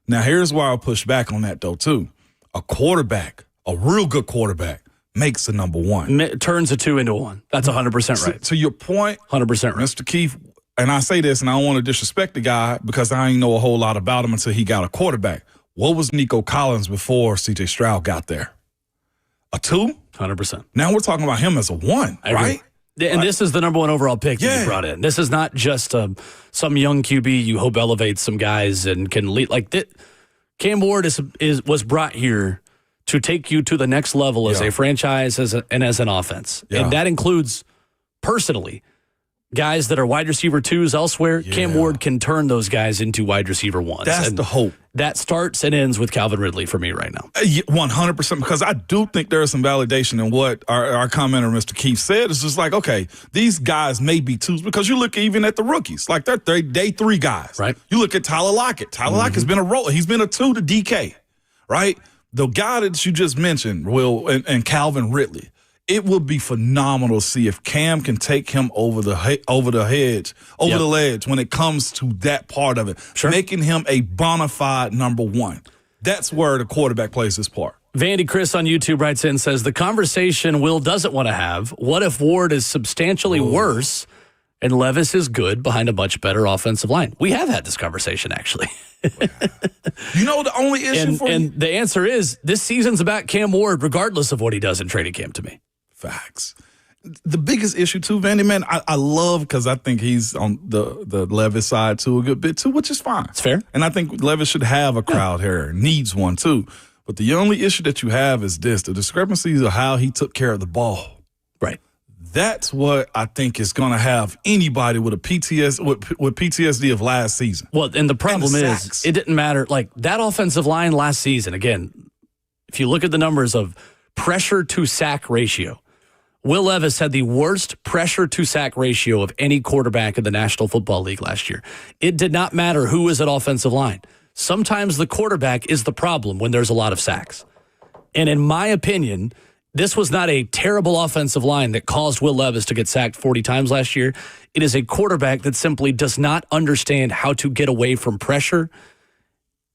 Now, here's where I'll push back on that, though, too. A quarterback, a real good quarterback, makes the number 1. Turns a 2 into a 1. That's 100% right. To your point, 100% right. Mr. Keefe, and I say this, and I don't want to disrespect the guy because I ain't know a whole lot about him until he got a quarterback. What was Nico Collins before C.J. Stroud got there? A 2? 100%. Now we're talking about him as a 1, right? And this is the number 1 overall pick that you brought in. This is not just some young QB you hope elevates some guys and can lead. Like, Cam Ward was brought here to take you to the next level as a franchise and as an offense. Yeah. And that includes, personally, guys that are wide receiver 2s elsewhere. Yeah. Cam Ward can turn those guys into wide receiver 1s. That's the hope. That starts and ends with Calvin Ridley for me right now. 100%, because I do think there is some validation in what our commenter, Mr. Keefe, said. It's just like, okay, these guys may be 2s, because you look even at the rookies. Like, they're day 3 guys. Right. You look at Tyler Lockett. Tyler Lockett's been he's been a 2 to DK, right? The guy that you just mentioned, Will, and Calvin Ridley, it would be phenomenal to see if Cam can take him over the ledge when it comes to that part of it, making him a bona fide number 1. That's where the quarterback plays his part. Vandy Chris on YouTube writes in and says, the conversation Will doesn't want to have, what if Ward is substantially worse and Levis is good behind a much better offensive line? We have had this conversation, actually. You know the only issue for you? And the answer is, this season's about Cam Ward, regardless of what he does in training camp to me. Facts. The biggest issue, too, Vandy, man, I love, because I think he's on the Levis side, too, a good bit, too, which is fine. It's fair. And I think Levis should have a crowd here, needs one, too. But the only issue that you have is this, the discrepancies of how he took care of the ball. Right. That's what I think is going to have anybody with PTSD of last season. Well, and the problem is, it didn't matter. Like, that offensive line last season, again, if you look at the numbers of pressure to sack ratio, Will Levis had the worst pressure to sack ratio of any quarterback in the National Football League last year. It did not matter who was at offensive line. Sometimes the quarterback is the problem when there's a lot of sacks. And in my opinion, This was not a terrible offensive line that caused Will Levis to get sacked 40 times last year. It is a quarterback that simply does not understand how to get away from pressure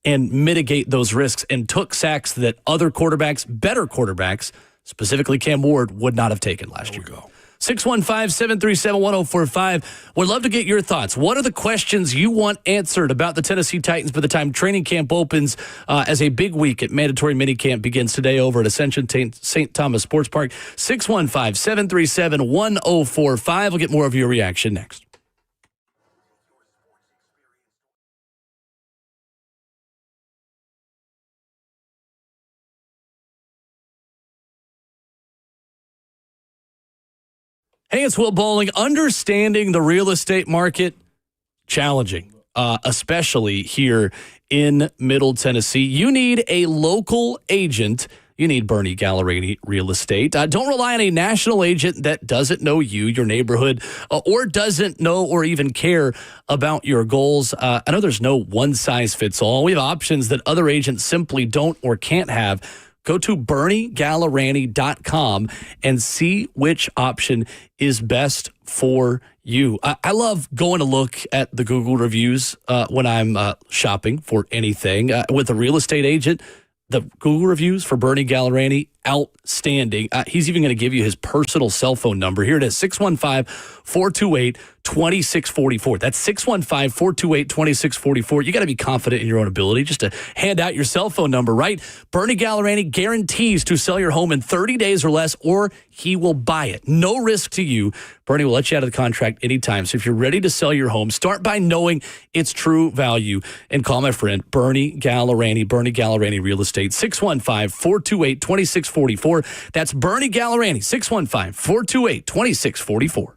and mitigate those risks, and took sacks that other quarterbacks, better quarterbacks, specifically Cam Ward, would not have taken last year. 615-737-1045. Would love to get your thoughts. What are the questions you want answered about the Tennessee Titans by the time training camp opens as a big week at mandatory minicamp begins today over at Ascension St. Thomas Sports Park? 615-737-1045. We'll get more of your reaction next. Hey, it's Will Bowling. Understanding the real estate market, challenging, especially here in Middle Tennessee. You need a local agent. You need Bernie Gallerini Real Estate. Don't rely on a national agent that doesn't know you, your neighborhood, or doesn't know or even care about your goals. I know there's no one-size-fits-all. We have options that other agents simply don't or can't have. Go to BernieGallerani.com and see which option is best for you. I love going to look at the Google reviews when I'm shopping for anything. With a real estate agent, the Google reviews for Bernie Gallerani, outstanding. He's even going to give you his personal cell phone number. Here it is, 615-428-2644. That's 615-428-2644. You got to be confident in your own ability just to hand out your cell phone number, right? Bernie Gallerani guarantees to sell your home in 30 days or less, or he will buy it. No risk to you. Bernie will let you out of the contract anytime. So if you're ready to sell your home, start by knowing its true value and call my friend Bernie Gallerani, Bernie Gallerani Real Estate, 615-428-2644. That's Bernie Gallerani, 615-428-2644.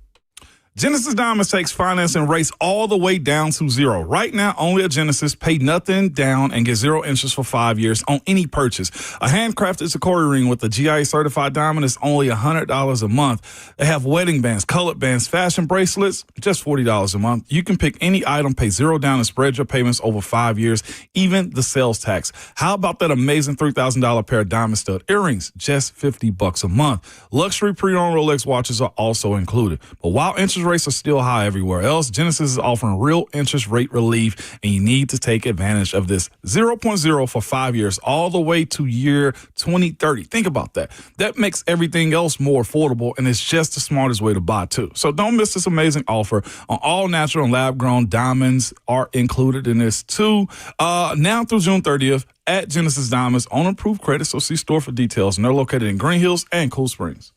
Genesis Diamonds takes finance and rates all the way down to zero. Right now, only at Genesis, pay nothing down and get zero interest for 5 years on any purchase. A handcrafted Sequoia ring with a GIA certified diamond is only $100 a month. They have wedding bands, colored bands, fashion bracelets, just $40 a month. You can pick any item, pay zero down, and spread your payments over 5 years, even the sales tax. How about that amazing $3,000 pair of diamond stud earrings? Just $50 a month. Luxury pre-owned Rolex watches are also included. But while interest rates are still high everywhere else, Genesis is offering real interest rate relief, and you need to take advantage of this. 0.0 for 5 years, all the way to year 2030. Think about that. That makes everything else more affordable, and it's just the smartest way to buy, too. So don't miss this amazing offer on all natural and lab-grown diamonds are included in this, too. Now through June 30th at Genesis Diamonds on approved credit, so see store for details. And they're located in Green Hills and Cool Springs.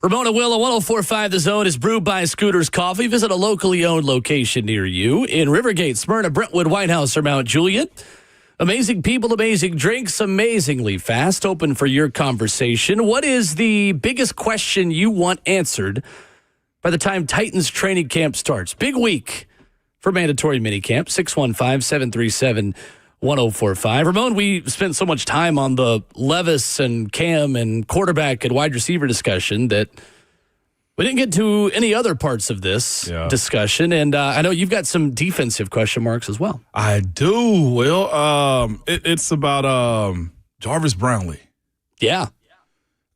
Ramon Will, 104.5 The Zone is brewed by Scooters Coffee. Visit a locally owned location near you in Rivergate, Smyrna, Brentwood, White House, or Mount Juliet. Amazing people, amazing drinks, amazingly fast. Open for your conversation. What is the biggest question you want answered by the time Titans training camp starts? Big week for mandatory minicamp. 615-737-1045. Ramon, we spent so much time on the Levis and Cam and quarterback and wide receiver discussion that we didn't get to any other parts of this discussion. And I know you've got some defensive question marks as well. I do, Will. It's about Jarvis Brownlee. Yeah.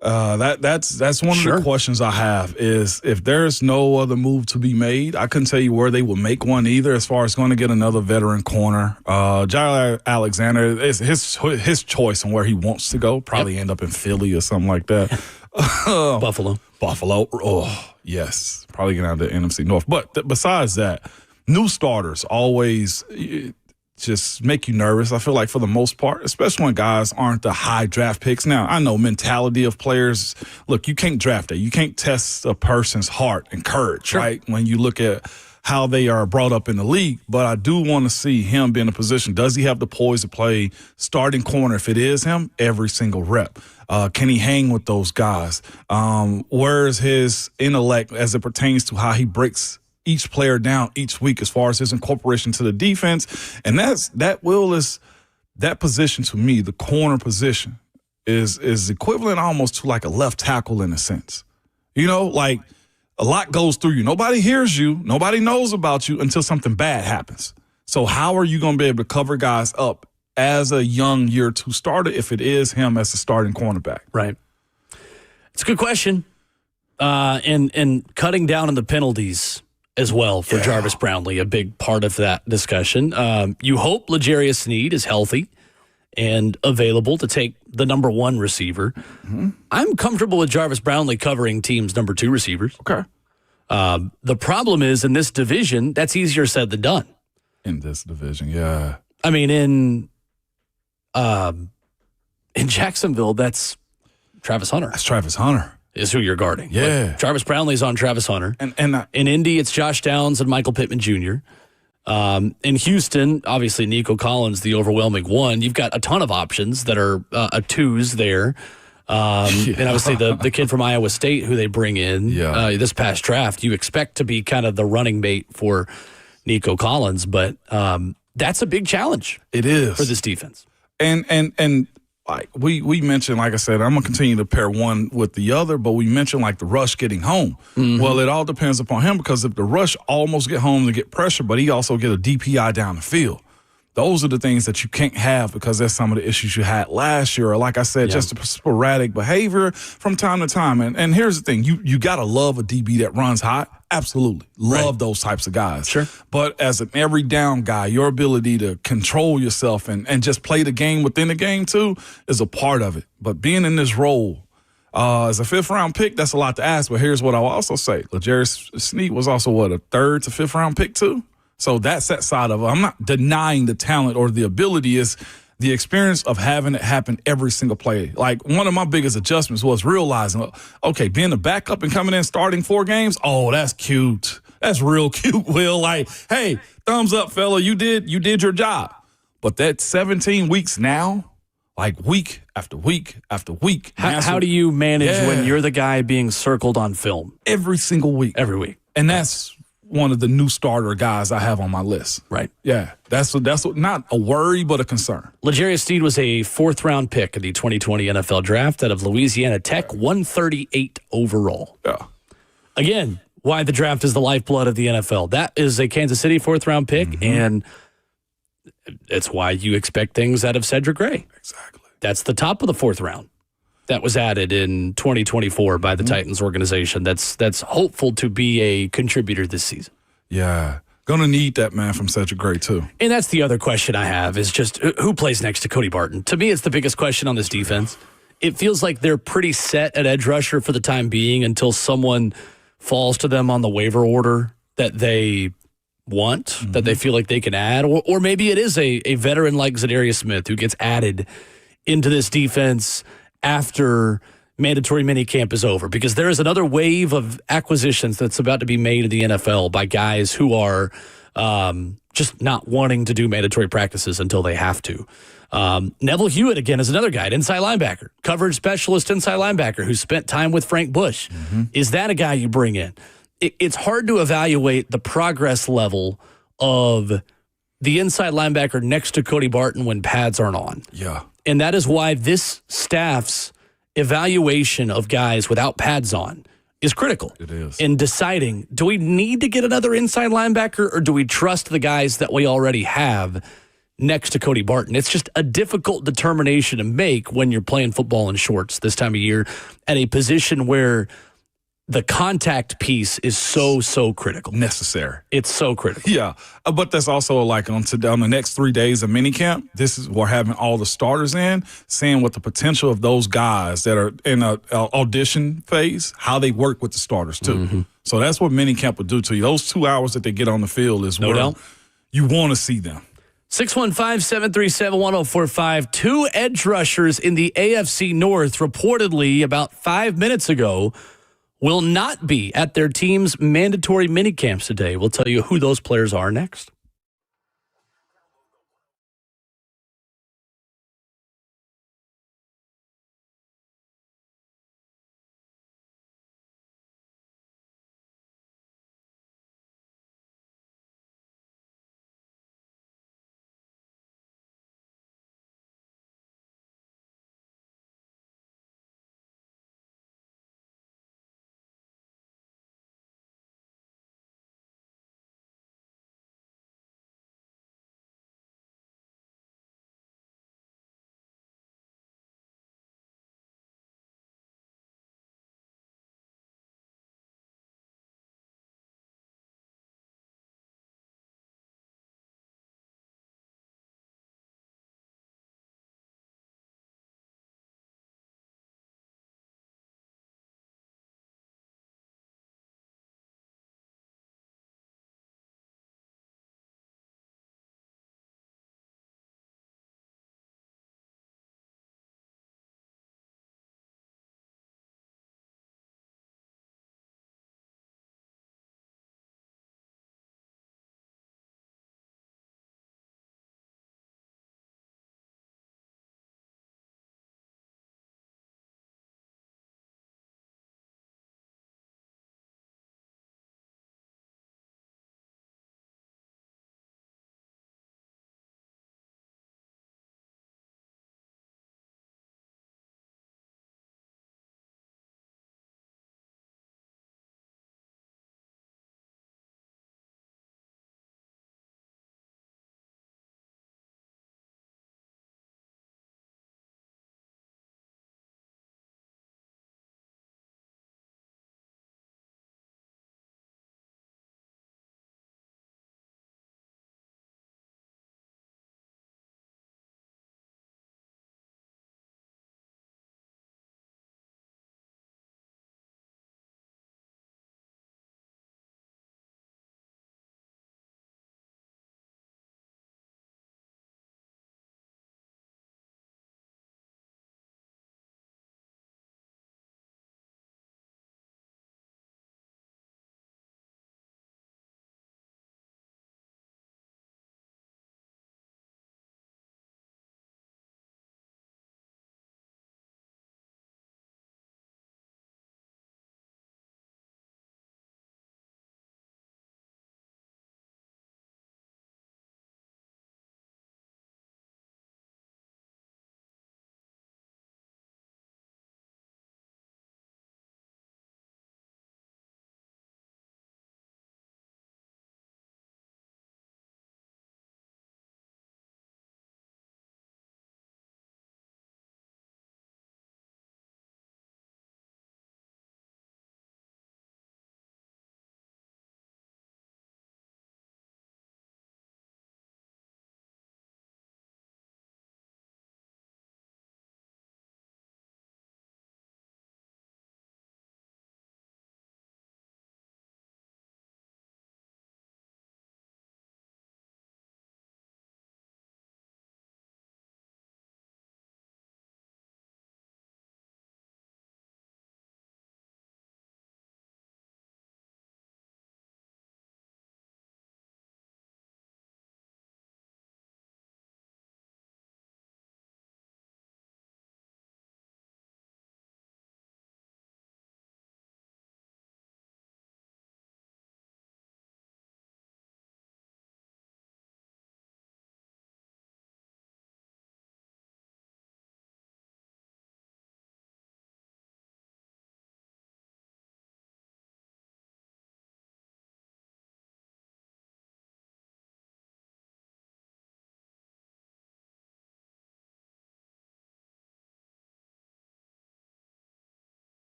That's one of the questions I have is if there's no other move to be made, I couldn't tell you where they would make one either as far as going to get another veteran corner. Jair Alexander is his choice on where he wants to go. Probably end up in Philly or something like that. Buffalo. Oh, yes. Probably get out of the NFC North. But besides that, new starters always just make you nervous, I feel like, for the most part, especially when guys aren't the high draft picks. Now, I know mentality of players. Look, you can't draft that. You can't test a person's heart and courage, right, when you look at how they are brought up in the league. But I do want to see him be in a position. Does he have the poise to play starting corner if it is him every single rep? Can he hang with those guys? Where's his intellect as it pertains to how he breaks each player down each week as far as his incorporation to the defense? And that position to me, the corner position, is equivalent almost to like a left tackle in a sense. You know, like a lot goes through you. Nobody hears you. Nobody knows about you until something bad happens. So how are you going to be able to cover guys up as a young year two starter if it is him as a starting cornerback? Right. It's a good question. And cutting down on the penalties as well for Jarvis Brownlee, a big part of that discussion. You hope L'Jarius Sneed is healthy and available to take the number one receiver. Mm-hmm. I'm comfortable with Jarvis Brownlee covering teams' number two receivers. Okay. The problem is in this division, that's easier said than done. In this division, yeah. I mean, in Jacksonville, that's Travis Hunter. That's Travis Hunter. Is who you're guarding. Yeah. Like, Travis Brownlee's on Travis Hunter. And in Indy, it's Josh Downs and Michael Pittman Jr. In Houston, obviously Nico Collins, the overwhelming one. You've got a ton of options that are a twos there. And obviously the kid from Iowa State who they bring in this past draft, you expect to be kind of the running mate for Nico Collins. But that's a big challenge. It is. For this defense. And like we mentioned, like I said, I'm going to continue to pair one with the other, but we mentioned like the rush getting home. Mm-hmm. Well, it all depends upon him because if the rush almost get home to get pressure, but he also get a DPI down the field. Those are the things that you can't have because that's some of the issues you had last year. Or like I said, just a sporadic behavior from time to time. And here's the thing. You got to love a DB that runs hot. Absolutely. Love those types of guys. Sure. But as an every down guy, your ability to control yourself and just play the game within the game too is a part of it. But being in this role as a fifth-round pick, that's a lot to ask. But here's what I'll also say. L'Jarius Sneed was also, a third to fifth-round pick too? So that's that side of it. I'm not denying the talent or the ability. Is the experience of having it happen every single play. Like, one of my biggest adjustments was realizing, okay, being a backup and coming in starting 4 games, oh, that's cute. That's real cute, Will. Like, hey, thumbs up, fella. You did your job. But that 17 weeks now, like week after week after week. How do you manage when you're the guy being circled on film? Every single week. Every week. And that's one of the new starter guys I have on my list. Right. Yeah. That's not a worry, but a concern. L'Jarius Sneed was a 4th-round pick in the 2020 NFL Draft out of Louisiana Tech, 138 overall. Yeah. Again, why the draft is the lifeblood of the NFL. That is a Kansas City 4th-round pick, and it's why you expect things out of Cedric Gray. Exactly. That's the top of the 4th round. That was added in 2024 by the Titans organization. That's hopeful to be a contributor this season. Yeah. Gonna need that, man, from Cedric Gray, too. And that's the other question I have is just who plays next to Cody Barton? To me, it's the biggest question on this defense. It feels like they're pretty set at edge rusher for the time being until someone falls to them on the waiver order that they want, that they feel like they can add. Or maybe it is a veteran like Zadarius Smith who gets added into this defense after mandatory minicamp is over, because there is another wave of acquisitions that's about to be made in the NFL by guys who are just not wanting to do mandatory practices until they have to. Neville Hewitt, again, is another guy, an inside linebacker, coverage specialist inside linebacker who spent time with Frank Bush. Is that a guy you bring in? It's hard to evaluate the progress level of the inside linebacker next to Cody Barton when pads aren't on. Yeah. And that is why this staff's evaluation of guys without pads on is critical. It is. In deciding, do we need to get another inside linebacker, or do we trust the guys that we already have next to Cody Barton? It's just a difficult determination to make when you're playing football in shorts this time of year at a position where the contact piece is so critical. Necessary. It's so critical. Yeah, but that's also like on the next 3 days of minicamp. This is we're having all the starters in, seeing what the potential of those guys that are in a audition phase, how they work with the starters too. So that's what minicamp will do to you. Those 2 hours that they get on the field is where you want to see them. 615-737-1045. Two edge rushers in the AFC North reportedly about 5 minutes ago will not be at their team's mandatory minicamps today. We'll tell you who those players are next.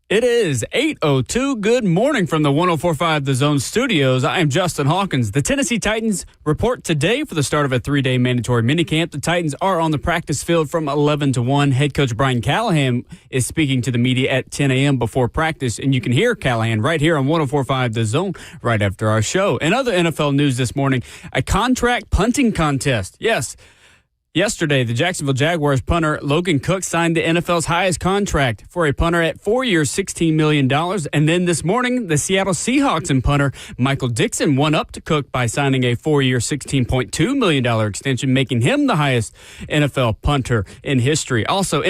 It is 8:02. Good morning from the 104.5 The Zone studios. I am Justin Hawkins. The Tennessee Titans report today for the start of a 3-day mandatory minicamp. The Titans are on the practice field from 11 to 1. Head coach Brian Callahan is speaking to the media at 10 a.m. before practice, and you can hear Callahan right here on 104.5 The Zone right after our show. In other NFL news this morning, a contract punting contest. Yes. Yesterday, the Jacksonville Jaguars punter Logan Cook signed the NFL's highest contract for a punter at 4 years, $16 million. And then this morning, the Seattle Seahawks and punter Michael Dixon won up to Cook by signing a 4-year, $16.2 million extension, making him the highest NFL punter in history. Also,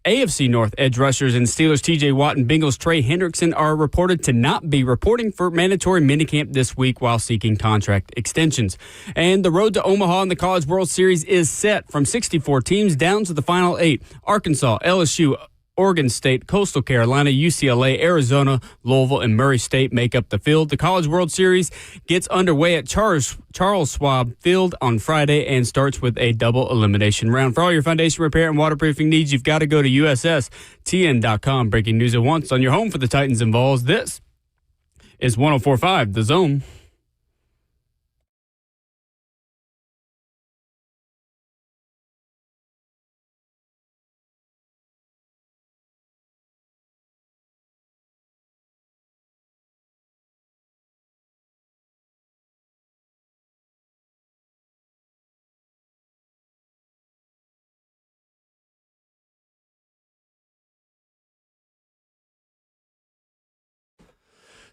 AFC North edge rushers and Steelers T.J. Watt and Bengals Trey Hendrickson are reported to not be reporting for mandatory minicamp this week while seeking contract extensions. And the road to Omaha in the College World Series is set from 64 teams down to the final 8. Arkansas, LSU, Oregon State, Coastal Carolina, UCLA, Arizona, Louisville, and Murray State make up the field. The College World Series gets underway at Charles Schwab Field on Friday and starts with a double elimination round. For all your foundation repair and waterproofing needs, you've got to go to USSTN.com. Breaking news at once on your home for the Titans and Vols. This is 104.5 The Zone.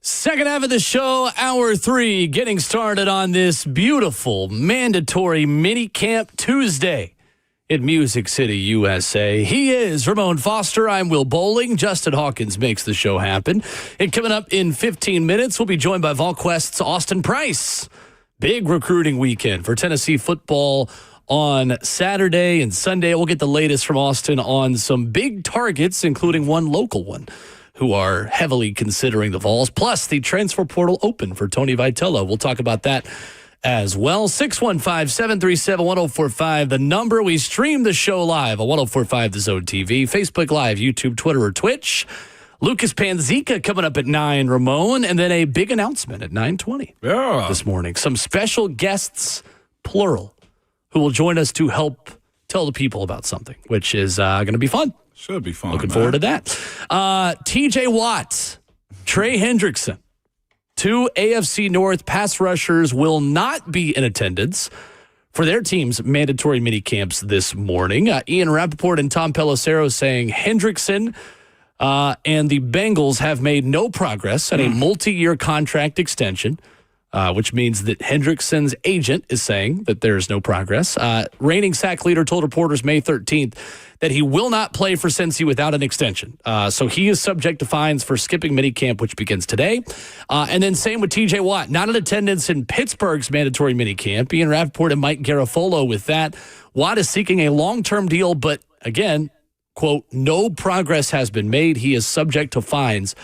Second half of the show, hour 3, getting started on this beautiful mandatory mini camp Tuesday in Music City, USA. He is Ramon Foster. I'm Will Bowling. Justin Hawkins makes the show happen. And coming up in 15 minutes, we'll be joined by VolQuest's Austin Price. Big recruiting weekend for Tennessee football on Saturday and Sunday. We'll get the latest from Austin on some big targets, including one local one, who are heavily considering the Vols, plus the transfer portal open for Tony Vitello. We'll talk about that as well. 615-737-1045, the number. We stream the show live on 1045 The Zone TV, Facebook Live, YouTube, Twitter, or Twitch. Lucas Panzica coming up at 9, Ramon, and then a big announcement at 9:20 this morning. Some special guests, plural, who will join us to help tell the people about something, which is going to be fun. Should be fun. Looking forward to that. T.J. Watt, Trey Hendrickson, 2 AFC North pass rushers will not be in attendance for their team's mandatory mini camps this morning. Ian Rappaport and Tom Pelissero saying Hendrickson and the Bengals have made no progress on a multi-year contract extension, which means that Hendrickson's agent is saying that there is no progress. Reigning sack leader told reporters May 13th that he will not play for Cincy without an extension. So he is subject to fines for skipping minicamp, which begins today. And then same with T.J. Watt, not in attendance in Pittsburgh's mandatory minicamp. Ian Rappaport and Mike Garafolo with that. Watt is seeking a long-term deal, but again, quote, no progress has been made. He is subject to fines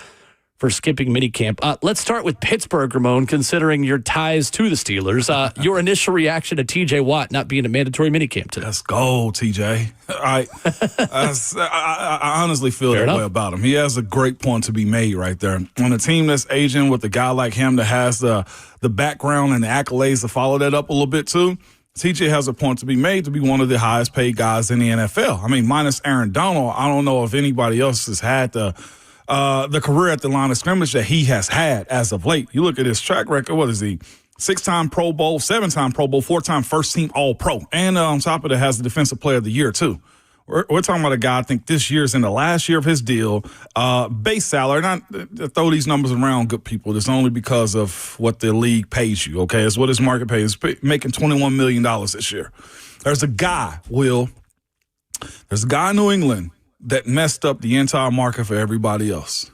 for skipping minicamp. Let's start with Pittsburgh, Ramon, considering your ties to the Steelers. Your initial reaction to T.J. Watt not being a mandatory minicamp today. Let's go, T.J. I honestly feel that way about him. He has a great point to be made right there. On a team that's aging with a guy like him that has the background and the accolades to follow that up a little bit too, TJ has a point to be made to be one of the highest paid guys in the NFL. I mean, minus Aaron Donald, I don't know if anybody else has had the career at the line of scrimmage that he has had as of late. You look at his track record, what is he? 6-time Pro Bowl, 7-time Pro Bowl, 4-time first-team All-Pro. And on top of it, has the Defensive Player of the Year, too. We're talking about a guy, I think this year's in the last year of his deal. Base salary, not throw these numbers around, good people. It's only because of what the league pays you, okay? It's what his market pays. He's making $21 million this year. There's a guy, Will, there's a guy in New England that messed up the entire market for everybody else.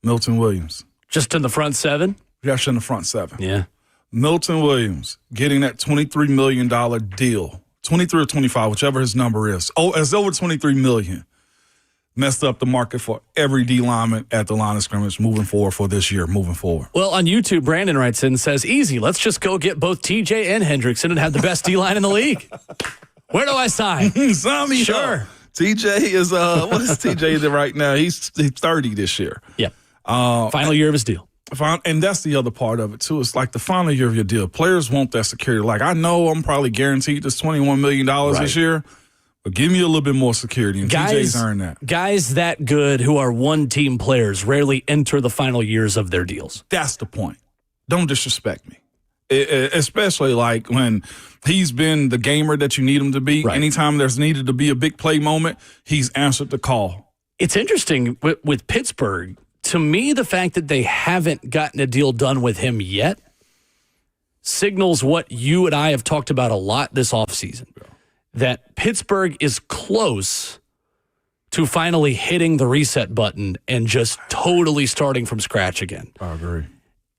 Milton Williams. Just in the front 7? Just in the front 7. Yeah. Milton Williams getting that $23 million deal. 23 or 25, whichever his number is. Oh, it's over $23 million. Messed up the market for every D lineman at the line of scrimmage moving forward for this year, moving forward. Well, on YouTube, Brandon writes in and says, easy, let's just go get both TJ and Hendrickson and have the best D line in the league. Where do I sign? Sign me sure. up. TJ is what is TJ right now? He's 30 this year. Yep. Final year of his deal. And that's the other part of it, too. It's like the final year of your deal. Players want that security. Like, I know I'm probably guaranteed this $21 million this year, but give me a little bit more security. And TJ's earned that. Guys that good who are one-team players rarely enter the final years of their deals. That's the point. Don't disrespect me. Especially like when he's been the gamer that you need him to be. Right. Anytime there's needed to be a big play moment, he's answered the call. It's interesting with Pittsburgh. To me, the fact that they haven't gotten a deal done with him yet signals what you and I have talked about a lot this offseason, that Pittsburgh is close to finally hitting the reset button and just totally starting from scratch again. I agree.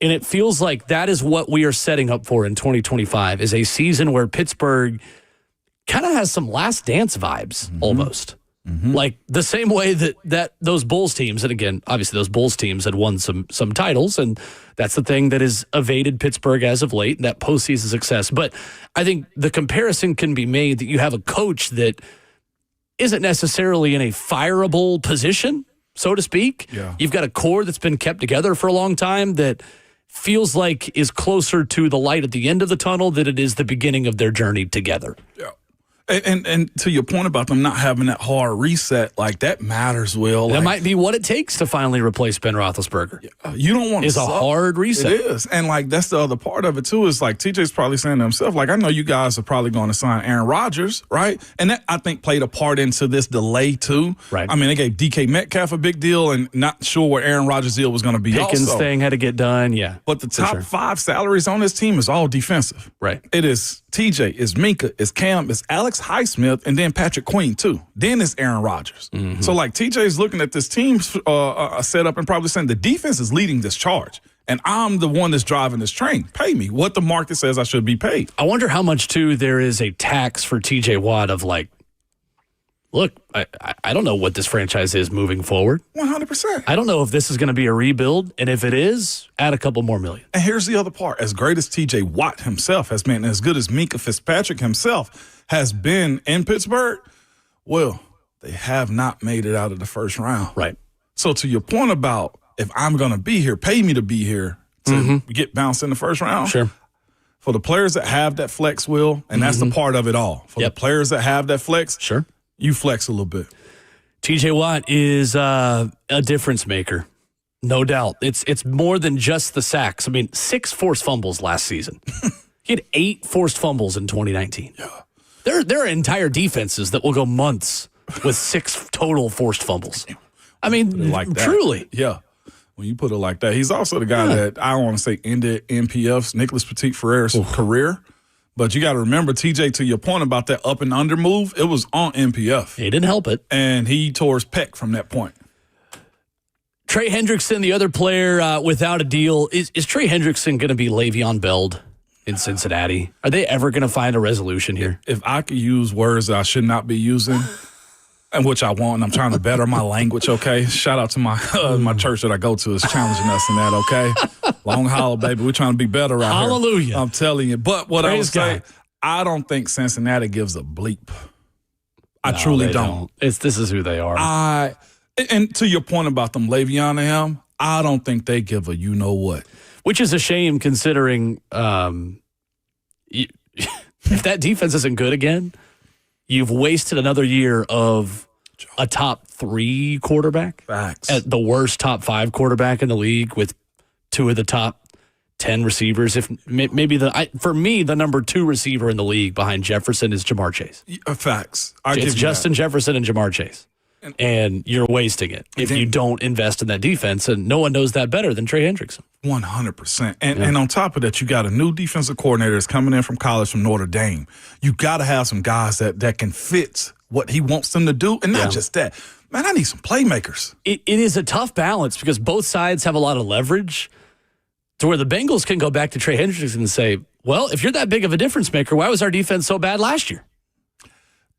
And it feels like that is what we are setting up for in 2025, is a season where Pittsburgh kind of has some last dance vibes almost. Like the same way that those Bulls teams, and again, obviously those Bulls teams had won some titles, and that's the thing that has evaded Pittsburgh as of late, that postseason success. But I think the comparison can be made that you have a coach that isn't necessarily in a fireable position, so to speak. Yeah. You've got a core that's been kept together for a long time that feels like is closer to the light at the end of the tunnel than it is the beginning of their journey together. Yeah. And to your point about them not having that hard reset, like that matters, Will. That like, might be what it takes to finally replace Ben Roethlisberger. You don't want to. It's a hard reset. It is. And like that's the other part of it too, is like TJ's probably saying to himself, like, I know you guys are probably going to sign Aaron Rodgers, right? And that I think played a part into this delay too. Right. I mean, they gave DK Metcalf a big deal and not sure where Aaron Rodgers' deal was going to be. Pickens also. thing had to get done, yeah. But the top 5 salaries on this team is all defensive. Right. It is TJ, it's Minka, it's Cam, it's Alex Highsmith, and then Patrick Queen too. Then it's Aaron Rodgers. So like TJ's looking at this team setup and probably saying the defense is leading this charge. And I'm the one that's driving this train. Pay me what the market says I should be paid. I wonder how much, too, there is a tax for TJ Watt of like, look, I don't know what this franchise is moving forward. 100%. I don't know if this is going to be a rebuild. And if it is, add a couple more million. And here's the other part. As great as TJ Watt himself has been, as good as Minka Fitzpatrick himself has been in Pittsburgh, well, they have not made it out of the first round. Right. So to your point about if I'm going to be here, pay me to be here to get bounced in the first round. Sure. For the players that have that flex, Will, and that's the part of it all. For the players that have that flex, Sure. You flex a little bit. TJ Watt is a difference maker. No doubt. It's more than just the sacks. I mean, 6 forced fumbles last season. He had 8 forced fumbles in 2019. Yeah. There are entire defenses that will go months with 6 total forced fumbles. I mean, Like that. truly. Yeah. When you put it like that, he's also the guy that I want to say ended NPF's Nicholas Petit-Ferrer's career. But you got to remember, TJ, to your point about that up and under move, it was on NPF. He didn't help it. And he tore his pec from that point. Trey Hendrickson, the other player without a deal. Is Trey Hendrickson going to be Le'Veon Bell in Cincinnati? Are they ever going to find a resolution here? If I could use words that I should not be using, and which I want, and I'm trying to better my language, okay? Shout out to my my church that I go to is challenging us in that, okay? Long Hollow, baby. We're trying to be better out here. Hallelujah. I'm telling you. But what I would Praise say, God. I don't think Cincinnati gives a bleep. I truly don't. This is who they are. And to your point about them, Le'Veon and him, I don't think they give a you know what. Which is a shame considering if that defense isn't good again, you've wasted another year of a top 3 quarterback. Facts. At the worst top 5 quarterback in the league with 2 of the top 10 receivers. If maybe for me, the number 2 receiver in the league behind Jefferson is Jamar Chase. Facts. It's Justin Jefferson and Jamar Chase. And you're wasting it if you don't invest in that defense. And no one knows that better than Trey Hendrickson. 100%. And on top of that, you got a new defensive coordinator that's coming in from college from Notre Dame. You got to have some guys that can fit what he wants them to do. And not just that. Man, I need some playmakers. It is a tough balance because both sides have a lot of leverage to where the Bengals can go back to Trey Hendrickson and say, well, if you're that big of a difference maker, why was our defense so bad last year?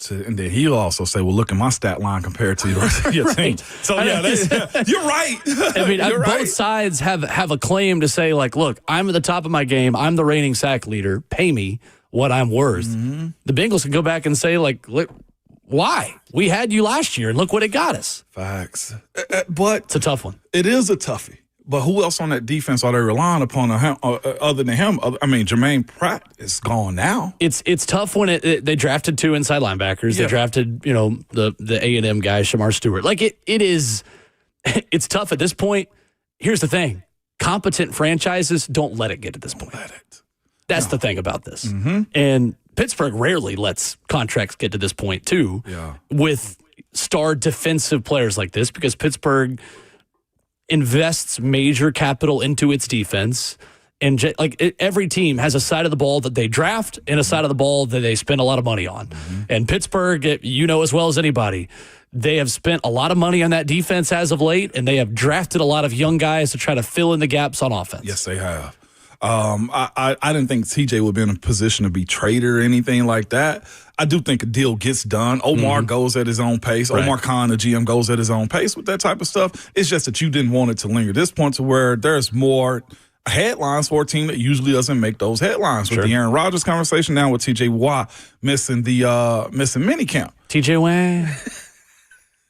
And then he'll also say, well, look at my stat line compared to your team. So, you're right. I mean, You're both right. sides have a claim to say, like, look, I'm at the top of my game. I'm the reigning sack leader. Pay me what I'm worth. The Bengals can go back and say, like, look, why? We had you last year, and look what it got us. Facts. But It's a tough one. it is a toughie. But who else on that defense are they relying upon other than him? I mean, Germaine Pratt is gone now. It's tough when they drafted 2 inside linebackers. Yeah. They drafted, the A&M guy, Shamar Stewart. Like it is, it's tough at this point. Here's the thing. Competent franchises don't let it get to this point. That's the thing about this. Mm-hmm. And Pittsburgh rarely lets contracts get to this point, too, with star defensive players like this, because Pittsburgh invests major capital into its defense. And every team has a side of the ball that they draft and a side of the ball that they spend a lot of money on. Mm-hmm. And Pittsburgh, as well as anybody, they have spent a lot of money on that defense as of late, and they have drafted a lot of young guys to try to fill in the gaps on offense. Yes, they have. I didn't think TJ would be in a position to be traded or anything like that. I do think a deal gets done. Omar goes at his own pace. Right. Omar Khan, the GM, goes at his own pace with that type of stuff. It's just that you didn't want it to linger. This point to where there's more headlines for a team that usually doesn't make those headlines. With the Aaron Rodgers conversation, now with TJ Watt missing minicamp. TJ Wang.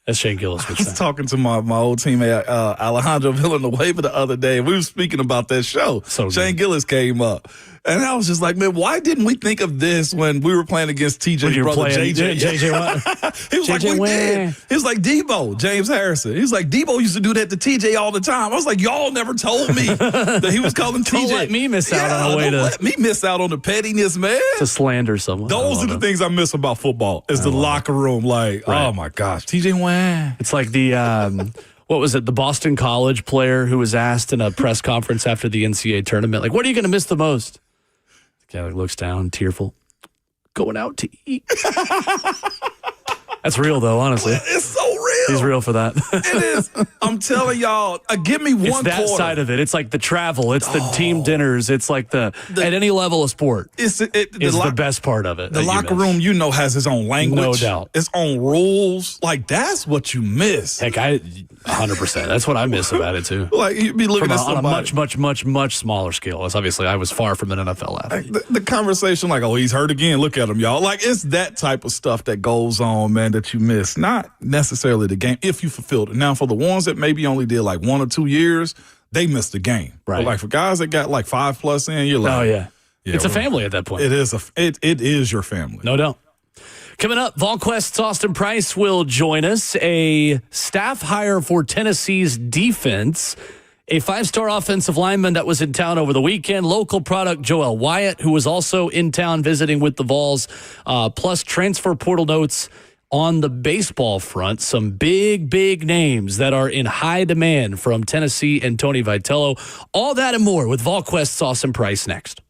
As Shane Gillis would I was say. talking to my old teammate Alejandro Villanueva the other day, and we were speaking about that show. Shane Gillis came up. And I was just like, man, why didn't we think of this when we were playing against TJ's brother, JJ? JJ what? He was like, we did. He was like, Debo, James Harrison. He was like, Debo used to do that to TJ all the time. I was like, y'all never told me that he was calling TJ. Don't let me miss out on a way to. Let me miss out on the pettiness, man. To slander someone. Those are the things I miss about football, is the locker room. Like, oh my gosh, TJ Wang. It's like the. What was it? The Boston College player who was asked in a press conference after the NCAA tournament, like, what are you going to miss the most? The guy looks down, tearful. Going out to eat. That's real, though, honestly. It's so real. He's real for that. It is. I'm telling y'all, give me one It's that quarter. side of it. It's like the travel. It's the team dinners. It's like at any level of sport. It's the best part of it. The locker room, has its own language. No doubt. Its own rules. Like, that's what you miss. Heck, 100%. That's what I miss about it, too. Like, you'd be looking at on a somebody. much smaller scale. As obviously, I was far from an NFL athlete. The conversation, like, oh, he's hurt again. Look at him, y'all. Like, it's that type of stuff that goes on, man, that you miss. Not necessarily the game, if you fulfilled it. Now, for the ones that maybe only did like 1 or 2 years, they missed the game. Right. But like for guys that got like 5+ in, you're like, oh yeah, it's a family at that point. It is it is your family. No doubt. Coming up, VolQuest's Austin Price will join us. A staff hire for Tennessee's defense. A 5-star offensive lineman that was in town over the weekend. Local product Joel Wyatt, who was also in town visiting with the Vols. Plus transfer portal notes on the baseball front. Some big names that are in high demand from Tennessee and Tony Vitello. All that and more with VolQuest's Austin Price next.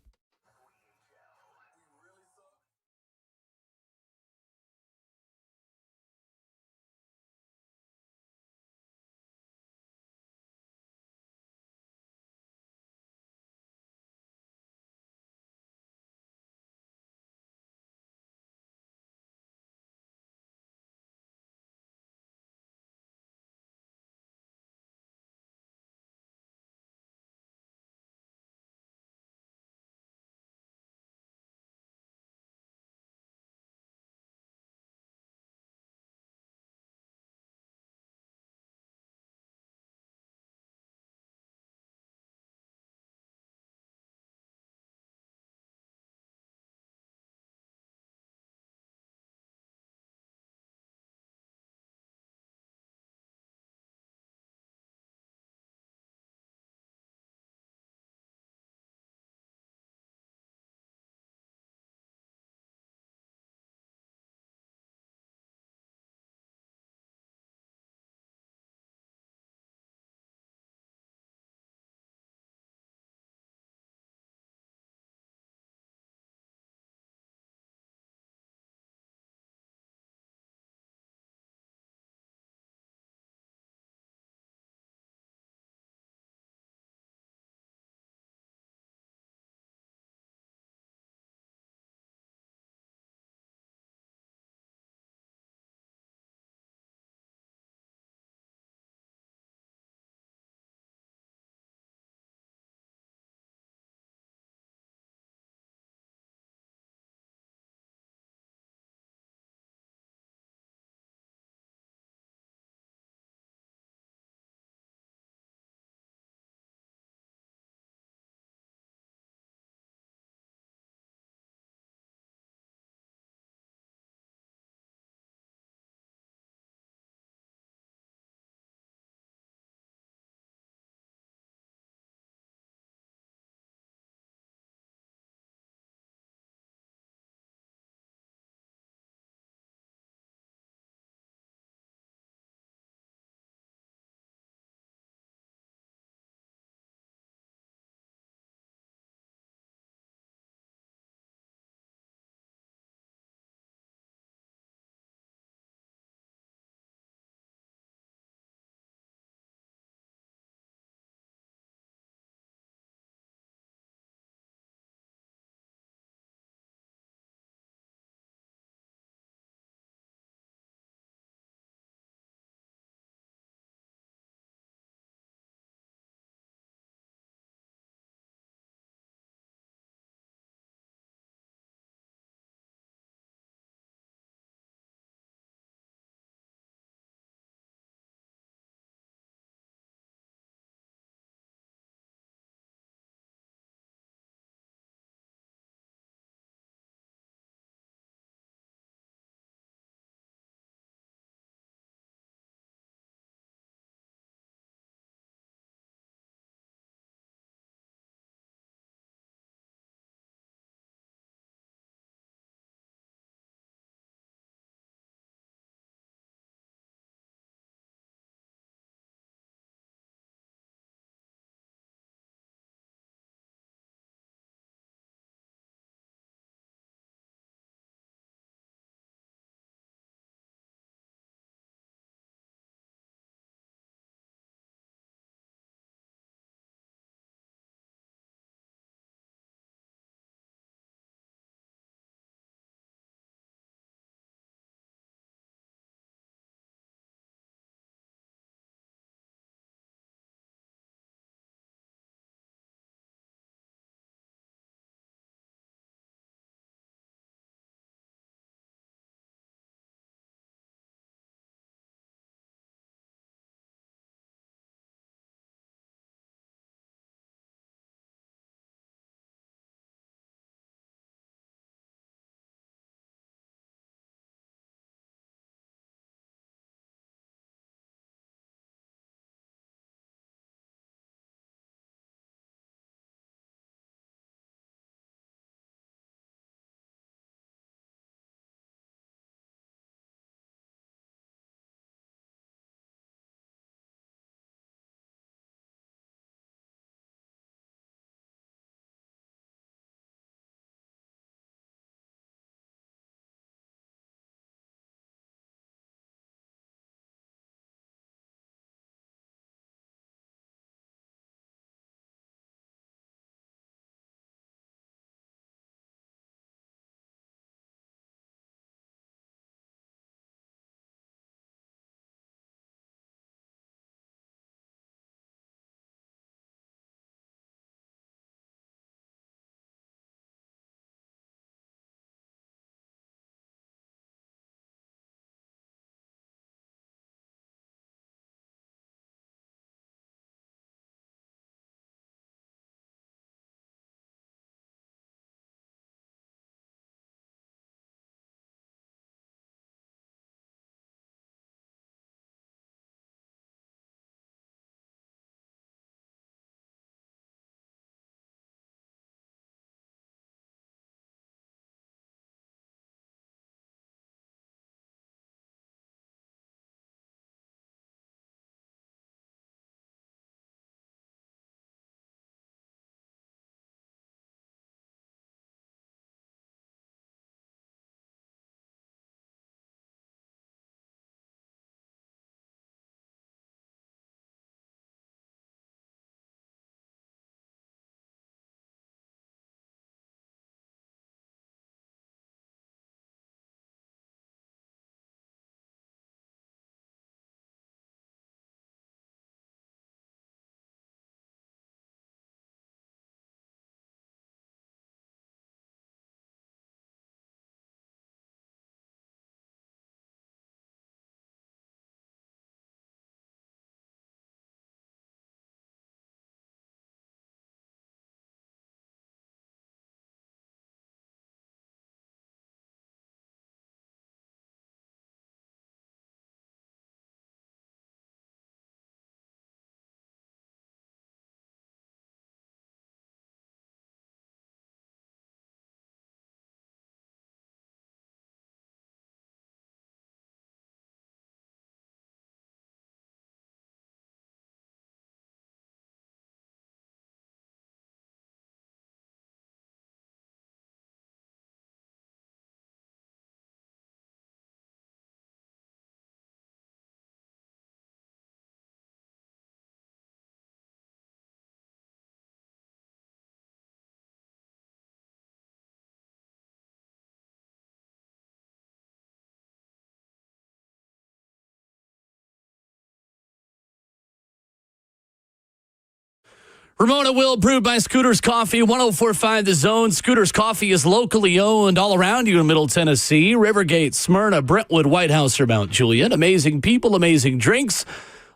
Ramon Will, brewed by Scooters Coffee, 104.5 The Zone. Scooters Coffee is locally owned all around you in Middle Tennessee. Rivergate, Smyrna, Brentwood, White House, or Mount Juliet. Amazing people, amazing drinks,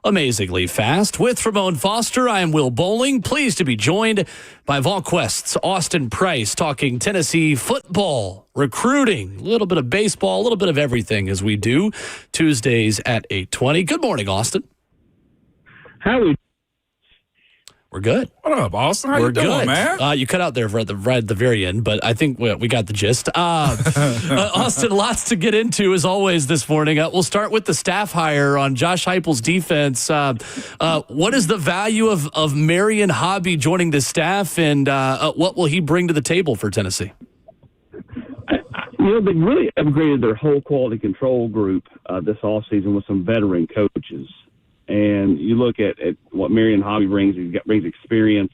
amazingly fast. With Ramon Foster, I am Will Bowling. Pleased to be joined by VolQuest's Austin Price, talking Tennessee football, recruiting, a little bit of baseball, a little bit of everything as we do Tuesdays at 8:20. Good morning, Austin. How we? We're good. What up, Austin? How We're you doing, good. man? You cut out there right at the very end, but I think we got the gist. Austin, lots to get into as always this morning. We'll start with the staff hire on Josh Heupel's defense. What is the value of Marion Hobby joining the staff, and what will he bring to the table for Tennessee? They really upgraded their whole quality control group this offseason with some veteran coaches. And you look at what Marion Hobby brings. He brings experience.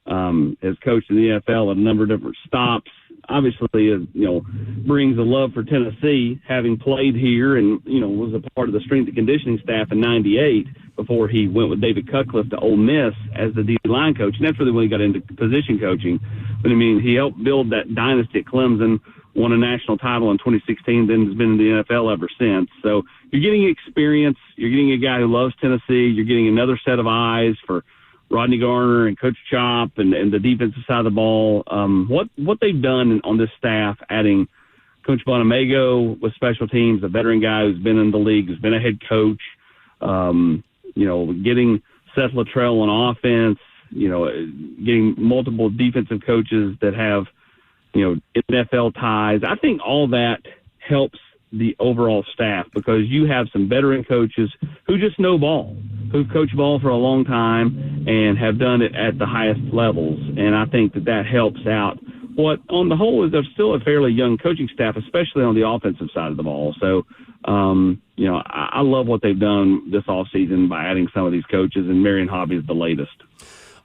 Has coached in the NFL at a number of different stops. Obviously, brings a love for Tennessee, having played here and, was a part of the strength and conditioning staff in '98 before he went with David Cutcliffe to Ole Miss as the D-line coach. And that's really when he got into position coaching. But, he helped build that dynasty at Clemson, won a national title in 2016, then has been in the NFL ever since. So you're getting experience. You're getting a guy who loves Tennessee. You're getting another set of eyes for Rodney Garner and Coach Chop and the defensive side of the ball. What they've done on this staff, adding Coach Bonamago with special teams, a veteran guy who's been in the league, who's been a head coach, getting Seth Luttrell on offense, getting multiple defensive coaches that have, NFL ties. I think all that helps the overall staff because you have some veteran coaches who just know ball, who've coached ball for a long time and have done it at the highest levels. And I think that helps out what on the whole is there's still a fairly young coaching staff, especially on the offensive side of the ball. So, I love what they've done this offseason by adding some of these coaches, and Marion Hobby is the latest.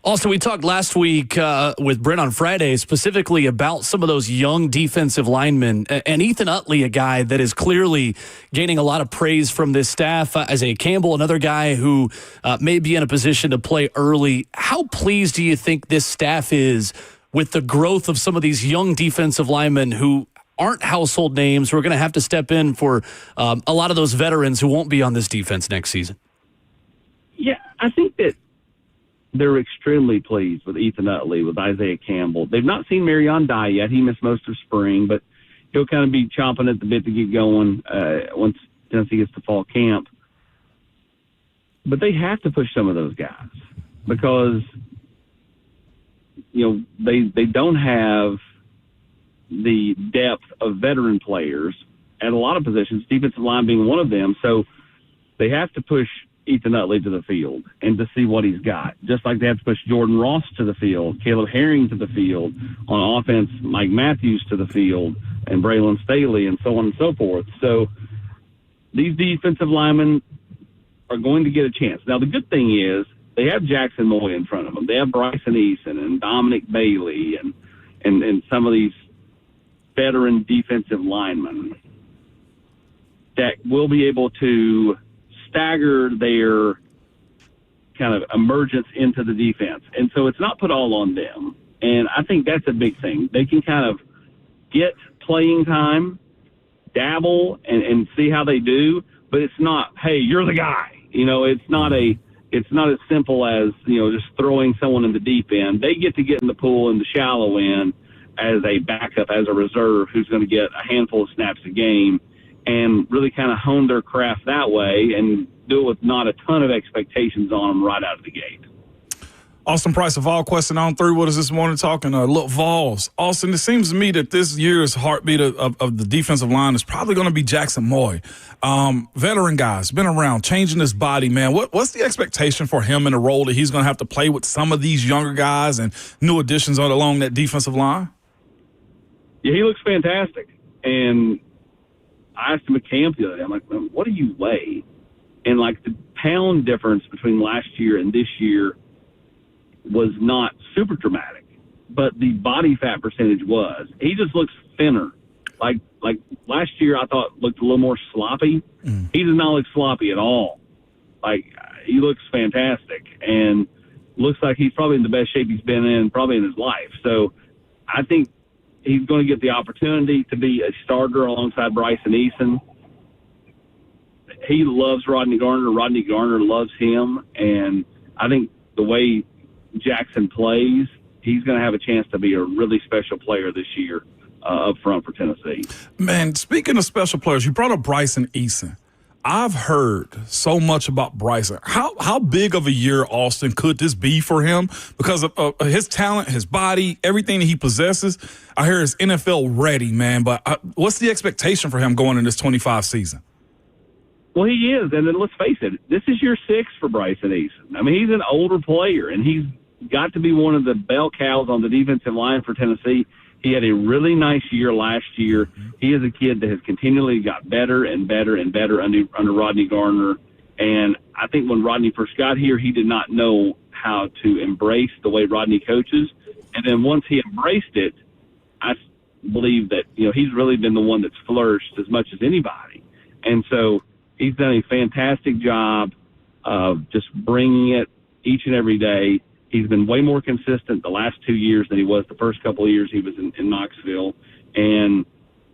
Also, we talked last week with Brent on Friday specifically about some of those young defensive linemen. And Ethan Utley, a guy that is clearly gaining a lot of praise from this staff. Isaiah Campbell, another guy who may be in a position to play early. How pleased do you think this staff is with the growth of some of these young defensive linemen who aren't household names, who are going to have to step in for a lot of those veterans who won't be on this defense next season? Yeah, I think that they're extremely pleased with Ethan Utley, with Isaiah Campbell. They've not seen Marion Dye yet. He missed most of spring, but he'll kind of be chomping at the bit to get going once Tennessee gets to fall camp. But they have to push some of those guys because, they don't have the depth of veteran players at a lot of positions, defensive line being one of them. So they have to push Ethan Utley to the field and to see what he's got. Just like they have to push Jordan Ross to the field, Caleb Herring to the field, on offense, Mike Matthews to the field, and Braylon Staley, and so on and so forth. So these defensive linemen are going to get a chance. Now, the good thing is they have Jackson Moy in front of them. They have Bryson Eason and Dominic Bailey and some of these veteran defensive linemen that will be able to stagger their kind of emergence into the defense. And so it's not put all on them. And I think that's a big thing. They can kind of get playing time, dabble, and see how they do, but it's not, hey, you're the guy. It's not as simple as, just throwing someone in the deep end. They get to get in the pool in the shallow end as a backup, as a reserve who's going to get a handful of snaps a game and really kind of hone their craft that way and do it with not a ton of expectations on them right out of the gate. Austin Price of VolQuest and On 3 with us this morning talking look, Vols. Austin, it seems to me that this year's heartbeat of the defensive line is probably going to be Jackson Moy. Veteran guys, been around, changing his body, man. What's the expectation for him in the role that he's going to have to play with some of these younger guys and new additions along that defensive line? Yeah, he looks fantastic. And I asked him at camp the other day, I'm like, what do you weigh? And, the pound difference between last year and this year was not super dramatic, but the body fat percentage was. He just looks thinner. Like last year, I thought looked a little more sloppy. He does not look sloppy at all. He looks fantastic. And looks like he's probably in the best shape he's been in probably in his life. So I think he's going to get the opportunity to be a starter alongside Bryson Eason. He loves Rodney Garner. Rodney Garner loves him. And I think the way Jackson plays, he's going to have a chance to be a really special player this year up front for Tennessee. Man, speaking of special players, you brought up Bryson Eason. I've heard so much about Bryson. How big of a year, Austin, could this be for him? Because of his talent, his body, everything that he possesses. I hear he's NFL ready, man. But what's the expectation for him going in this 25 season? Well, he is. And then let's face it, this is year 6 for Bryson Eason. I mean, he's an older player, and he's got to be one of the bell cows on the defensive line for Tennessee. He had a really nice year last year. He is a kid that has continually got better and better and better under Rodney Garner. And I think when Rodney first got here, he did not know how to embrace the way Rodney coaches. And then once he embraced it, I believe that, he's really been the one that's flourished as much as anybody. And so he's done a fantastic job of just bringing it each and every day. He's been way more consistent the last 2 years than he was the first couple of years he was in Knoxville. And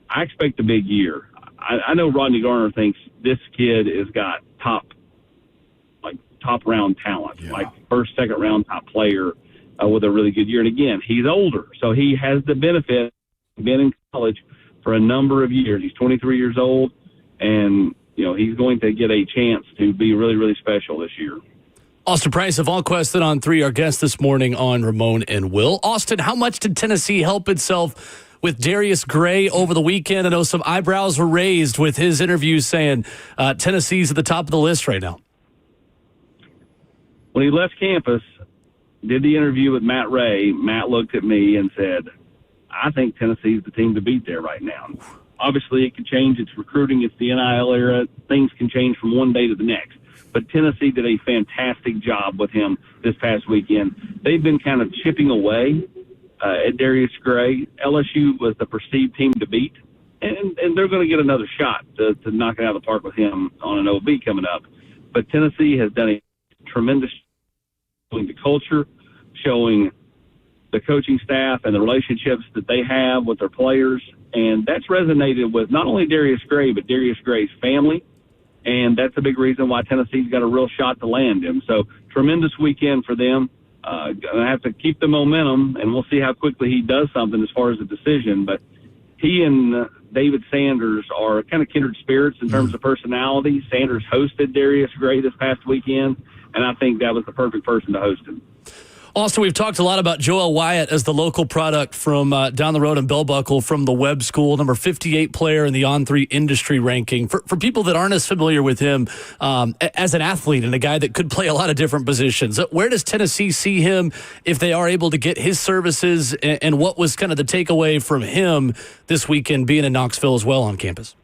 I expect a big year. I know Rodney Garner thinks this kid has got top round talent, like first, second round top player with a really good year. And again, he's older, so he has the benefit of being in college for a number of years. He's 23 years old, and he's going to get a chance to be really, really special this year. Austin Price of VolQuest on 3, our guest this morning on Ramon and Will. Austin, how much did Tennessee help itself with Darius Gray over the weekend? I know some eyebrows were raised with his interview saying Tennessee's at the top of the list right now. When he left campus, did the interview with Matt Ray, Matt looked at me and said, I think Tennessee's the team to beat there right now. Obviously, it could change. It's recruiting. It's the NIL era. Things can change from one day to the next. But Tennessee did a fantastic job with him this past weekend. They've been kind of chipping away at Darius Gray. LSU was the perceived team to beat, and they're going to get another shot to knock it out of the park with him on an OB coming up. But Tennessee has done a tremendous job showing the culture, showing the coaching staff and the relationships that they have with their players, and that's resonated with not only Darius Gray, but Darius Gray's family. And that's a big reason why Tennessee's got a real shot to land him. So tremendous weekend for them. Going to have to keep the momentum, and we'll see how quickly he does something as far as a decision. But he and David Sanders are kind of kindred spirits in terms of personality. Sanders hosted Darius Gray this past weekend, and I think that was the perfect person to host him. Austin, we've talked a lot about Joel Wyatt as the local product from down the road in Bell Buckle from the Webb School, number 58 player in the On3 industry ranking. For people that aren't as familiar with him as an athlete and a guy that could play a lot of different positions, where does Tennessee see him if they are able to get his services, and what was kind of the takeaway from him this weekend being in Knoxville as well on campus?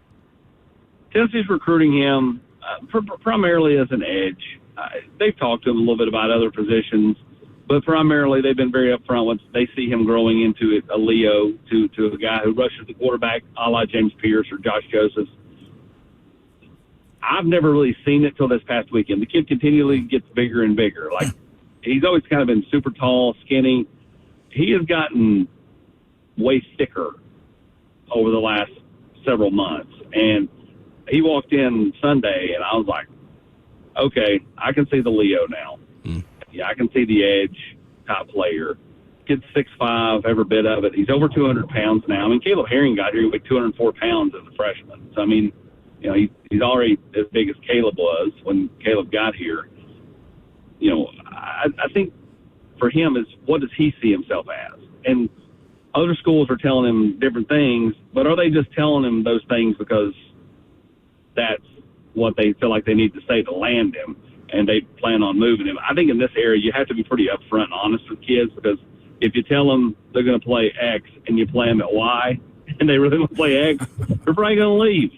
Tennessee's recruiting him primarily as an edge. They've talked to him a little bit about other positions, but primarily they've been very upfront once they see him growing into a Leo, to a guy who rushes the quarterback a la James Pierce or Josh Joseph. I've never really seen it till this past weekend. The kid continually gets bigger and bigger. Like, he's always kind of been super tall, skinny. He has gotten way thicker over the last several months. And he walked in Sunday, and I was like, okay, I can see the Leo now. Yeah, I can see the edge top player. Kid's 6'5", every bit of it. He's over 200 pounds now. I mean, Caleb Herring got here, he weighed 204 pounds as a freshman. So, I mean, he's already as big as Caleb was when Caleb got here. I think for him is, what does he see himself as? And other schools are telling him different things, but are they just telling him those things because that's what they feel like they need to say to land him, and they plan on moving him? I think in this area you have to be pretty upfront and honest with kids, because if you tell them they're going to play X and you play them at Y and they really want to play X, they're probably going to leave.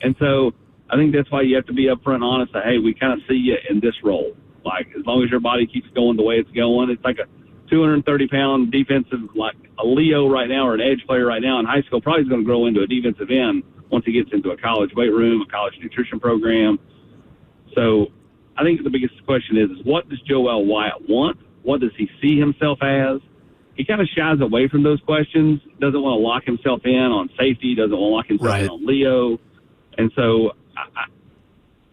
And so I think that's why you have to be upfront and honest that, hey, we kind of see you in this role. Like, as long as your body keeps going the way it's going, it's like a 230-pound defensive, like a Leo right now or an edge player right now in high school, probably is going to grow into a defensive end once he gets into a college weight room, a college nutrition program. So I think the biggest question is what does Joel Wyatt want, what does he see himself as? He kind of shies away from those questions, doesn't want to lock himself in on safety, doesn't want to lock himself in on Leo. And so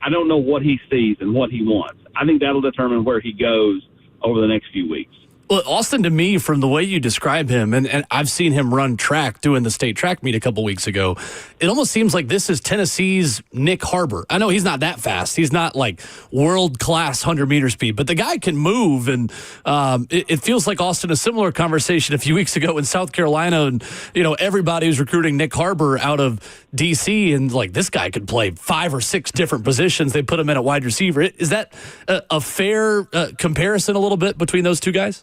I don't know what he sees and what he wants. I think that'll determine where he goes over the next few weeks. Well, Austin, to me, from the way you describe him, and I've seen him run track doing the state track meet a couple weeks ago, it almost seems like this is Tennessee's Nick Harbor. I know he's not that fast. He's not like world-class 100-meter speed, but the guy can move, and it feels like, Austin, a similar conversation a few weeks ago in South Carolina, and, everybody was recruiting Nick Harbor out of D.C., and, this guy could play 5 or 6 different positions. They put him in at wide receiver. Is that a fair comparison a little bit between those two guys?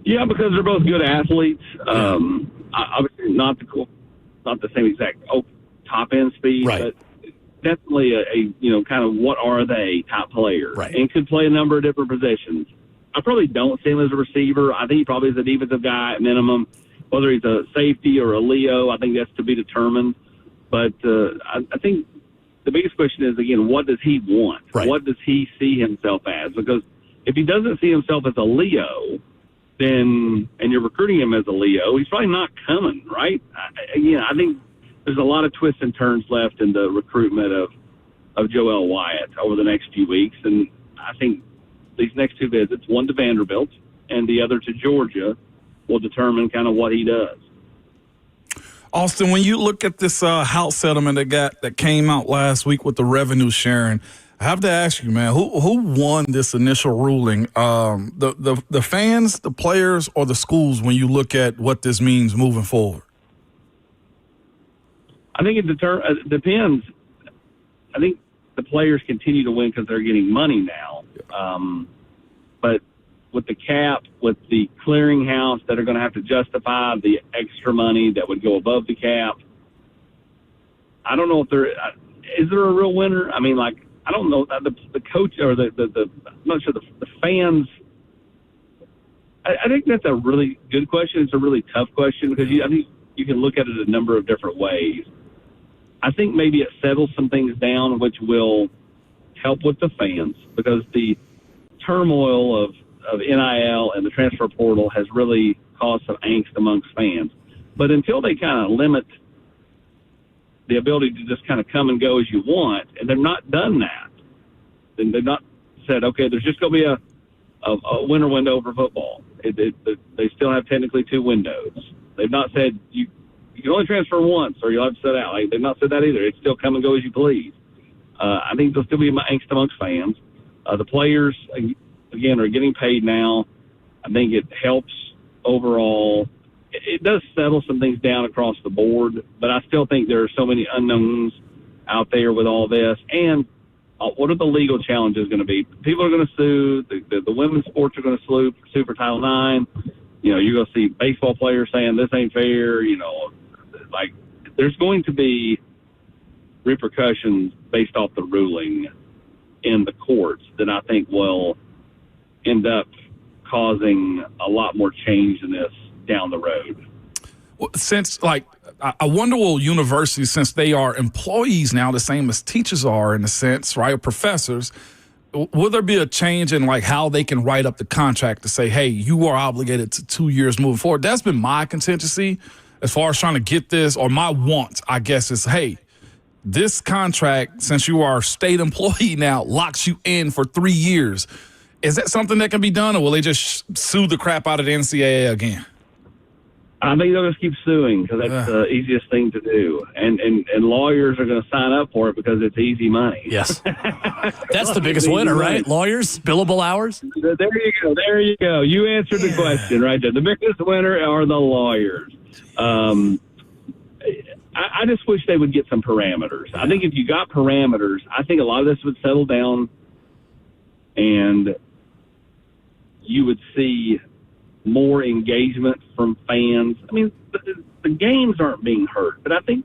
Yeah, because they're both good athletes. Obviously, not the same exact top end speed, right, but definitely a kind of what are they type player, right, and could play a number of different positions. I probably don't see him as a receiver. I think he probably is a defensive guy at minimum. Whether he's a safety or a Leo, I think that's to be determined. But I think the biggest question is, again, what does he want? Right. What does he see himself as? Because if he doesn't see himself as a Leo, and you're recruiting him as a Leo, he's probably not coming, right? I think there's a lot of twists and turns left in the recruitment of Joel Wyatt over the next few weeks. And I think these next 2 visits, one to Vanderbilt and the other to Georgia, will determine kind of what he does. Austin, when you look at this house settlement that came out last week with the revenue sharing, I have to ask you, man, who won this initial ruling? The fans, the players, or the schools when you look at what this means moving forward? I think it depends. I think the players continue to win because they're getting money now. But with the cap, with the clearinghouse that are going to have to justify the extra money that would go above the cap, I don't know if is there a real winner? I mean, I don't know. The coach or I'm not sure the fans. I think that's a really good question. It's a really tough question because I think you can look at it a number of different ways. I think maybe it settles some things down, which will help with the fans because the turmoil of NIL and the transfer portal has really caused some angst amongst fans. But until they kind of limit the ability to just kind of come and go as you want, and they've not done that. And they've not said, okay, there's just going to be a winter window for football. They still have technically 2 windows. They've not said you can only transfer once or you'll have to sit out. They've not said that either. It's still come and go as you please. I think there'll still be angst amongst fans. The players, again, are getting paid now. I think it helps overall. It does settle some things down across the board, but I still think there are so many unknowns out there with all this. And what are the legal challenges going to be? People are going to sue. The women's sports are going to sue for Title IX. You're going to see baseball players saying this ain't fair. There's going to be repercussions based off the ruling in the courts that I think will end up causing a lot more change in this down the road. Since, I wonder, will universities, since they are employees now, the same as teachers are in a sense, right, or professors, will there be a change in, how they can write up the contract to say, hey, you are obligated to 2 years moving forward? That's been my contingency as far as trying to get this, or my want, I guess, is, hey, this contract, since you are a state employee now, locks you in for 3 years. Is that something that can be done, or will they just sue the crap out of the NCAA again? I think they'll just keep suing because that's the easiest thing to do. And lawyers are going to sign up for it because it's easy money. Yes. That's the biggest winner, right? Lawyers, billable hours? There you go. You answered the question right there. The biggest winner are the lawyers. I just wish they would get some parameters. I think if you got parameters, I think a lot of this would settle down and you would see more engagement from fans. I mean, the games aren't being hurt, but I think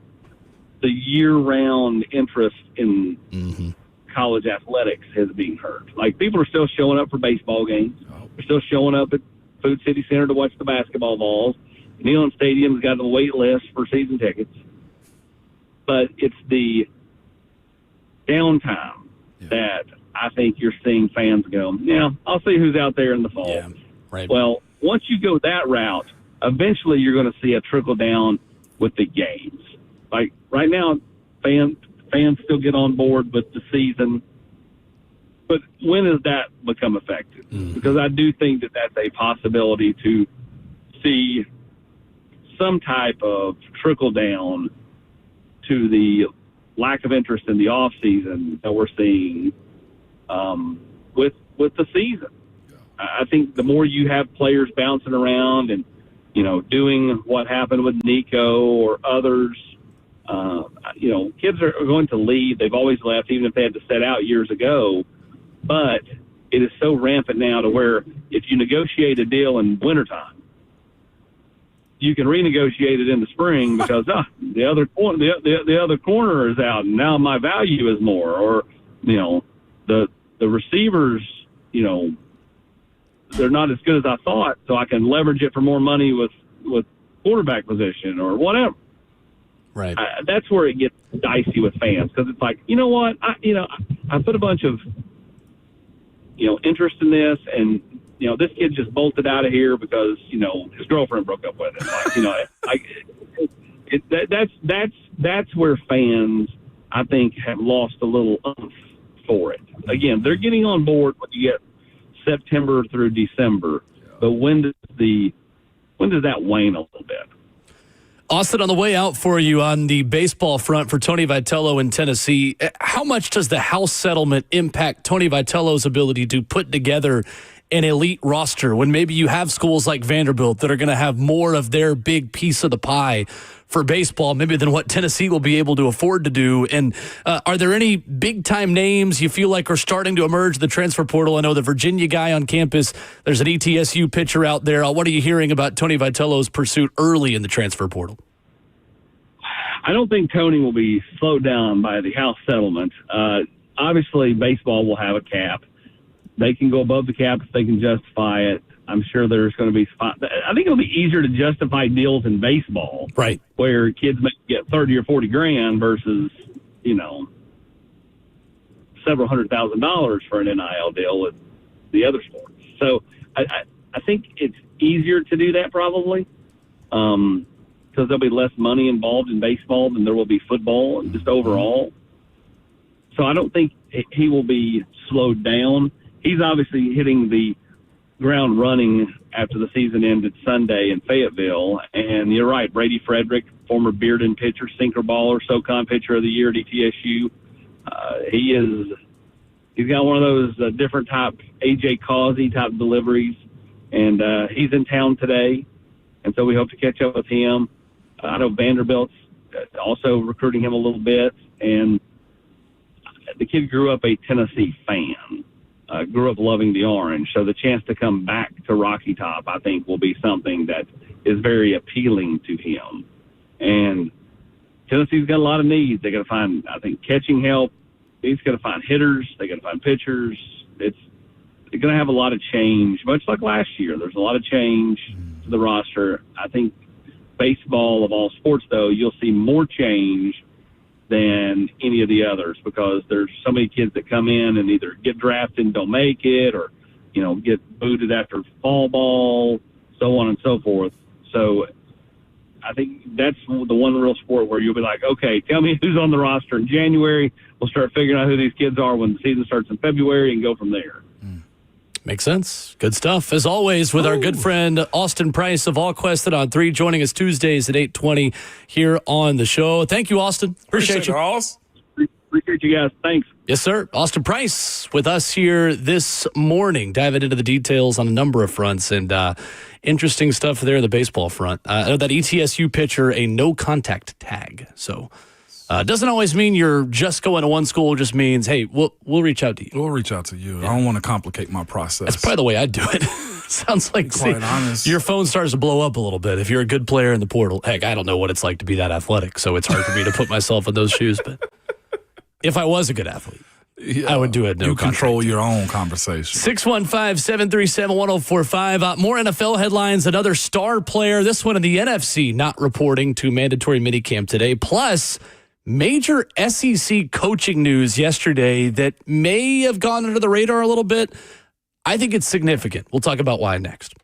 the year-round interest in college athletics is being hurt. People are still showing up for baseball games. They're still showing up at Food City Center to watch the basketball balls. Neyland Stadium's got a wait list for season tickets. But it's the downtime that I think you're seeing fans go, yeah, I'll see who's out there in the fall. Yeah, right. Well, once you go that route, eventually you're going to see a trickle down with the games. Like right now, fans still get on board with the season. But when does that become effective? Because I do think that that's a possibility to see some type of trickle down to the lack of interest in the off season that we're seeing with the season. I think the more you have players bouncing around and, doing what happened with Nico or others, kids are going to leave. They've always left, even if they had to set out years ago. But it is so rampant now to where if you negotiate a deal in wintertime, you can renegotiate it in the spring because the other corner is out and now my value is more. Or the receivers, they're not as good as I thought, so I can leverage it for more money with quarterback position or whatever. Right. That's where it gets dicey with fans because it's like, you know what, I put a bunch of interest in this, and this kid just bolted out of here because his girlfriend broke up with him. That's where fans, I think, have lost a little oomph for it. Again, they're getting on board when you get September through December, but when does that wane a little bit? Austin, on the way out for you on the baseball front for Tony Vitello in Tennessee, how much does the House settlement impact Tony Vitello's ability to put together an elite roster when maybe you have schools like Vanderbilt that are going to have more of their big piece of the pie for baseball maybe than what Tennessee will be able to afford to do? And are there any big-time names you feel like are starting to emerge in the transfer portal? I know the Virginia guy on campus, there's an ETSU pitcher out there. What are you hearing about Tony Vitello's pursuit early in the transfer portal? I don't think Tony will be slowed down by the House settlement. Obviously, baseball will have a cap. They can go above the cap if they can justify it. I'm sure there's going to be – I think it'll be easier to justify deals in baseball. Right. Where kids may get 30 or 40 grand versus, several $100,000 for an NIL deal with the other sports. So I think it's easier to do that probably because there'll be less money involved in baseball than there will be football and just overall. So I don't think he will be slowed down. He's obviously hitting the ground running after the season ended Sunday in Fayetteville. And you're right, Brady Frederick, former Bearden pitcher, sinker baller, SoCon pitcher of the year at ETSU. He's got one of those different type A.J. Causey type deliveries. And he's in town today. And so we hope to catch up with him. I know Vanderbilt's also recruiting him a little bit. And the kid grew up a Tennessee fan. Grew up loving the orange. So the chance to come back to Rocky Top, I think, will be something that is very appealing to him. And Tennessee's got a lot of needs. They got to find, I think, catching help. He's got to find hitters. They got to find pitchers. They're going to have a lot of change, much like last year. There's a lot of change to the roster. I think baseball of all sports, though, you'll see more change than any of the others because there's so many kids that come in and either get drafted and don't make it or, get booted after fall ball, so on and so forth. So I think that's the one real sport where you'll be like, okay, tell me who's on the roster in January. We'll start figuring out who these kids are when the season starts in February and go from there. Makes sense. Good stuff. As always, with our good friend Austin Price of VolQuest on 3, joining us Tuesdays at 8:20 here on the show. Thank you, Austin. Appreciate you. Appreciate you guys. Thanks. Yes, sir. Austin Price with us here this morning, diving into the details on a number of fronts and interesting stuff there in the baseball front. I know that ETSU pitcher, a no-contact tag. So doesn't always mean you're just going to one school. It just means, hey, we'll reach out to you. We'll reach out to you. Yeah. I don't want to complicate my process. That's probably the way I'd do it. Sounds like honest. Your phone starts to blow up a little bit if you're a good player in the portal. Heck, I don't know what it's like to be that athletic, so it's hard for me to put myself in those shoes. But if I was a good athlete, I would do it. You control your own conversation. 615-737-1045. More NFL headlines. Another star player, this one in the NFC, not reporting to mandatory minicamp today. Plus, major SEC coaching news yesterday that may have gone under the radar a little bit. I think it's significant. We'll talk about why next.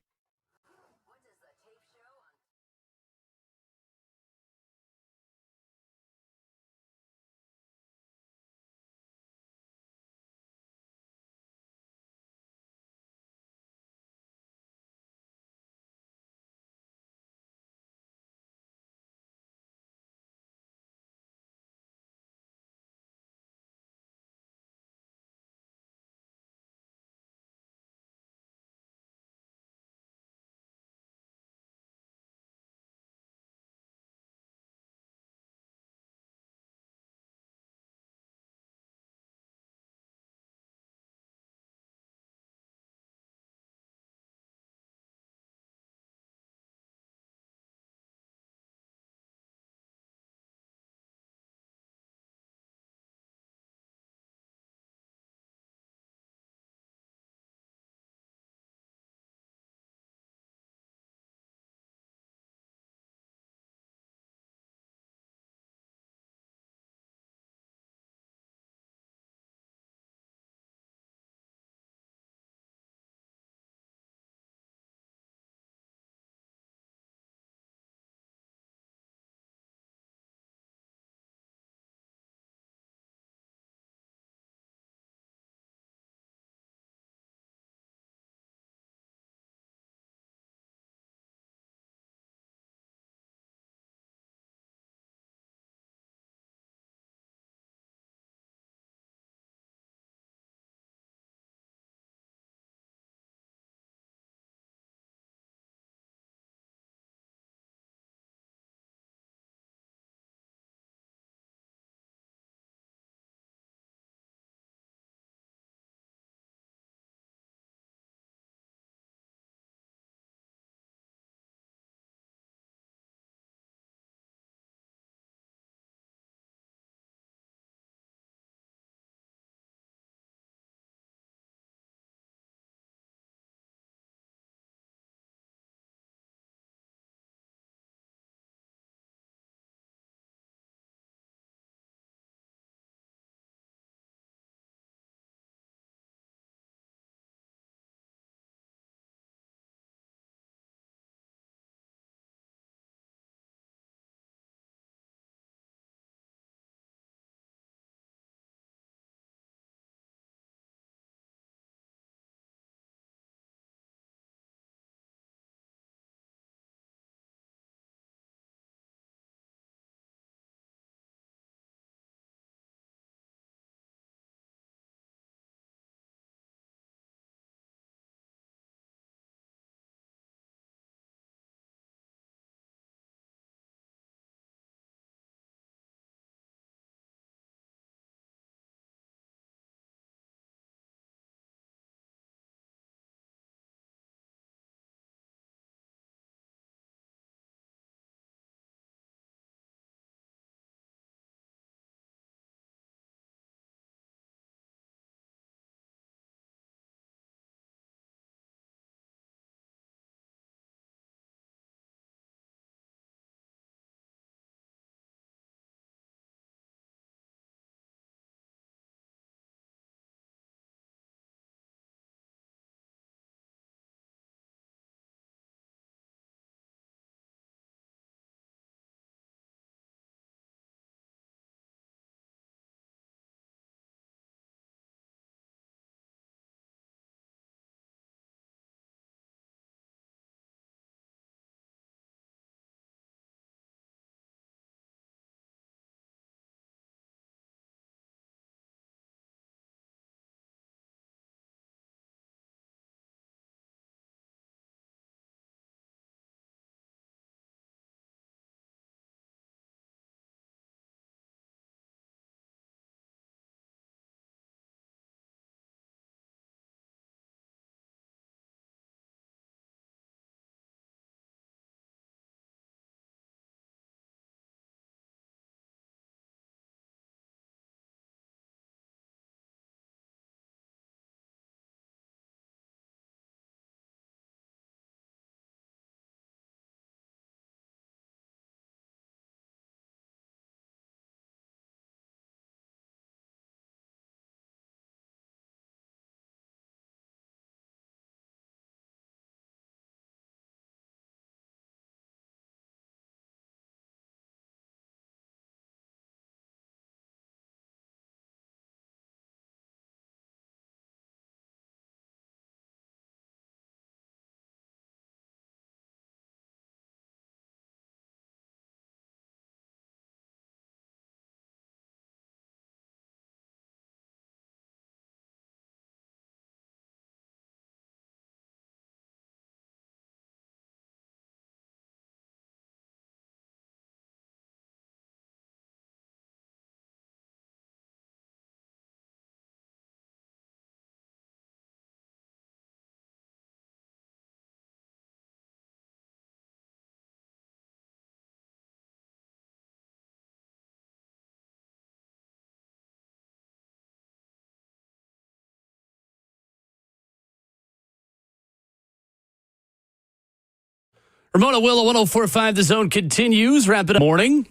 Ramon Will, 104.5 The Zone continues. Wrap it up morning.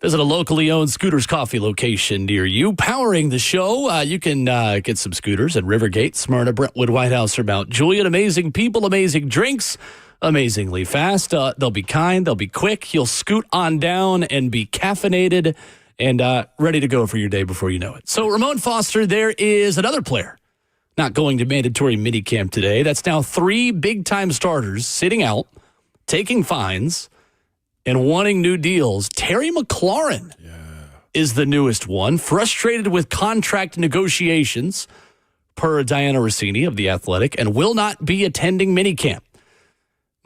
Visit a locally owned Scooters Coffee location near you. Powering the show, you can get some scooters at Rivergate, Smyrna, Brentwood, White House, or Mount Juliet. Amazing people, amazing drinks, amazingly fast. They'll be kind, they'll be quick. You'll scoot on down and be caffeinated and ready to go for your day before you know it. So, Ramon Foster, there is another player not going to mandatory minicamp today. That's now 3 big-time starters sitting out, taking fines, and wanting new deals. Terry McLaurin is the newest one, frustrated with contract negotiations, per Diana Rossini of The Athletic, and will not be attending minicamp.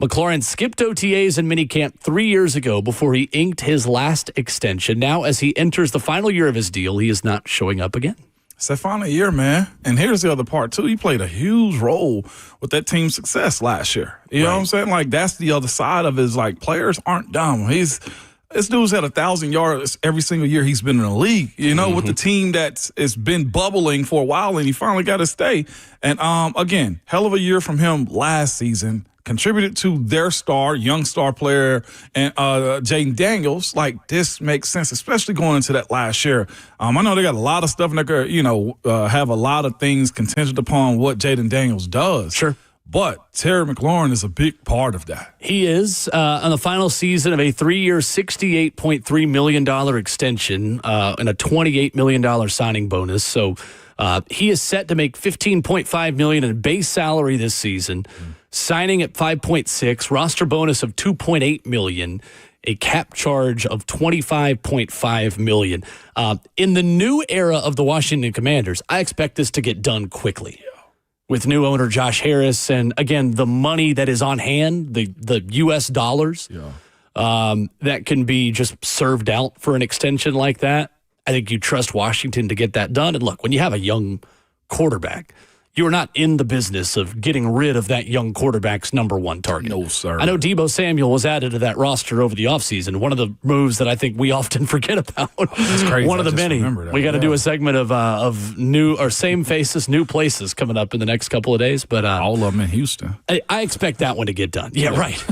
McLaurin skipped OTAs and minicamp 3 years ago before he inked his last extension. Now, as he enters the final year of his deal, he is not showing up again. It's that final year, man. And here's the other part, too. He played a huge role with that team's success last year. You know what I'm saying? Like, that's the other side of it is, like, players aren't dumb. This dude's had 1,000 yards every single year he's been in the league, you know, with the team that's it's been bubbling for a while, and he finally got to stay. And, again, hell of a year from him last season. Contributed to their young star player, and Jaden Daniels. Like, this makes sense, especially going into that last year. I know they got a lot of stuff, and they could, have a lot of things contingent upon what Jaden Daniels does. Sure. But Terry McLaurin is a big part of that. He is on the final season of a 3-year, $68.3 million extension and a $28 million signing bonus. So he is set to make $15.5 million in base salary this season. Signing at 5.6, roster bonus of 2.8 million, a cap charge of 25.5 million. In the new era of the Washington Commanders, I expect this to get done quickly. With new owner Josh Harris, and again, the money that is on hand, the U.S. dollars, that can be just served out for an extension like that. I think you trust Washington to get that done. And look, when you have a young quarterback, you are not in the business of getting rid of that young quarterback's number one target. No, sir. I know Deebo Samuel was added to that roster over the offseason. One of the moves that I think we often forget about. That's crazy. One of the many. We got to do a segment of new or same faces, new places coming up in the next couple of days. But all of them in Houston. I expect that one to get done. Yeah, right.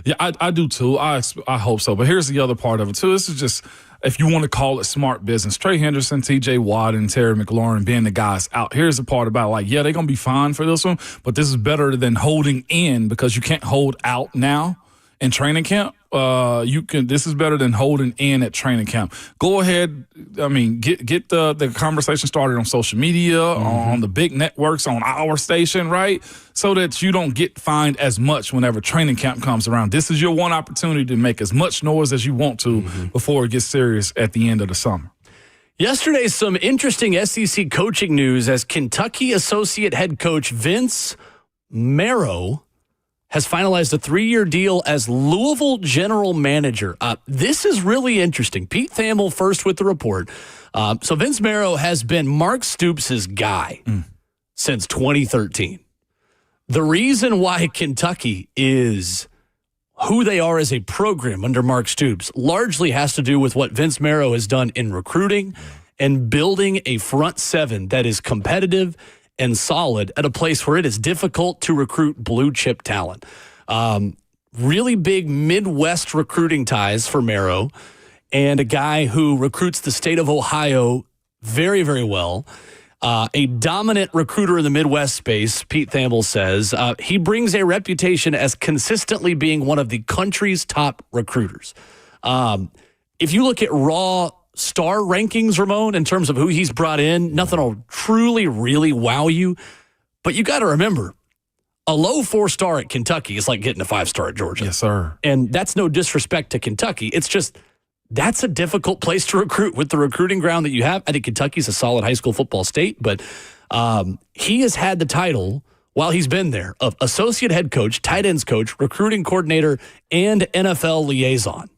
Yeah, I do too. I hope so. But here's the other part of it too. This is just, if you want to call it smart business, Trey Henderson, TJ Watt, and Terry McLaurin being the guys out. Here's the part about, like, yeah, they're going to be fine for this one, but this is better than holding in, because you can't hold out now in training camp. This is better than holding in at training camp. Go ahead. I mean, get the conversation started on social media, on the big networks, on our station, right? So that you don't get fined as much whenever training camp comes around. This is your one opportunity to make as much noise as you want to before it gets serious at the end of the summer. Yesterday, some interesting SEC coaching news as Kentucky associate head coach Vince Marrow has finalized a 3-year deal as Louisville general manager. This is really interesting. Pete Thamel first with the report. So Vince Marrow has been Mark Stoops' guy since 2013. The reason why Kentucky is who they are as a program under Mark Stoops largely has to do with what Vince Marrow has done in recruiting and building a front seven that is competitive and solid at a place where it is difficult to recruit blue chip talent. Really big Midwest recruiting ties for Marrow, and a guy who recruits the state of Ohio very, very well. A dominant recruiter in the Midwest space, Pete Thamel says. He brings a reputation as consistently being one of the country's top recruiters. If you look at raw star rankings, Ramon, in terms of who he's brought in, nothing will truly, really wow you. But you got to remember, a low 4-star at Kentucky is like getting a 5-star at Georgia. Yes, sir. And that's no disrespect to Kentucky. It's just, that's a difficult place to recruit with the recruiting ground that you have. I think Kentucky's a solid high school football state, but he has had the title while he's been there of associate head coach, tight ends coach, recruiting coordinator, and NFL liaison.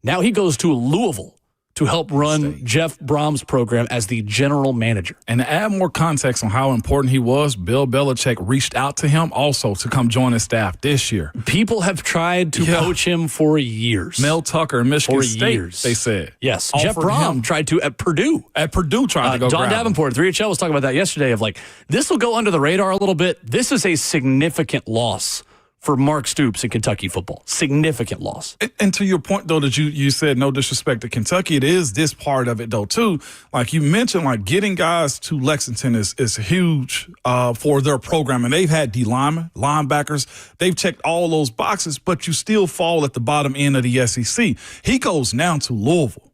Now he goes to Louisville to help run Jeff Brom's program as the general manager. And to add more context on how important he was, Bill Belichick reached out to him also to come join his staff this year. People have tried to poach him for years. Mel Tucker in Michigan for State, years. they said. Yes, Jeff Brom tried to at Purdue. At Purdue tried to go Don grab Davenport, 3HL, was talking about that yesterday of like, this will go under the radar a little bit. This is a significant loss for Mark Stoops in Kentucky football. Significant loss. And to your point, though, that you said no disrespect to Kentucky, it is this part of it, though, too. Like you mentioned, like getting guys to Lexington is huge for their program. And they've had D linemen, linebackers. They've checked all those boxes, but you still fall at the bottom end of the SEC. He goes now to Louisville,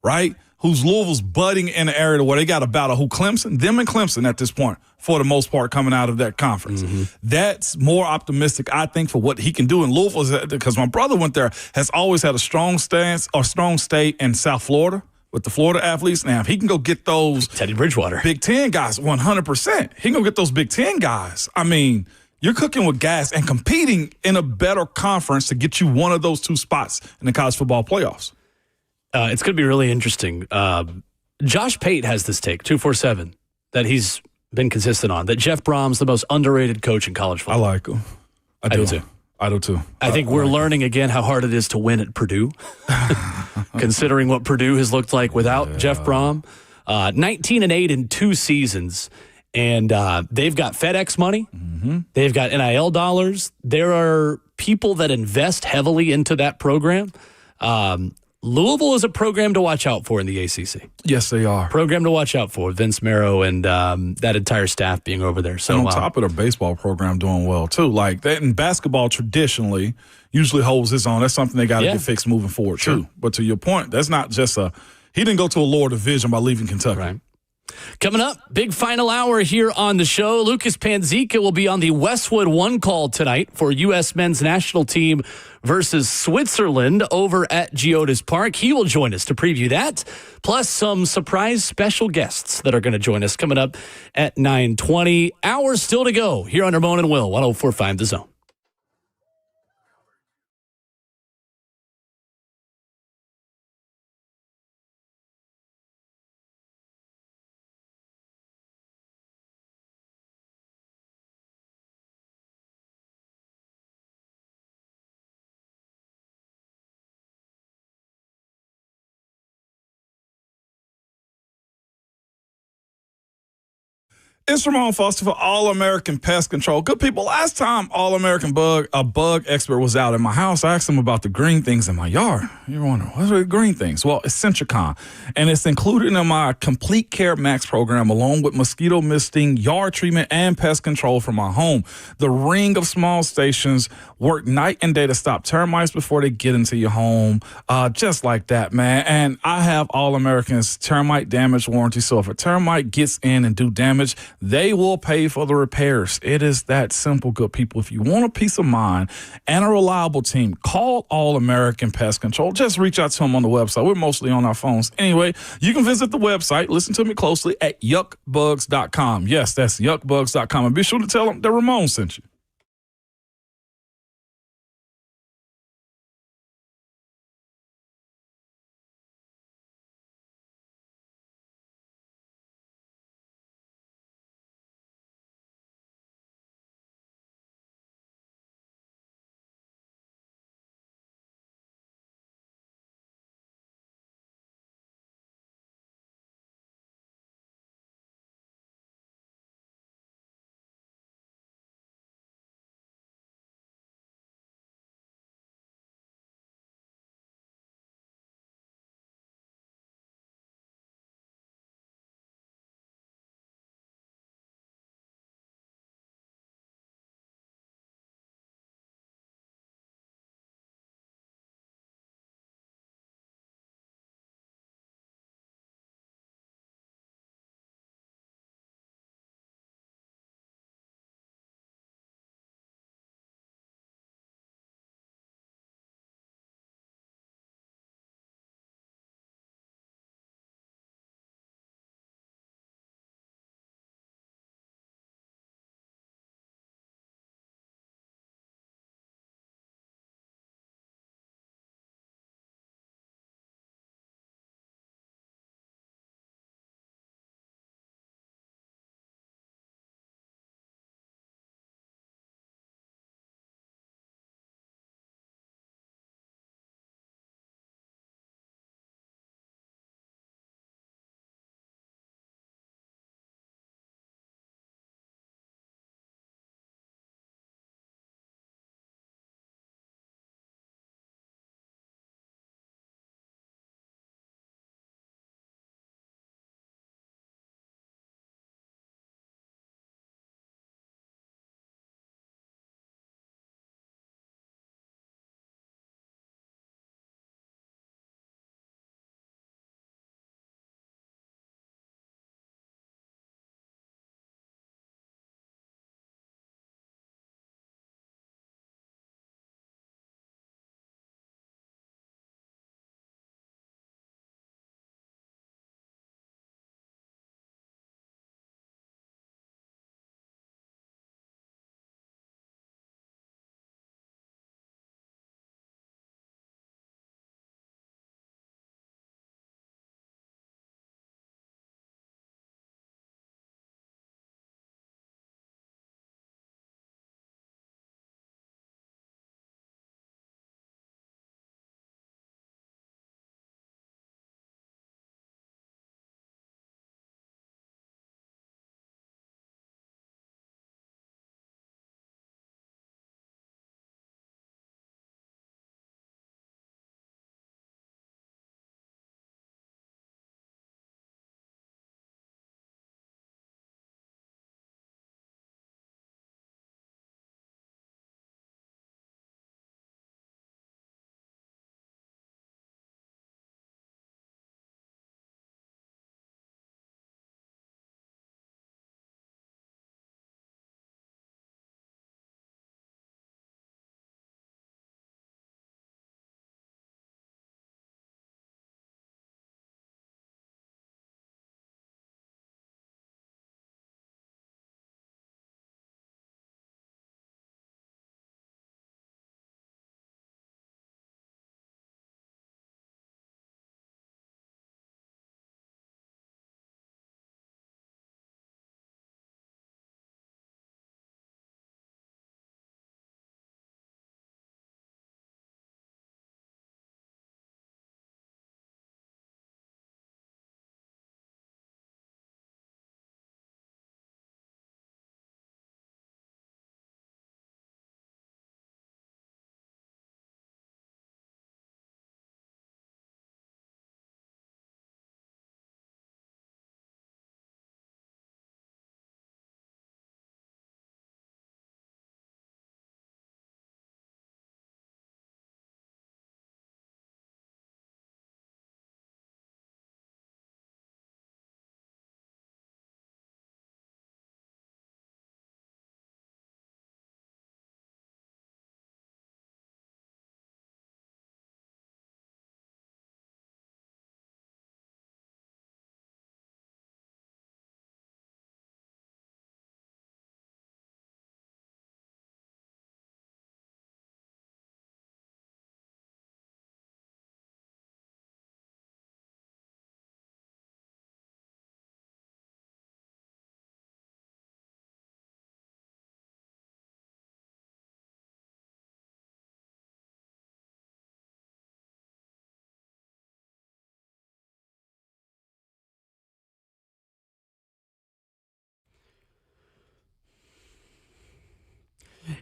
right? Louisville's budding in an area where they got a battle. Them and Clemson at this point, for the most part, coming out of that conference. That's more optimistic, I think, for what he can do in Louisville, because my brother went there, has always had a strong stance or strong state in South Florida with the Florida athletes. Now, if he can go get those Teddy Bridgewater Big Ten guys, 100%, he can go get those Big Ten guys. I mean, you're cooking with gas and competing in a better conference to get you one of those two spots in the college football playoffs. It's going to be really interesting. Josh Pate has this take, 247, that he's been consistent on, that Jeff Brom's the most underrated coach in college football. I like him. I do too. I do too. I think we're learning again how hard it is to win at Purdue, considering what Purdue has looked like without Jeff Brom. 19-8 in 2 seasons, and they've got FedEx money. They've got NIL dollars. There are people that invest heavily into that program. Louisville is a program to watch out for in the ACC. Yes, they are. Program to watch out for. Vince Marrow and that entire staff being over there. So and on top of their baseball program doing well, too. Like that in basketball traditionally usually holds its own. That's something they got to get fixed moving forward, too. But to your point, that's not just he didn't go to a lower division by leaving Kentucky. Right. Coming up, big final hour here on the show. Lucas Panzica will be on the Westwood One call tonight for U.S. men's national team versus Switzerland over at Geodis Park. He will join us to preview that, plus some surprise special guests that are going to join us coming up at 9:20. Hours still to go here on Ramon Will, 104.5 The Zone. It's Ramon Foster for All-American Pest Control. Good people, last time All-American bug expert was out at my house, I asked him about the green things in my yard. You're wondering, what are the green things? Well, it's Centricon, and it's included in my Complete Care Max program, along with mosquito misting, yard treatment, and pest control for my home. The ring of small stations work night and day to stop termites before they get into your home, just like that, man. And I have All-American's termite damage warranty, so if a termite gets in and do damage, they will pay for the repairs. It is that simple, good people. If you want a peace of mind and a reliable team, call All-American Pest Control. Just reach out to them on the website. We're mostly on our phones. Anyway, you can visit the website, listen to me closely, at yuckbugs.com. Yes, that's yuckbugs.com. And be sure to tell them that Ramon sent you.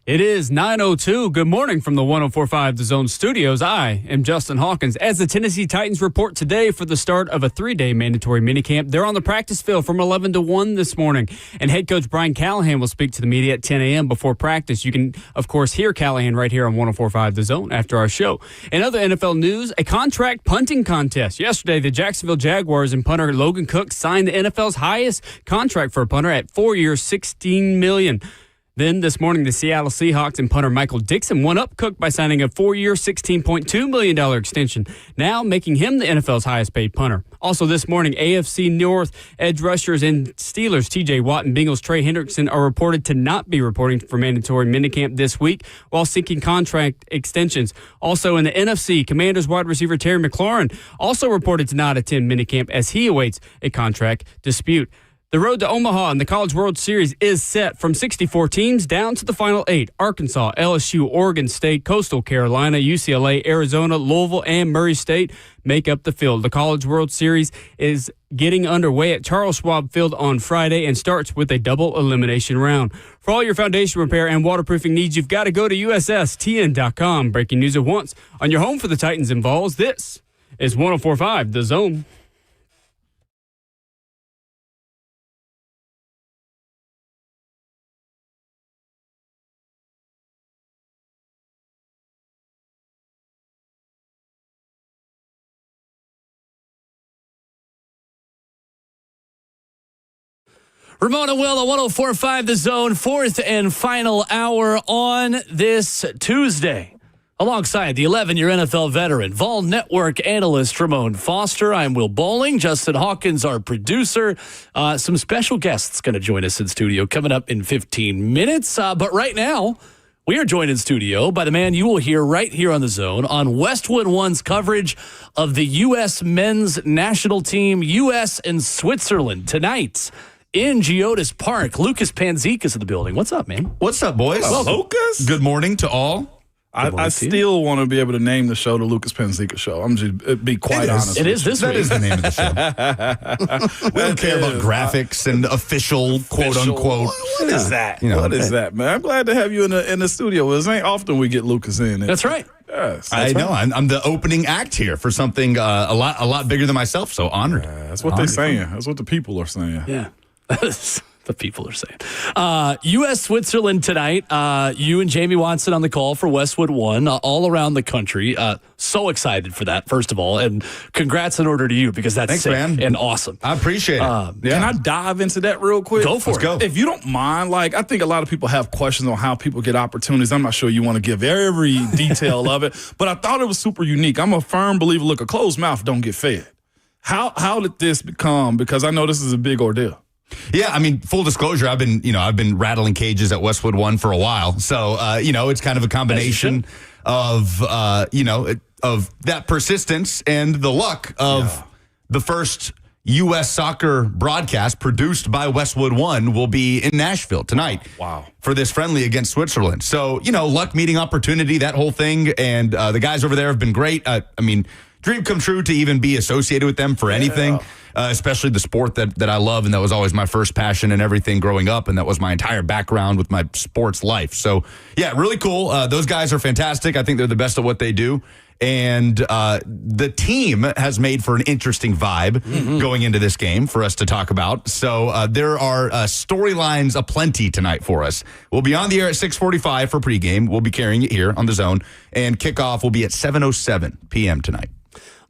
It is 9:02. Good morning from the 104.5 The Zone studios. I am Justin Hawkins. As the Tennessee Titans report today for the start of a 3-day mandatory minicamp, they're on the practice field from 11 to 1 this morning. And head coach Brian Callahan will speak to the media at 10 a.m. before practice. You can, of course, hear Callahan right here on 104.5 The Zone after our show. In other NFL news, a contract punting contest. Yesterday, the Jacksonville Jaguars and punter Logan Cook signed the NFL's highest contract for a punter at 4 years, $16 million. Then this morning, the Seattle Seahawks and punter Michael Dixon won up Cook by signing a 4-year, $16.2 million extension, now making him the NFL's highest paid punter. Also this morning, AFC North edge rushers and Steelers TJ Watt and Bengals Trey Hendrickson are reported to not be reporting for mandatory minicamp this week while seeking contract extensions. Also in the NFC, Commanders wide receiver Terry McLaurin also reported to not attend minicamp as he awaits a contract dispute. The road to Omaha in the College World Series is set from 64 teams down to the final 8. Arkansas, LSU, Oregon State, Coastal Carolina, UCLA, Arizona, Louisville, and Murray State make up the field. The College World Series is getting underway at Charles Schwab Field on Friday and starts with a double elimination round. For all your foundation repair and waterproofing needs, you've got to go to USSTN.com. Breaking news at once on your home for the Titans and Vols. This is 104.5 The Zone. Ramon Will at 104.5 The Zone, fourth and final hour on this Tuesday. Alongside the 11-year NFL veteran, Vol Network analyst Ramon Foster, I'm Will Bowling. Justin Hawkins, our producer. Some special guests going to join us in studio coming up in 15 minutes. But right now, we are joined in studio by the man you will hear right here on The Zone on Westwood One's coverage of the U.S. men's national team, U.S. and Switzerland tonight in Geodis Park. Lucas Panzic is in the building. What's up, man? What's up, boys? Lucas? Good morning to all. I still want to be able to name the show the Lucas Panzica Show. I'm just be quite honest. It is this That week. is the name of the show. We don't care about graphics and official, quote unquote. What is that? You know, What is that, man? I'm glad to have you in the studio. It ain't often we get Lucas in. That's right. Yes. I know. I'm the opening act here for something a lot bigger than myself. So honored. That's what they're saying. That's what the people are saying. Yeah. The people are saying. U.S. Switzerland tonight. You and Jamie Watson on the call for Westwood One all around the country. So excited for that, first of all. And congrats in order to you because that's Thanks, sick man. and awesome. I appreciate it. Can I dive into that real quick? Go for it. Go. If you don't mind, I think a lot of people have questions on how people get opportunities. I'm not sure you want to give every detail of it, but I thought it was super unique. I'm a firm believer, look, a closed mouth don't get fed. How did this become? Because I know this is a big ordeal. Yeah, I mean, full disclosure, I've been rattling cages at Westwood One for a while. So, it's kind of a combination of that persistence and the luck of the first U.S. soccer broadcast produced by Westwood One will be in Nashville tonight. Wow. For this friendly against Switzerland. So, luck meeting opportunity, that whole thing. And the guys over there have been great. Dream come true to even be associated with them for anything. Especially the sport that I love, and that was always my first passion and everything growing up, and that was my entire background with my sports life. So, yeah, really cool. Those guys are fantastic. I think they're the best at what they do. And the team has made for an interesting vibe going into this game for us to talk about. So there are storylines aplenty tonight for us. We'll be on the air at 6:45 for pregame. We'll be carrying it here on The Zone. And kickoff will be at 7:07 p.m. tonight.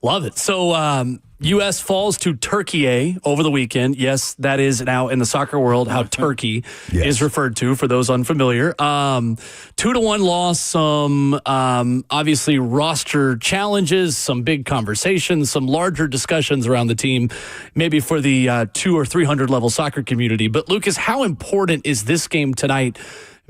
Love it. So, U.S. falls to Turkey over the weekend. Yes, that is now in the soccer world how Turkey is referred to for those unfamiliar. 2-1 loss, some obviously roster challenges, some big conversations, some larger discussions around the team, maybe for the 200 or 300 level soccer community. But Lucas, how important is this game tonight,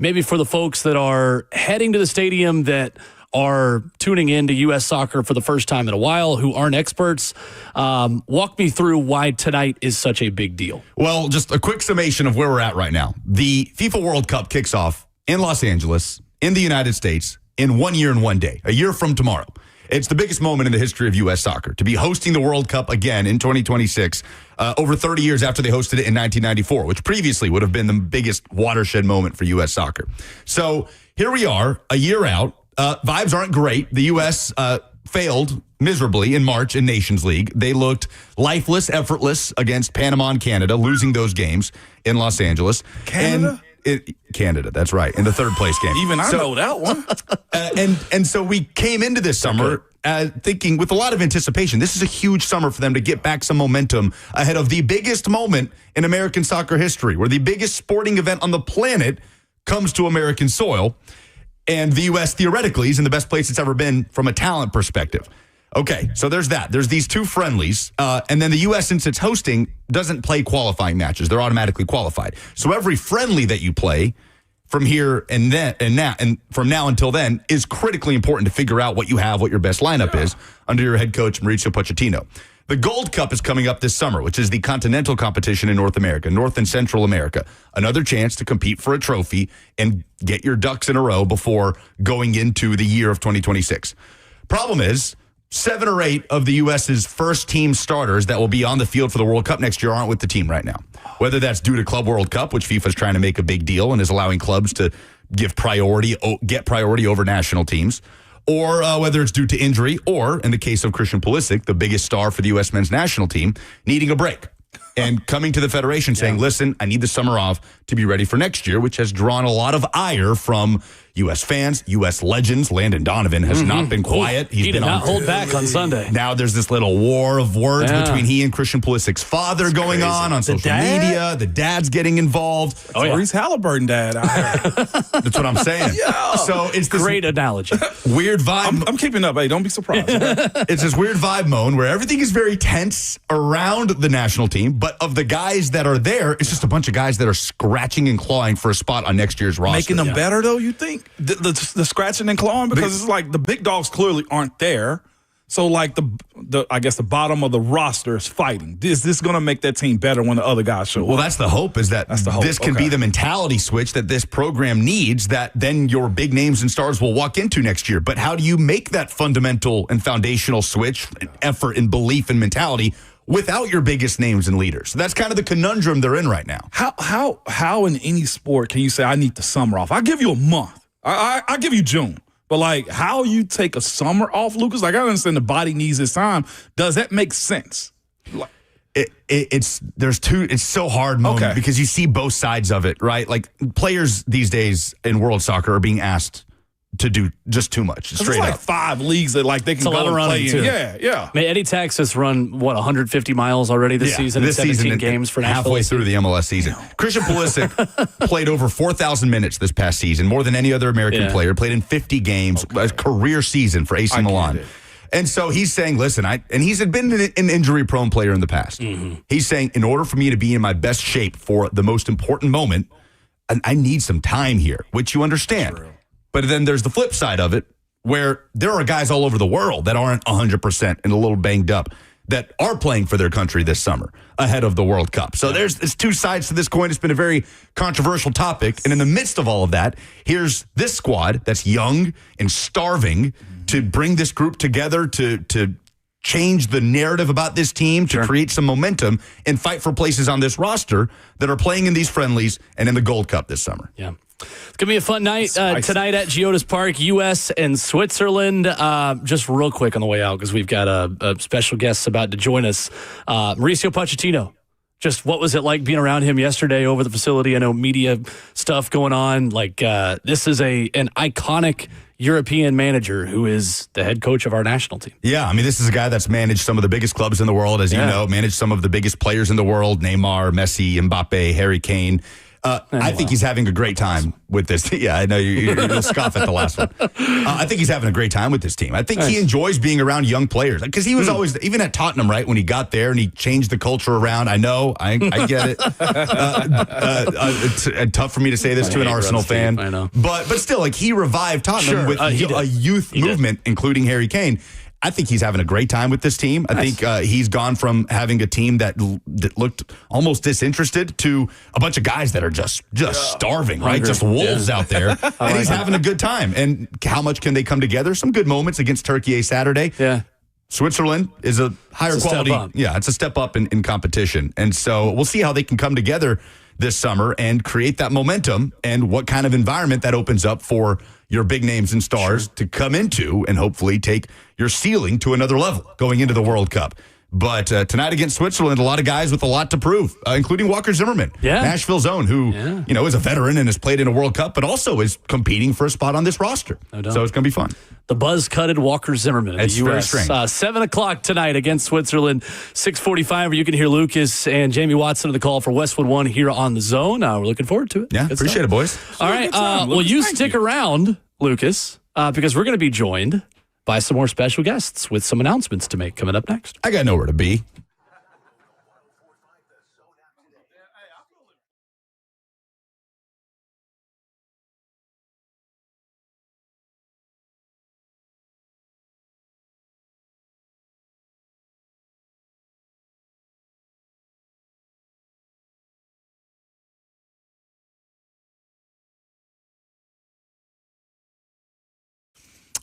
maybe for the folks that are heading to the stadium that are tuning in to U.S. soccer for the first time in a while, who aren't experts? Walk me through why tonight is such a big deal. Well, just a quick summation of where we're at right now. The FIFA World Cup kicks off in Los Angeles, in the United States, in 1 year and 1 day, a year from tomorrow. It's the biggest moment in the history of U.S. soccer, to be hosting the World Cup again in 2026, over 30 years after they hosted it in 1994, which previously would have been the biggest watershed moment for U.S. soccer. So here we are, a year out. Vibes aren't great. The U.S. Failed miserably in March in Nations League. They looked lifeless, effortless against Panama and Canada, losing those games in Los Angeles. Canada? Canada, that's right, in the third place game. Even I know that one. And so we came into this summer thinking with a lot of anticipation, this is a huge summer for them to get back some momentum ahead of the biggest moment in American soccer history, where the biggest sporting event on the planet comes to American soil. And the U.S. theoretically is in the best place it's ever been from a talent perspective. Okay, so there's that. There's these two friendlies. And then the U.S., since it's hosting, doesn't play qualifying matches. They're automatically qualified. So every friendly that you play from here and from now until then is critically important to figure out what you have, what your best lineup is under your head coach, Mauricio Pochettino. The Gold Cup is coming up this summer, which is the continental competition in North America, North and Central America. Another chance to compete for a trophy and get your ducks in a row before going into the year of 2026. Problem is, 7 or 8 of the U.S.'s first team starters that will be on the field for the World Cup next year aren't with the team right now. Whether that's due to Club World Cup, which FIFA's trying to make a big deal and is allowing clubs to get priority over national teams, or whether it's due to injury, or in the case of Christian Pulisic, the biggest star for the U.S. men's national team, needing a break and coming to the federation saying, listen, I need the summer off to be ready for next year, which has drawn a lot of ire from U.S. fans, U.S. legends. Landon Donovan has not been quiet. He did not hold back on Sunday. Now there's this little war of words between he and Christian Pulisic's father going on social media. The dad's getting involved. Maurice Halliburton dad out here. That's what I'm saying. So it's this great analogy. Weird vibe. I'm keeping up. Hey, don't be surprised. It's this weird vibe mode where everything is very tense around the national team, but of the guys that are there, it's just a bunch of guys that are scratching and clawing for a spot on next year's roster. Making them better, though, you think? The scratching and clawing, because it's like the big dogs clearly aren't there. So like the I guess the bottom of the roster is fighting. Is this going to make that team better when the other guys show up? Well, that's the hope, is that this can be the mentality switch that this program needs, that then your big names and stars will walk into next year. But how do you make that fundamental and foundational switch, effort and belief and mentality without your biggest names and leaders? So that's kind of the conundrum they're in right now. How in any sport can you say, I need the summer off? I'll give you a month. I give you June. But, like, how you take a summer off, Lucas? Like, I understand the body needs its time. Does that make sense? It's so hard, moment, because you see both sides of it, right? Like, players these days in world soccer are being asked to do just too much. Straight like up. 5 leagues that like they can go and play in. Yeah. I mean, Eddie Texas run 150 miles already this season. This 17 season, games for Nashville. halfway through the MLS season. Christian Pulisic played over 4,000 minutes this past season, more than any other American player. Played in 50 games, a career season for AC Milan. And so he's saying, listen, and he's been an injury-prone player in the past. He's saying, in order for me to be in my best shape for the most important moment, I need some time here, which you understand. True. But then there's the flip side of it, where there are guys all over the world that aren't 100% and a little banged up that are playing for their country this summer ahead of the World Cup. So there's two sides to this coin. It's been a very controversial topic. And in the midst of all of that, here's this squad that's young and starving to bring this group together to change the narrative about this team, to create some momentum and fight for places on this roster that are playing in these friendlies and in the Gold Cup this summer. Yeah. It's going to be a fun night tonight at Geodis Park, U.S. and Switzerland. Just real quick on the way out, because we've got a special guest about to join us. Mauricio Pochettino. Just what was it like being around him yesterday over the facility? I know media stuff going on. Like, this is an iconic European manager who is the head coach of our national team. Yeah, I mean, this is a guy that's managed some of the biggest clubs in the world, as you know, managed some of the biggest players in the world, Neymar, Messi, Mbappe, Harry Kane. I think he's having a great time with this. Yeah, I know you'll scoff at the last one. I think he's having a great time with this team. I think he enjoys being around young players, because he was always, even at Tottenham, right, when he got there and he changed the culture around. I know, I get it. It's tough for me to say this to an Arsenal fan. I know. But still, like, he revived Tottenham with a youth movement, including Harry Kane. I think he's having a great time with this team. I think he's gone from having a team that looked almost disinterested to a bunch of guys that are just starving, right? Just wolves out there. And he's having a good time. And how much can they come together? Some good moments against Turkey Saturday. Yeah. Switzerland is a higher quality. Yeah, it's a step up in competition. And so we'll see how they can come together this summer and create that momentum and what kind of environment that opens up for your big names and stars to come into and hopefully take your ceiling to another level going into the World Cup. But tonight against Switzerland, a lot of guys with a lot to prove, including Walker Zimmerman, Nashville's own, who is a veteran and has played in a World Cup, but also is competing for a spot on this roster. So it's going to be fun. The buzz-cutted Walker Zimmerman. It's very strange. 7 o'clock tonight against Switzerland, 6:45, where you can hear Lucas and Jamie Watson on the call for Westwood One here on The Zone. We're looking forward to it. Yeah, Good appreciate stuff. it, boys. All right, well, you stick around, Lucas, because we're going to be joined by some more special guests with some announcements to make coming up next. I got nowhere to be.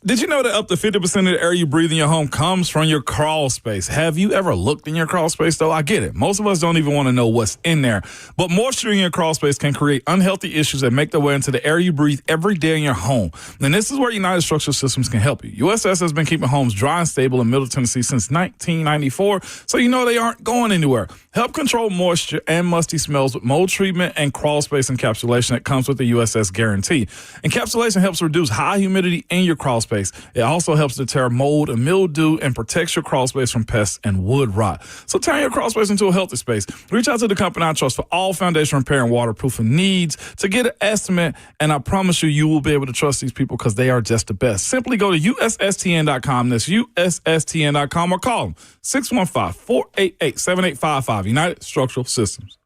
Did you know that up to 50% of the air you breathe in your home comes from your crawl space? Have you ever looked in your crawl space, though? I get it. Most of us don't even want to know what's in there. But moisture in your crawl space can create unhealthy issues that make their way into the air you breathe every day in your home. And this is where United Structural Systems can help you. USS has been keeping homes dry and stable in Middle Tennessee since 1994, so you know they aren't going anywhere. Help control moisture and musty smells with mold treatment and crawl space encapsulation that comes with the USS guarantee. Encapsulation helps reduce high humidity in your crawl space. It also helps deter mold and mildew and protects your crawl space from pests and wood rot. So turn your crawl space into a healthy space. Reach out to the company I trust for all foundation repair and waterproofing needs to get an estimate, and I promise you will be able to trust these people because they are just the best. Simply go to USSTN.com. That's USSTN.com or call them 615-488-7855. United Structural Systems.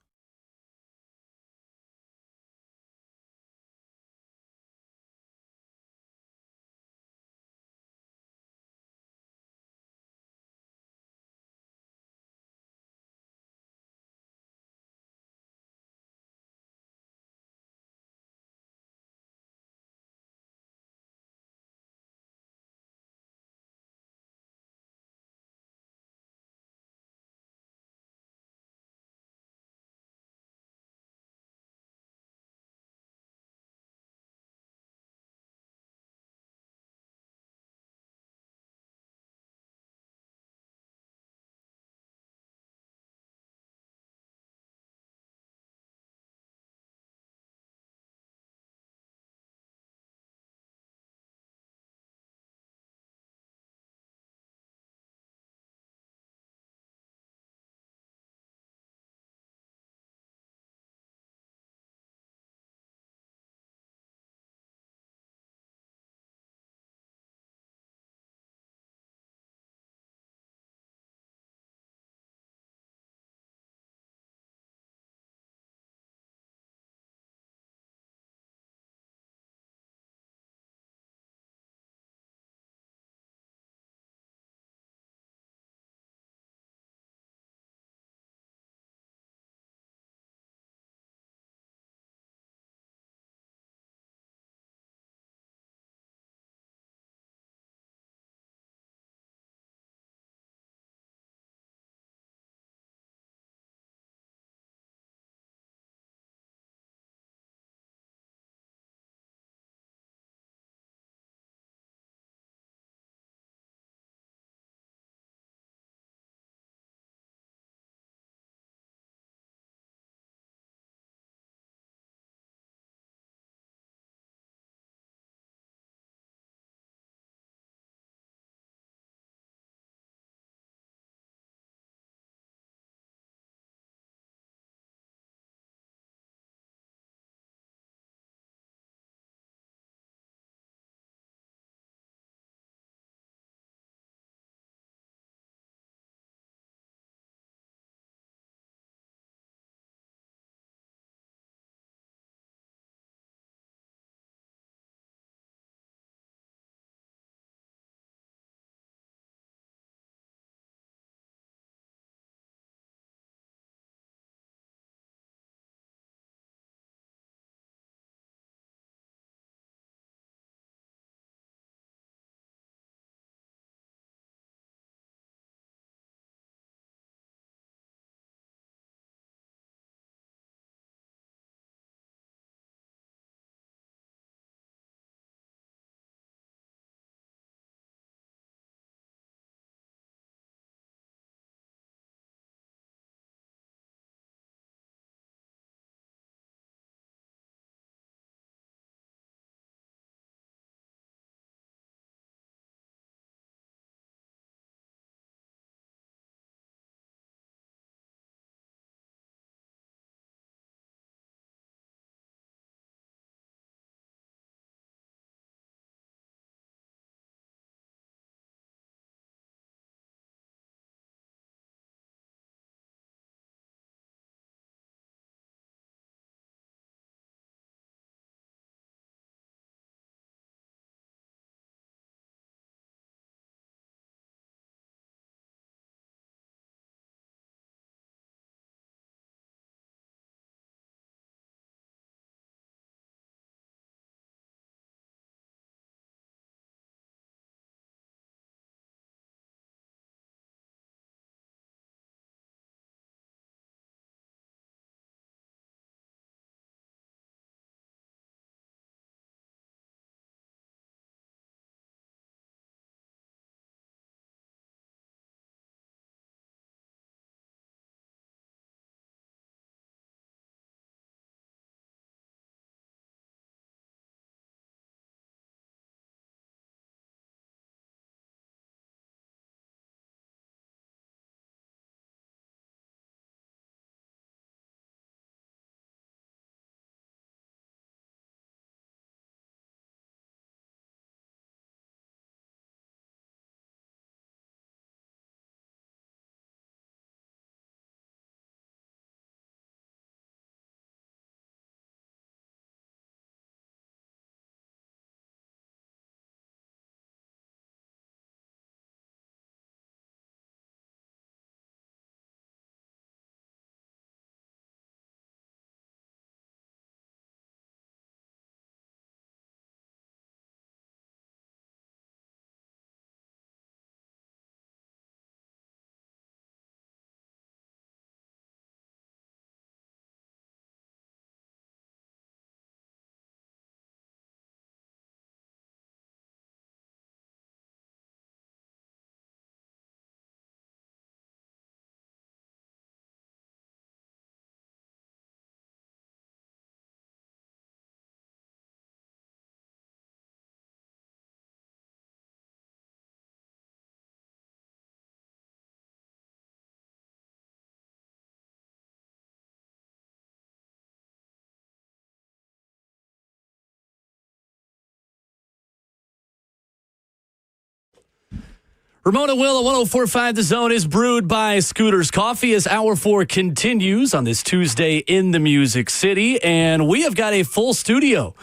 Ramon Will, 104.5 The Zone is brewed by Scooter's Coffee as Hour 4 continues on this Tuesday in the Music City. And we have got a full studio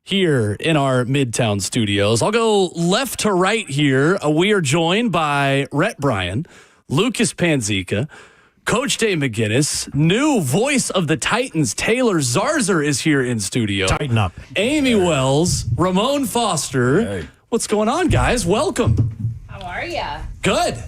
here in our Midtown studios. I'll go left to right here. We are joined by Rhett Bryan, Lucas Panzica, Coach Dave McGinnis, new voice of the Titans, Taylor Zarzer is here in studio. Tighten up. Amy Wells, Ramon Foster. Hey. What's going on, guys? Welcome. How are ya? Good.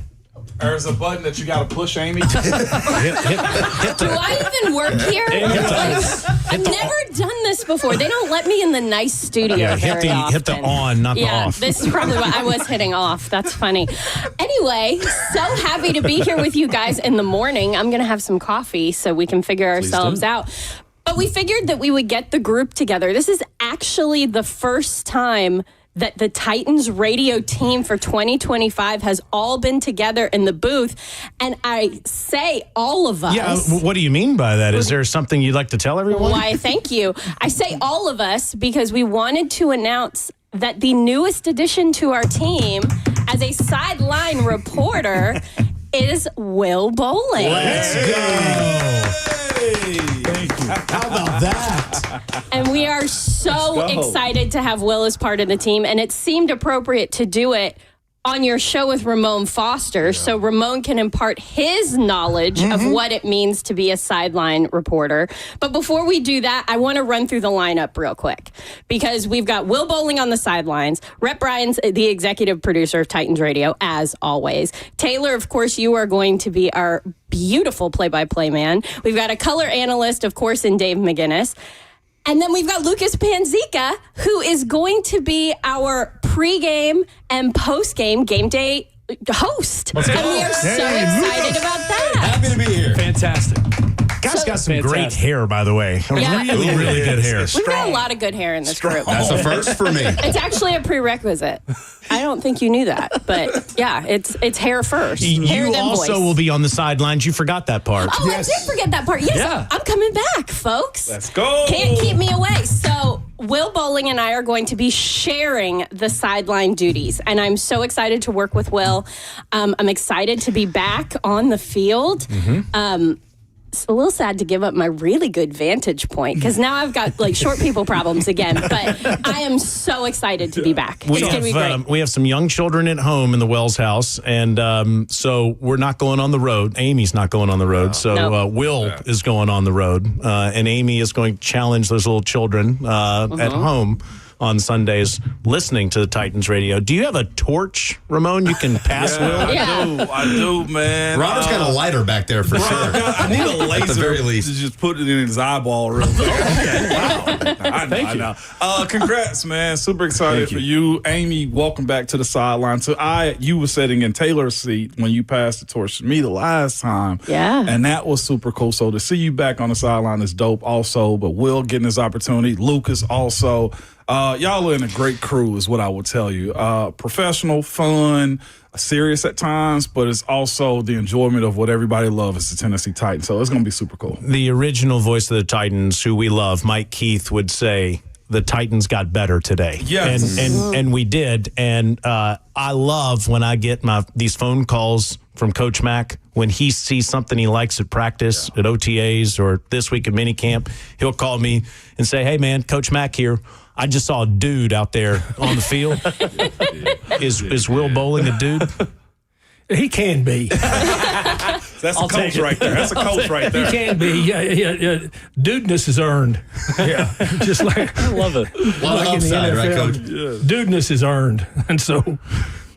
There's a button that you got to push, Amy. Do I even work here? I've never done this before. They don't let me in the nice studio very often. Hit the on, not the off. This is probably what I was hitting off. That's funny. Anyway, so happy to be here with you guys in the morning. I'm going to have some coffee so we can figure ourselves out. But we figured that we would get the group together. This is actually the first time that the Titans radio team for 2025 has all been together in the booth. And I say all of us. Yeah, what do you mean by that? Is there something you'd like to tell everyone? Why, thank you. I say all of us because we wanted to announce that the newest addition to our team as a sideline reporter is Will Bowling. Let's go. How about that? And we are so excited to have Will as part of the team. And it seemed appropriate to do it on your show with Ramon Foster, so Ramon can impart his knowledge of what it means to be a sideline reporter. But before we do that, I want to run through the lineup real quick, because we've got Will Bowling on the sidelines. Rhett Bryan's the executive producer of Titans Radio, as always. Taylor, of course, you are going to be our beautiful play-by-play man. We've got a color analyst, of course, in Dave McGinnis. And then we've got Lucas Panzica, who is going to be our pregame and postgame game day host. And we are so excited about that. Happy to be here. Fantastic. Guy's got some great hair, by the way. Yeah. Really good hair. We've got a lot of good hair in this group. That's a first for me. It's actually a prerequisite. I don't think you knew that, but yeah, it's hair first. Hair, You then also voice. will be on the sidelines. You forgot that part. Oh, I did forget that part. Yes, Yeah. I'm coming back, folks. Let's go. Can't keep me away. So Will Bowling and I are going to be sharing the sideline duties, and I'm so excited to work with Will. I'm excited to be back on the field. It's a little sad to give up my really good vantage point, because now I've got like short people problems again. But I am so excited to be back. It's going to be great. We have some young children at home in the Wells house, and so we're not going on the road. Amy's not going on the road, so Will is going on the road, and Amy is going to challenge those little children at home on Sundays listening to the Titans radio. Do you have a torch, Ramon, you can pass Will? I do, man. Robert's got a lighter back there for sure. I need a laser At the very least. to just put it in his eyeball real quick. I know. Congrats, man. Super excited for you. Amy, welcome back to the sideline. So you were sitting in Taylor's seat when you passed the torch to me the last time. Yeah. And that was super cool. So to see you back on the sideline is dope also. But Will getting his opportunity. Lucas also. Y'all are in a great crew is what I would tell you. Professional, fun, serious at times, but it's also the enjoyment of what everybody loves is the Tennessee Titans. So it's going to be super cool. The original voice of the Titans, who we love, Mike Keith, would say, the Titans got better today. Yes. And we did. And I love when I get these phone calls from Coach Mack when he sees something he likes at practice, at OTAs, or this week at minicamp. He'll call me and say, hey, man, Coach Mack here. I just saw a dude out there on the field. Is Will Bowling a dude? He can be. That's a coach right there. That's a coach right there. He can be. Yeah. Dudeness is earned. Yeah. Just like I love it. like in the upside, right, NFL, Coach? dudeness is earned. And so,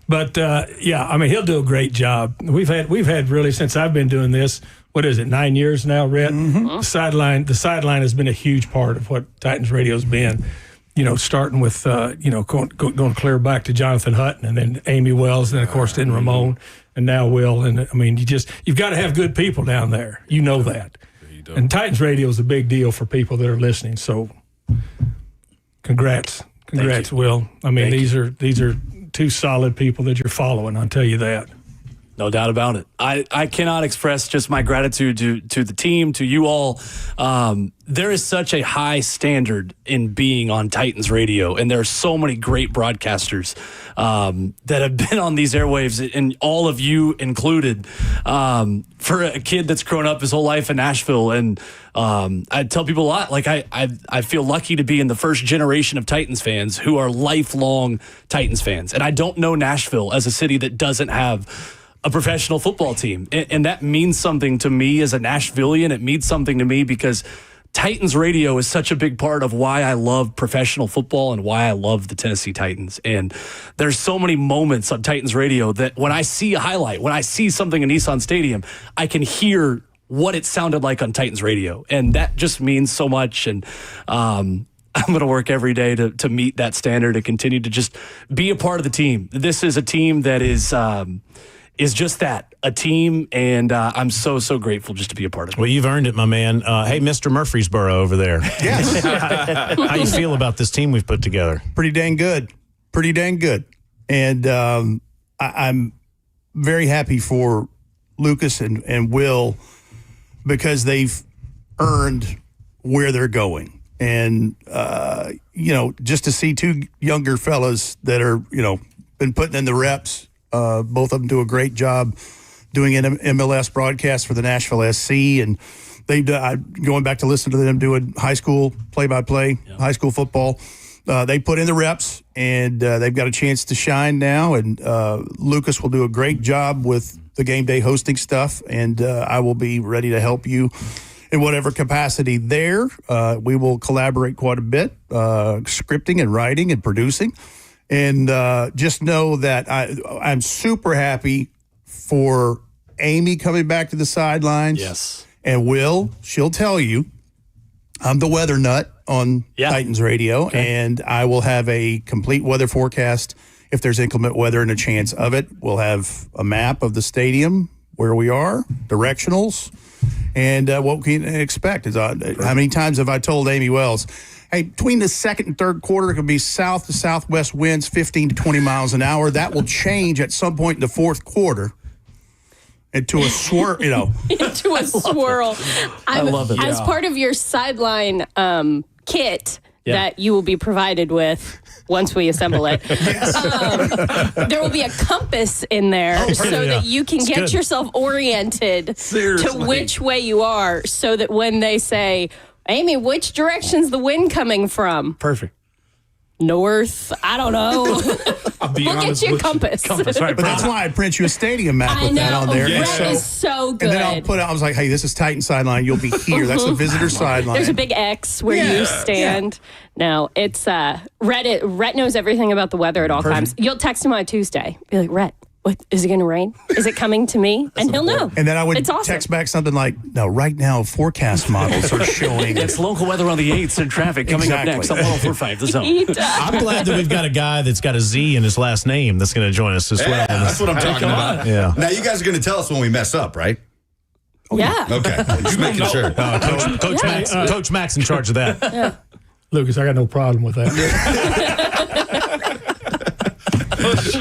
but yeah, I mean, he'll do a great job. We've had really, since I've been doing this, what is it, 9 years now, Rhett? The sideline has been a huge part of what Titans Radio's been. You know, starting with, going clear back to Jonathan Hutton, and then Amy Wells, and then, of course, then Ramon, and now Will. And, I mean, you've got to have good people down there. You know that. And Titans Radio is a big deal for people that are listening. So congrats, Will. I mean, these are two solid people that you're following, I'll tell you that. No doubt about it. I cannot express just my gratitude to the team, to you all. There is such a high standard in being on Titans radio, and there are so many great broadcasters that have been on these airwaves, and all of you included. For a kid that's grown up his whole life in Nashville, and I tell people a lot, like I feel lucky to be in the first generation of Titans fans who are lifelong Titans fans. And I don't know Nashville as a city that doesn't have a professional football team. And that means something to me as a Nashvilleian. It means something to me because Titans radio is such a big part of why I love professional football and why I love the Tennessee Titans. And there's so many moments on Titans radio that when I see a highlight, when I see something in Nissan Stadium, I can hear what it sounded like on Titans radio. And that just means so much. And I'm going to work every day to meet that standard and continue to just be a part of the team. This is a team that is just that, a team, and I'm so grateful just to be a part of it. Well, you've earned it, my man. Hey, Mr. Murfreesboro over there. Yes. How you feel about this team we've put together? Pretty dang good. And I'm very happy for Lucas and Will because they've earned where they're going. And, just to see two younger fellas that are, been putting in the reps. Both of them do a great job doing an MLS broadcast for the Nashville SC, and they've going back to listen to them doing high school play-by-play, high school football. They put in the reps, and they've got a chance to shine now. And Lucas will do a great job with the game day hosting stuff, and I will be ready to help you in whatever capacity there. We will collaborate quite a bit, scripting and writing and producing. And just know that I'm super happy for Amy coming back to the sidelines. Yes. And she'll tell you, I'm the weather nut on Titans radio, and I will have a complete weather forecast if there's inclement weather and a chance of it. We'll have a map of the stadium, where we are, directionals, and what we can expect. How many times have I told Amy Wells, hey, between the second and third quarter, it could be south to southwest winds, 15 to 20 miles an hour. That will change at some point in the fourth quarter into a swirl, into a swirl. I love it. As part of your sideline kit that you will be provided with once we assemble it, there will be a compass in there so that you can get yourself oriented to which way you are, so that when they say, Amy, which direction's the wind coming from? Perfect. North. I don't know. We'll get you a compass. Right, but that's why I print you a stadium map with that on there. Red is so good. And then I was like, hey, this is Titan sideline. You'll be here. That's the visitor sideline. There's a big X where you stand. No, it's Rhett knows everything about the weather at all times. You'll text him on a Tuesday. Be like, Rhett, what, is it going to rain? Is it coming to me? And he'll know. And then I would text back something like, no, right now forecast models are showing. It's local weather on the 8th and traffic coming up next on 104.5 The Zone. I'm glad that we've got a guy that's got a Z in his last name that's going to join us as well. That's what I'm talking about. Yeah. Now, you guys are going to tell us when we mess up, right? Yeah. Okay. Just making sure. Coach Mac's in charge of that. Yeah. Lucas, I got no problem with that.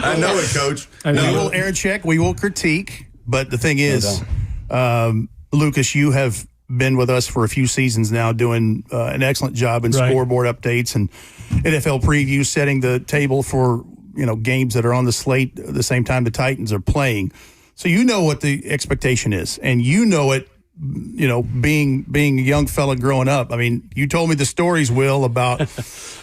I know it, Coach. We will air check. We will critique. But the thing is, Lucas, you have been with us for a few seasons now doing an excellent job in scoreboard updates and NFL previews, setting the table for games that are on the slate at the same time the Titans are playing. So you know what the expectation is, and you know it. Being a young fella growing up. I mean, you told me the stories, Will, about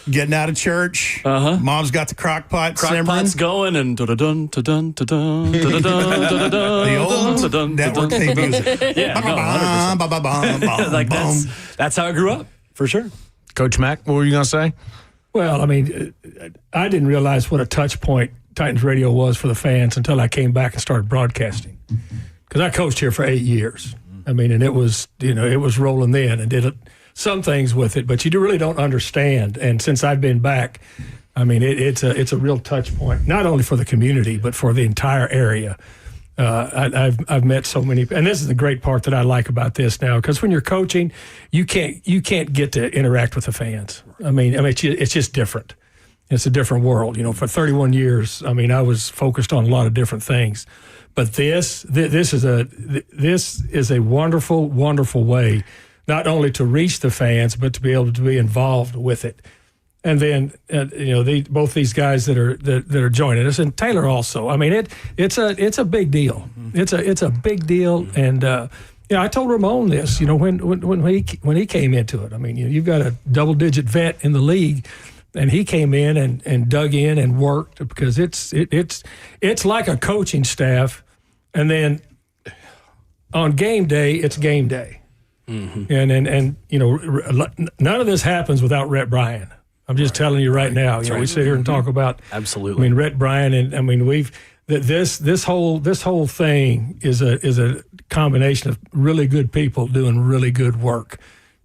getting out of church. Mom's got the crock pot simmering. Pot's going and da-da-dun, da-dun, da-dun, da-da-dun, da-da-dun, the old da-dun, network theme music. Yeah, like that's how I grew up, for sure. Coach Mac, what were you going to say? Well, I mean, I didn't realize what a touch point Titans radio was for the fans until I came back and started broadcasting. Because I coached here for 8 years. I mean, and it was rolling then, and did some things with it, but you really don't understand. And since I've been back, I mean, it's a real touch point, not only for the community, but for the entire area. I've met so many, and this is the great part that I like about this now, because when you're coaching, you can't get to interact with the fans. I mean, it's just different. It's a different world. For 31 years, I mean, I was focused on a lot of different things. But this is a wonderful, wonderful way not only to reach the fans, but to be able to be involved with it. And then both these guys that are joining us, and Taylor also. I mean, it's a big deal. It's a big deal. And I told Ramon this. When he came into it. I mean, you've got a double-digit vet in the league, and he came in and dug in and worked, because it's like a coaching staff. And then on game day, it's game day. Mm-hmm. And none of this happens without Rhett Bryan. I'm just telling you right now. We sit here and talk about absolutely. I mean, Rhett Bryan, and I mean this whole thing is a combination of really good people doing really good work.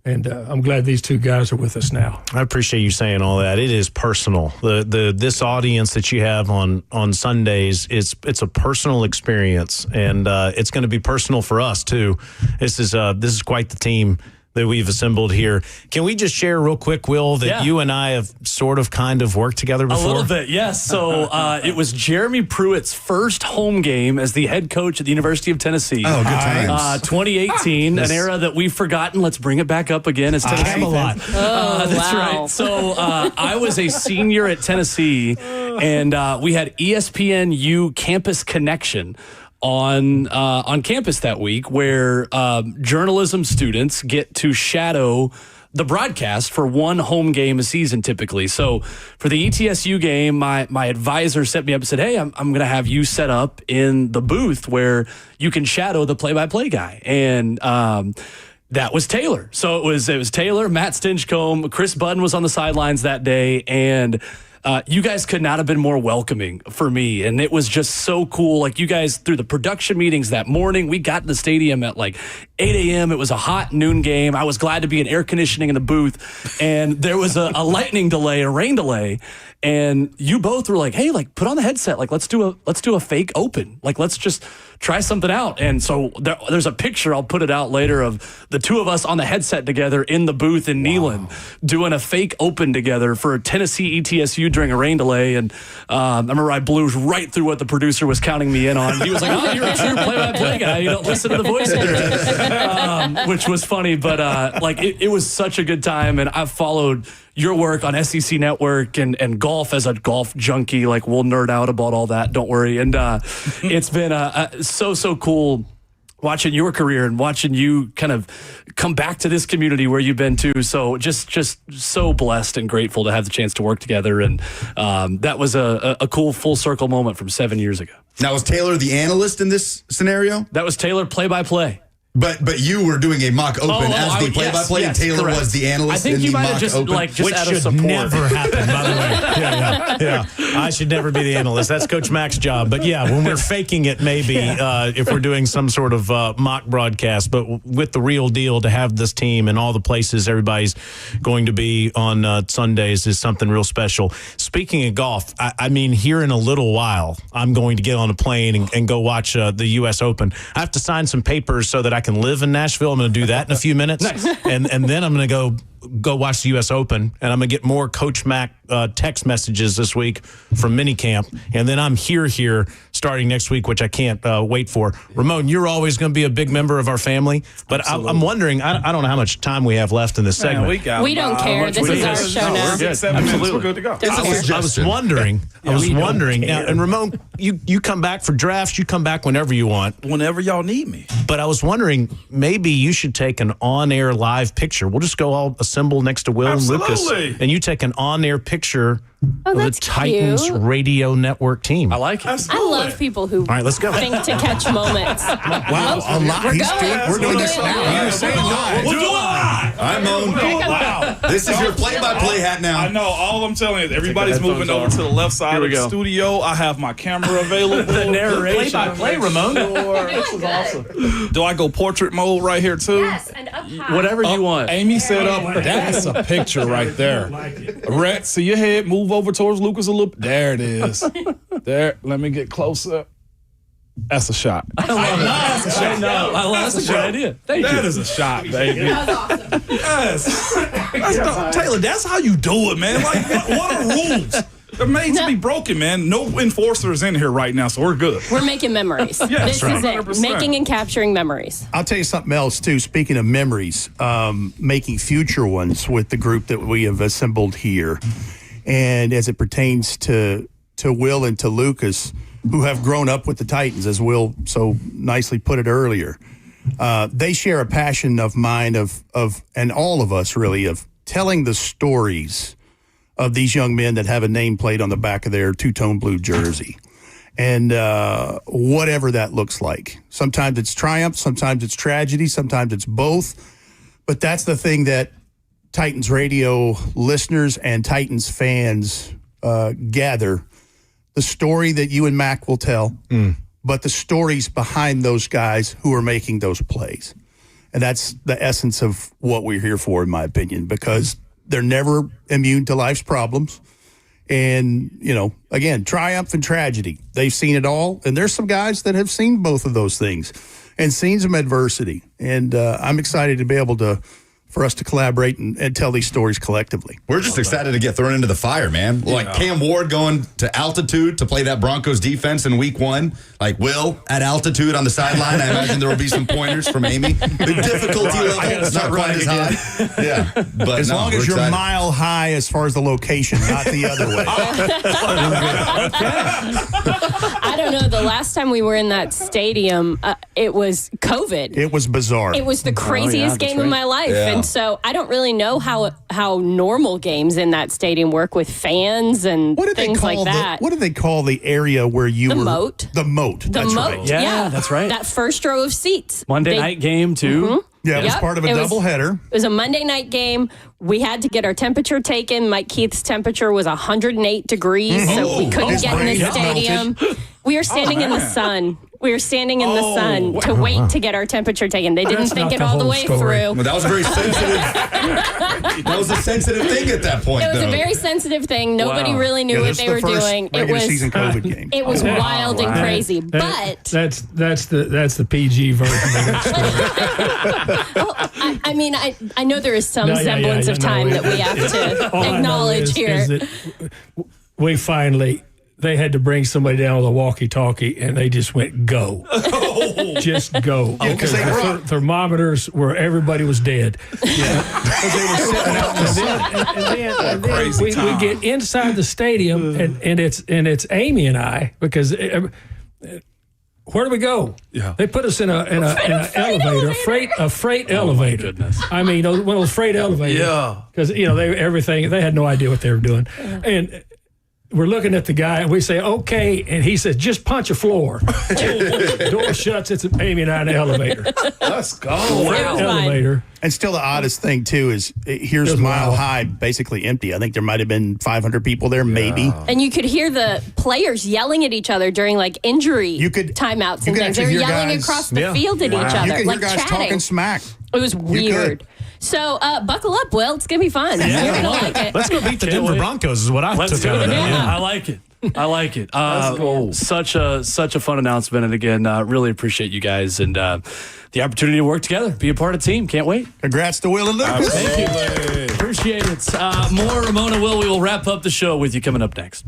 And I'm glad these two guys are with us now. I appreciate you saying all that. It is personal. This audience that you have on Sundays, it's a personal experience, and it's going to be personal for us too. This is quite the team that we've assembled here. Can we just share real quick, Will, that you and I have sort of kind of worked together before? A little bit, yes. So it was Jeremy Pruitt's first home game as the head coach at the University of Tennessee. Oh, good times. 2018, an era that we've forgotten. Let's bring it back up again as Tennessee fans. That's right. So I was a senior at Tennessee, and we had ESPNU Campus Connection on campus that week, where journalism students get to shadow the broadcast for one home game a season typically. So for the ETSU game, my advisor set me up and said, hey, I'm going to have you set up in the booth where you can shadow the play-by-play guy. And that was Taylor. So it was Taylor, Matt Stinchcomb, Chris Budden was on the sidelines that day, and you guys could not have been more welcoming for me. And it was just so cool. Like, you guys, through the production meetings that morning, we got to the stadium at like 8 a.m. It was a hot noon game. I was glad to be in air conditioning in the booth. And there was a lightning delay, a rain delay. And you both were like, hey, like, put on the headset. Like, let's do a fake open. Like, let's just try something out. And so there's a picture, I'll put it out later, of the two of us on the headset together in the booth in Neyland doing a fake open together for Tennessee ETSU during a rain delay. And I remember I blew right through what the producer was counting me in on. He was like, oh, you're a true play-by-play guy. You don't listen to the voice in your head. Which was funny. But it was such a good time. And I've followed your work on SEC Network and golf as a golf junkie. Like, we'll nerd out about all that. Don't worry. And it's been so cool watching your career and watching you kind of come back to this community where you've been too. So just so blessed and grateful to have the chance to work together. And that was a cool full circle moment from 7 years ago. Now, was Taylor the analyst in this scenario? That was Taylor play-by-play. But you were doing a mock open as the play-by-play, and Taylor correct. was the analyst. I think in you the might mock have just open. just which out of should support. never happen, by the way. Yeah. I should never be the analyst. That's Coach Mack's job. But yeah, when we're faking it, maybe if we're doing some sort of mock broadcast, but with the real deal, to have this team and all the places everybody's going to be on Sundays is something real special. Speaking of golf, I mean, here in a little while, I'm going to get on a plane and go watch the U.S. Open. I have to sign some papers so that I can live in Nashville. I'm going to do that in a few minutes. Nice. And then I'm going to go watch the U.S. Open, and I'm going to get more Coach Mack text messages this week from minicamp. And then I'm here starting next week, which I can't wait for. Ramon, you're always going to be a big member of our family, but I'm wondering, I don't know how much time we have left in this segment. We don't care. This is our show now. We're good. 7 minutes. We're good to go. I was wondering, and Ramon, you come back for drafts, you come back whenever you want. Whenever y'all need me. But I was wondering, maybe you should take an on-air live picture. We'll just go all assemble next to Will and Lucas, and you take an on-air picture of the Titans radio network team. I like it. I love people who let's go. think to catch moments. Wow, a lot. We're doing this now. You're saying no. We'll do it. I'm Moan. Wow. This is your play-by-play hat now. I know. All I'm telling you is everybody's moving over to the left side of the studio. I have my camera available. The narration. Play-by-play, Ramon. This is awesome. Do I go portrait mode right here too? Yes, and up high. Whatever you want. Amy set up. That's a picture right there. Rhett, see your head. Move over towards Lucas a little. There it is. There. Let me get closer. That's a shot. I love it. That's a shot. No, that's a good idea. Thank you. That is a shot, baby. That was awesome. Yes. Taylor, that's how you do it, man. Like, what are rules? They're made to be broken, man. No enforcers in here right now, so we're good. We're making memories. Yes, This is it. 100%. Making and capturing memories. I'll tell you something else, too. Speaking of memories, making future ones with the group that we have assembled here. And as it pertains to Will and to Lucas, who have grown up with the Titans, as Will so nicely put it earlier, they share a passion of mine and all of us, really, of telling the stories of these young men that have a nameplate on the back of their two-tone blue jersey. And whatever that looks like. Sometimes it's triumph, sometimes it's tragedy, sometimes it's both. But that's the thing that Titans radio listeners and Titans fans gather. The story that you and Mac will tell, but the stories behind those guys who are making those plays. And that's the essence of what we're here for, in my opinion, because they're never immune to life's problems. And, again, triumph and tragedy. They've seen it all. And there's some guys that have seen both of those things and seen some adversity. And I'm excited to be able for us to collaborate and tell these stories collectively. We're just excited to get thrown into the fire, man. Like Cam Ward going to altitude to play that Broncos defense in week 1. Like Will at altitude on the sideline. I imagine there will be some pointers from Amy. The difficulty level is not quite as high. Yeah. But as long as you're mile high as far as the location, not the other way. I don't know. The last time we were in that stadium, it was COVID. It was bizarre. It was the craziest game of my life. Yeah. And so I don't really know how normal games in that stadium work with fans and things like that. What do they call the area where you were? Moat. The moat. The That's moat. right. Yeah, that's right. That first row of seats. Monday night game, too. Yeah, it was part of a doubleheader. It was a Monday night game. We had to get our temperature taken. Mike Keith's temperature was 108 degrees, so we couldn't get in the stadium. We were standing in the sun. We were standing in the sun to wait to get our temperature taken. They didn't think it all the way through. Well, that was a very sensitive. That was a sensitive thing at that point. It was a very sensitive thing. Nobody really knew what they were doing. It was season COVID game. It was wild and crazy. But that's the PG version of that story. I know there is some semblance of time that we have to acknowledge here. Is that they had to bring somebody down with a walkie-talkie, and they just went, go. Just go. Because the thermometers where everybody was dead. Yeah. Because they were sitting out in the sun. And then we get inside the stadium, and it's Amy and I, because where do we go? Yeah. They put us in a elevator, a freight elevator. Goodness. I mean, one of those freight elevators. Yeah. Because they had no idea what they were doing, and we're looking at the guy, and we say, okay. And he says, just punch a floor. Door shuts. It's Amy and I in the elevator. Let's go. Elevator. And still the oddest thing, too, is here's Mile High basically empty. I think there might have been 500 people there, maybe. And you could hear the players yelling at each other during injury timeouts and things. They were yelling across the field at each other, You could hear guys chatting. talking smack. It was weird. So buckle up, Will. It's going to be fun. You're going to like it. Let's go beat the Denver Broncos is what I took out of that. I like it. I like it. Such a fun announcement. And again, really appreciate you guys and the opportunity to work together, be a part of the team. Can't wait. Congrats to Will and Lucas. Thank you. Appreciate it. More Ramon and Will. We will wrap up the show with you coming up next.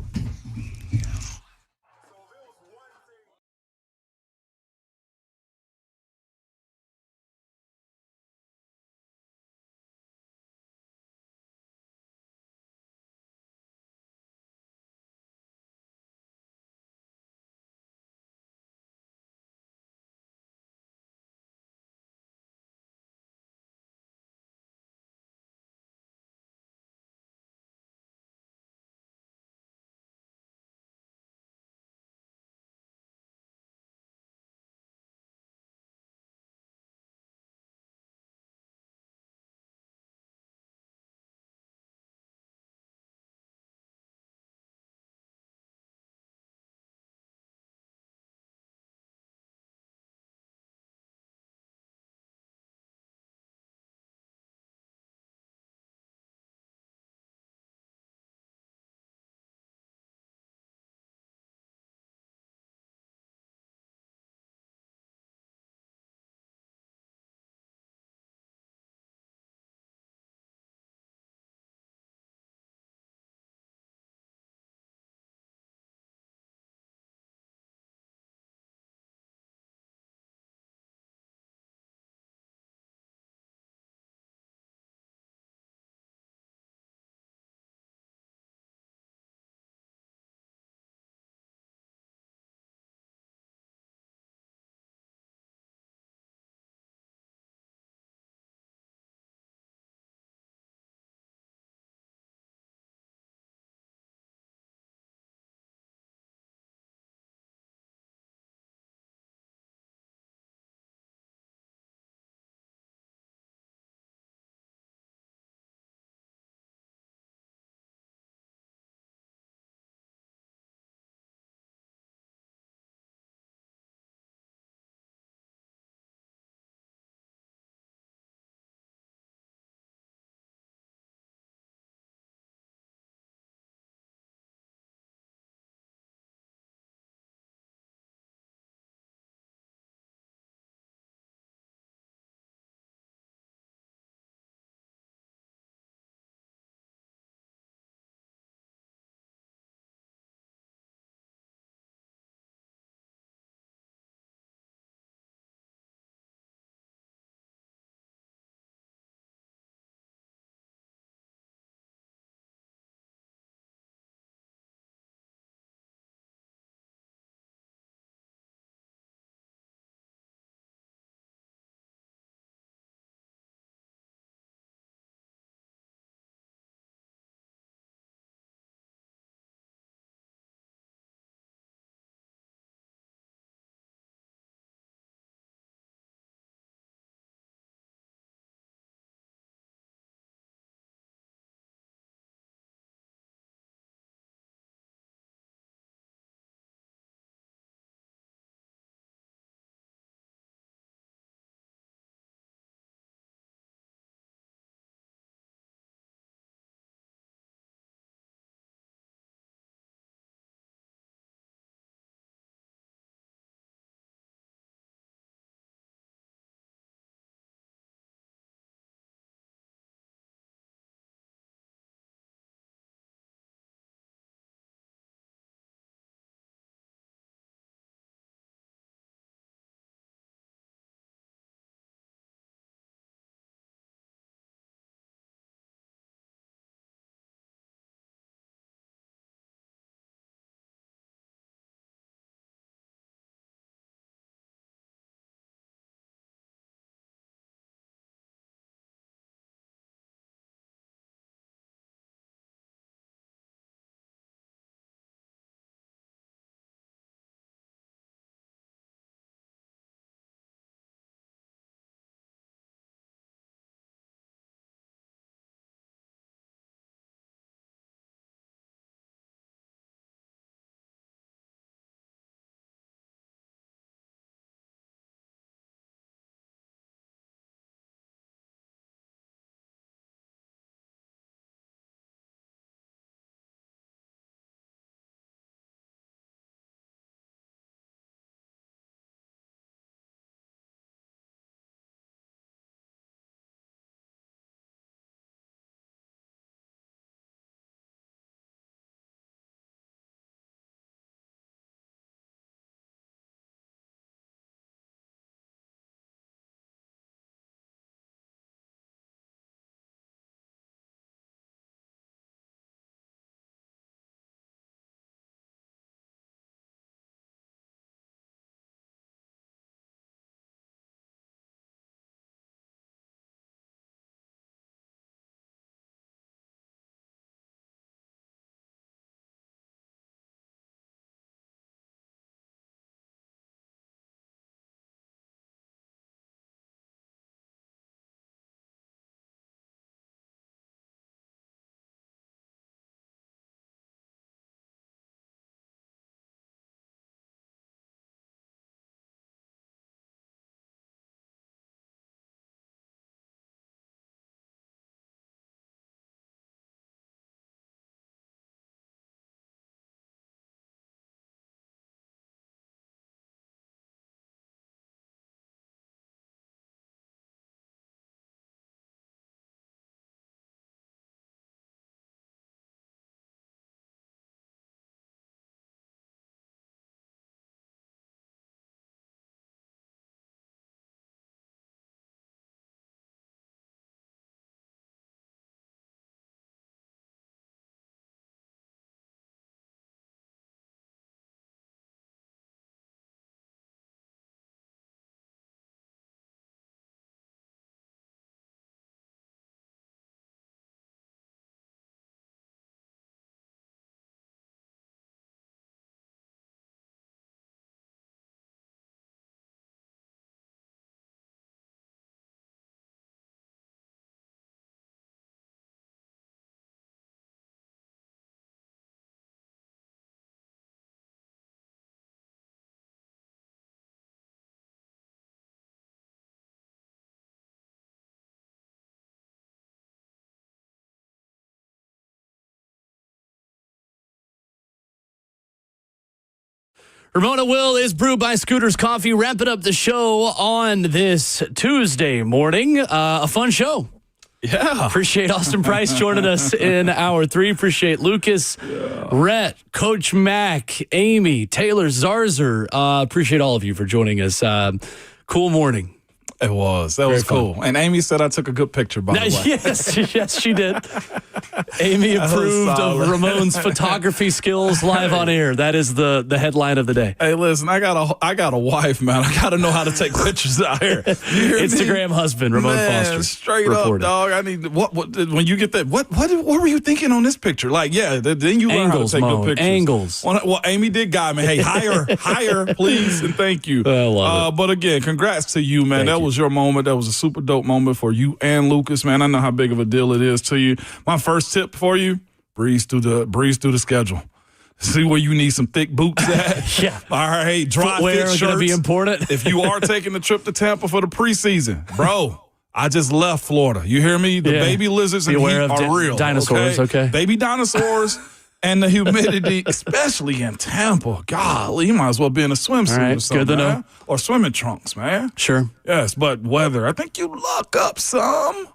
Ramon Will is brewed by Scooter's Coffee, wrapping up the show on this Tuesday morning. A fun show. Yeah. Appreciate Austin Price joining us in hour 3. Appreciate Lucas, Rhett, Coach Mac, Amy, Taylor Zarzer. Appreciate all of you for joining us. Cool morning. It was. That was cool. And Amy said I took a good picture, by the way. Yes, she did. Amy approved of Ramon's photography skills live on air. That is the headline of the day. Hey, listen, I got a wife, man. I got to know how to take pictures out here. Instagram husband, Ramon Foster. Straight up, dog. I need what when you get that. What were you thinking on this picture? Like, yeah, then you learn how to take good pictures. Angles. Well, Amy did guide me. Hey, higher, please, and thank you. I love it. But again, congrats to you, man. That was your moment. That was a super dope moment for you and Lucas, man. I know how big of a deal it is to you. My first tip for you: breeze through the schedule. See where you need some thick boots at. Yeah. All right, dry Footwear fit shirts. Gonna be important. If you are taking the trip to Tampa for the preseason, bro, I just left Florida. You hear me? The baby lizards and heat are real. Dinosaurs, okay. Baby dinosaurs and the humidity, especially in Tampa. Golly, you might as well be in a swimsuit or something, good to know. man. Or swimming trunks, man. Sure. Yes, but weather, I think you luck up some.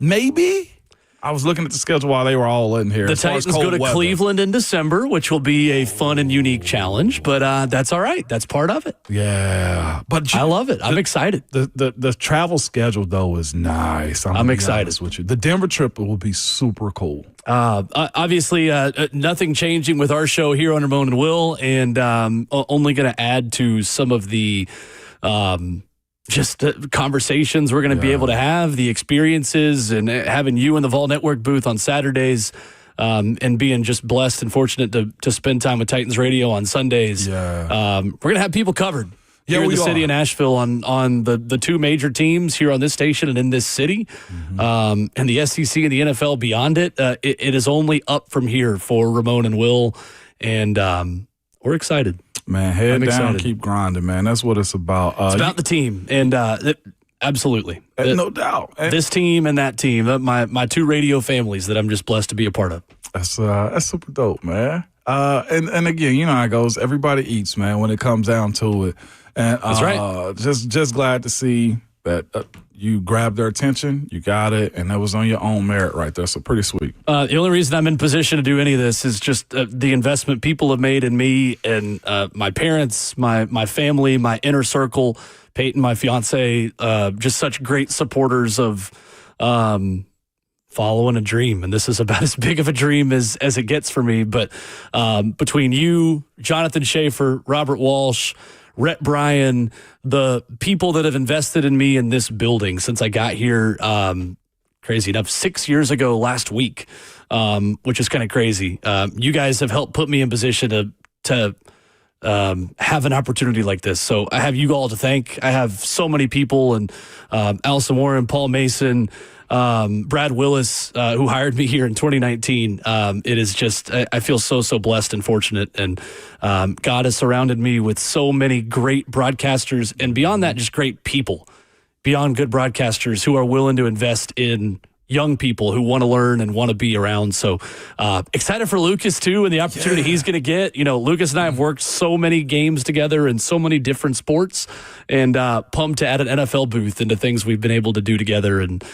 Maybe. I was looking at the schedule while they were all in here. The Titans go to Cleveland in December, which will be a fun and unique challenge, but that's all right. That's part of it. Yeah. But I love it. I'm excited. The travel schedule, though, is nice. I'm excited with you. The Denver trip will be super cool. Obviously, nothing changing with our show here on Ramon and Will, and only going to add to some of the conversations we're going to be able to have, the experiences, and having you in the Vol Network booth on Saturdays, and being just blessed and fortunate to spend time with Titans Radio on Sundays. Yeah. We're going to have people covered here in the city of Nashville on the two major teams here on this station and in this city, and the SEC and the NFL beyond it. It is only up from here for Ramon and Will, and we're excited. Man, head down, keep grinding, man. That's what it's about. It's about the team, and absolutely. No doubt. This team and that team, my two radio families that I'm just blessed to be a part of. That's super dope, man. And again, you know how it goes. Everybody eats, man, when it comes down to it. And that's right. Just glad to see that you grabbed their attention, you got it, and that was on your own merit right there. So pretty sweet. The only reason I'm in position to do any of this is just the investment people have made in me and my parents, my family, my inner circle, Peyton, my fiance, just such great supporters of following a dream. And this is about as big of a dream as it gets for me. But between you, Jonathan Schaefer, Robert Walsh, Rhett Bryan, the people that have invested in me in this building since I got here, crazy enough, 6 years ago last week, which is kind of crazy. You guys have helped put me in position to have an opportunity like this. So I have you all to thank. I have so many people, and Allison Warren, Paul Mason, Brad Willis, who hired me here in 2019. It is just, I feel so blessed and fortunate. And God has surrounded me with so many great broadcasters, and beyond that, just great people, beyond good broadcasters who are willing to invest in young people who want to learn and want to be around. So excited for Lucas too, and the opportunity he's going to get. You know, Lucas and I have worked so many games together in so many different sports, and pumped to add an NFL booth into things we've been able to do together. And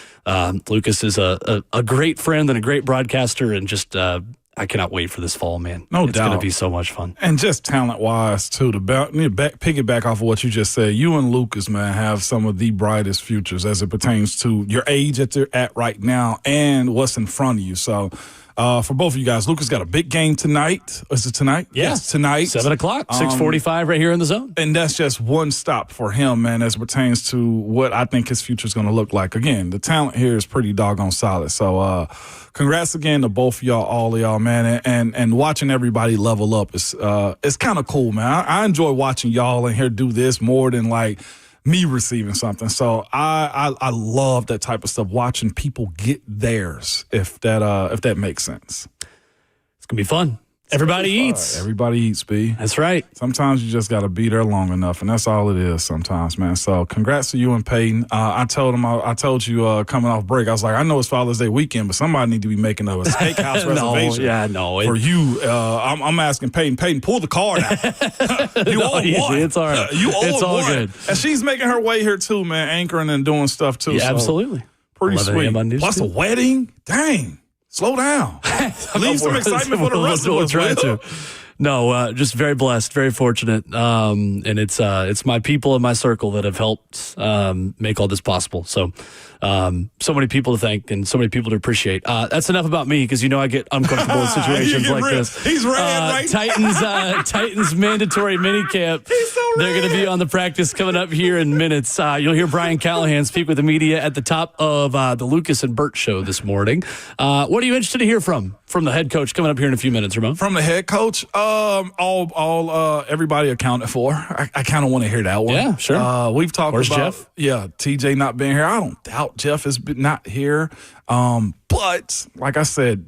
Lucas is a great friend and a great broadcaster, and just I cannot wait for this fall, man. No doubt. It's going to be so much fun. And just talent-wise, too, piggyback off of what you just said, you and Lucas, man, have some of the brightest futures as it pertains to your age that you're at right now and what's in front of you. So for both of you guys, Lucas got a big game tonight. Is it tonight? Yeah. Yes, tonight. 7 o'clock, 6:45 right here in the zone. And that's just one stop for him, man, as it pertains to what I think his future is going to look like. Again, the talent here is pretty doggone solid. So congrats again to both of y'all, all of y'all, man. And watching everybody level up is it's kind of cool, man. I enjoy watching y'all in here do this more than like me receiving something. So I love that type of stuff, watching people get theirs, if that makes sense. It's going to be fun. Everybody eats. Everybody eats, B. That's right. Sometimes you just got to be there long enough, and that's all it is sometimes, man. So congrats to you and Peyton. I told you coming off break, I was like, I know it's Father's Day weekend, but somebody need to be making a steakhouse reservation for you. I'm asking Peyton, pull the card out. You owe one. It's all right. You owe it's all one. good. And she's making her way here too, man, anchoring and doing stuff too. Yeah, so absolutely. Pretty sweet. Plus a wedding. Dang. Slow down. Leave some excitement for the rest of us. We're trying to. No, just very blessed, very fortunate, and it's my people in my circle that have helped make all this possible. So, so many people to thank and so many people to appreciate. That's enough about me because I get uncomfortable in situations like this. He's right. Titans mandatory minicamp. They're going to be on the practice coming up here in minutes. You'll hear Brian Callahan speak with the media at the top of the Lucas and Bert show this morning. What are you interested to hear from the head coach coming up here in a few minutes, Ramon? From the head coach, everybody accounted for. I kind of want to hear that one. Yeah, sure. We've talked Where's about Jeff? Yeah, TJ not being here. I don't doubt Jeff is not here. But like I said,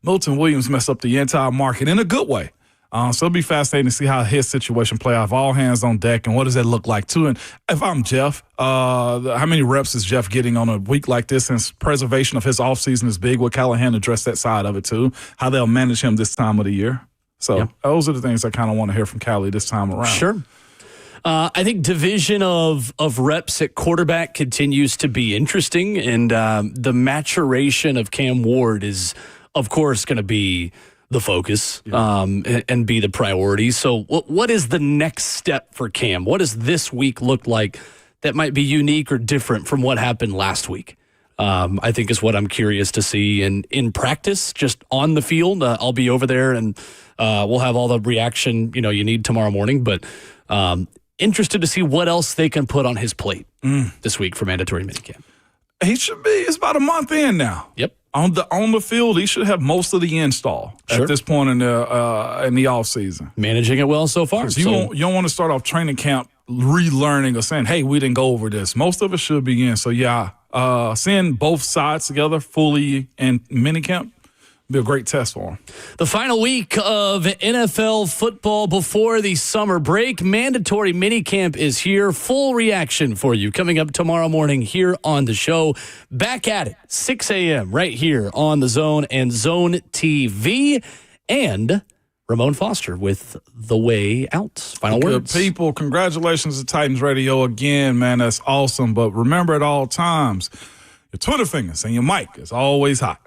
Milton Williams messed up the entire market in a good way. So it'll be fascinating to see how his situation play out. All hands on deck, and what does that look like too? And if I'm Jeff, how many reps is Jeff getting on a week like this? Since preservation of his offseason is big, will Callahan address that side of it too? How they'll manage him this time of the year? So those are the things I kind of want to hear from Callie this time around. Sure. I think division of reps at quarterback continues to be interesting, and the maturation of Cam Ward is, of course, going to be the focus and be the priority. So what is the next step for Cam? What does this week look like that might be unique or different from what happened last week? I think is what I'm curious to see. And in practice, just on the field, I'll be over there and we'll have all the reaction you need tomorrow morning. But interested to see what else they can put on his plate this week for mandatory minicamp. He should be. It's about a month in now. Yep. On the field, he should have most of the install at this point in the off season. Managing it well so far. You don't want to start off training camp relearning or saying, "Hey, we didn't go over this." Most of it should be in. So seeing both sides together fully in minicamp be a great test for him. The final week of NFL football before the summer break. Mandatory minicamp is here. Full reaction for you coming up tomorrow morning here on the show. Back at it, 6 a.m. right here on the Zone and Zone TV. And Ramon Foster with The Way Out. Final words. Good people, congratulations to Titans Radio again, man. That's awesome. But remember at all times, your Twitter fingers and your mic is always hot.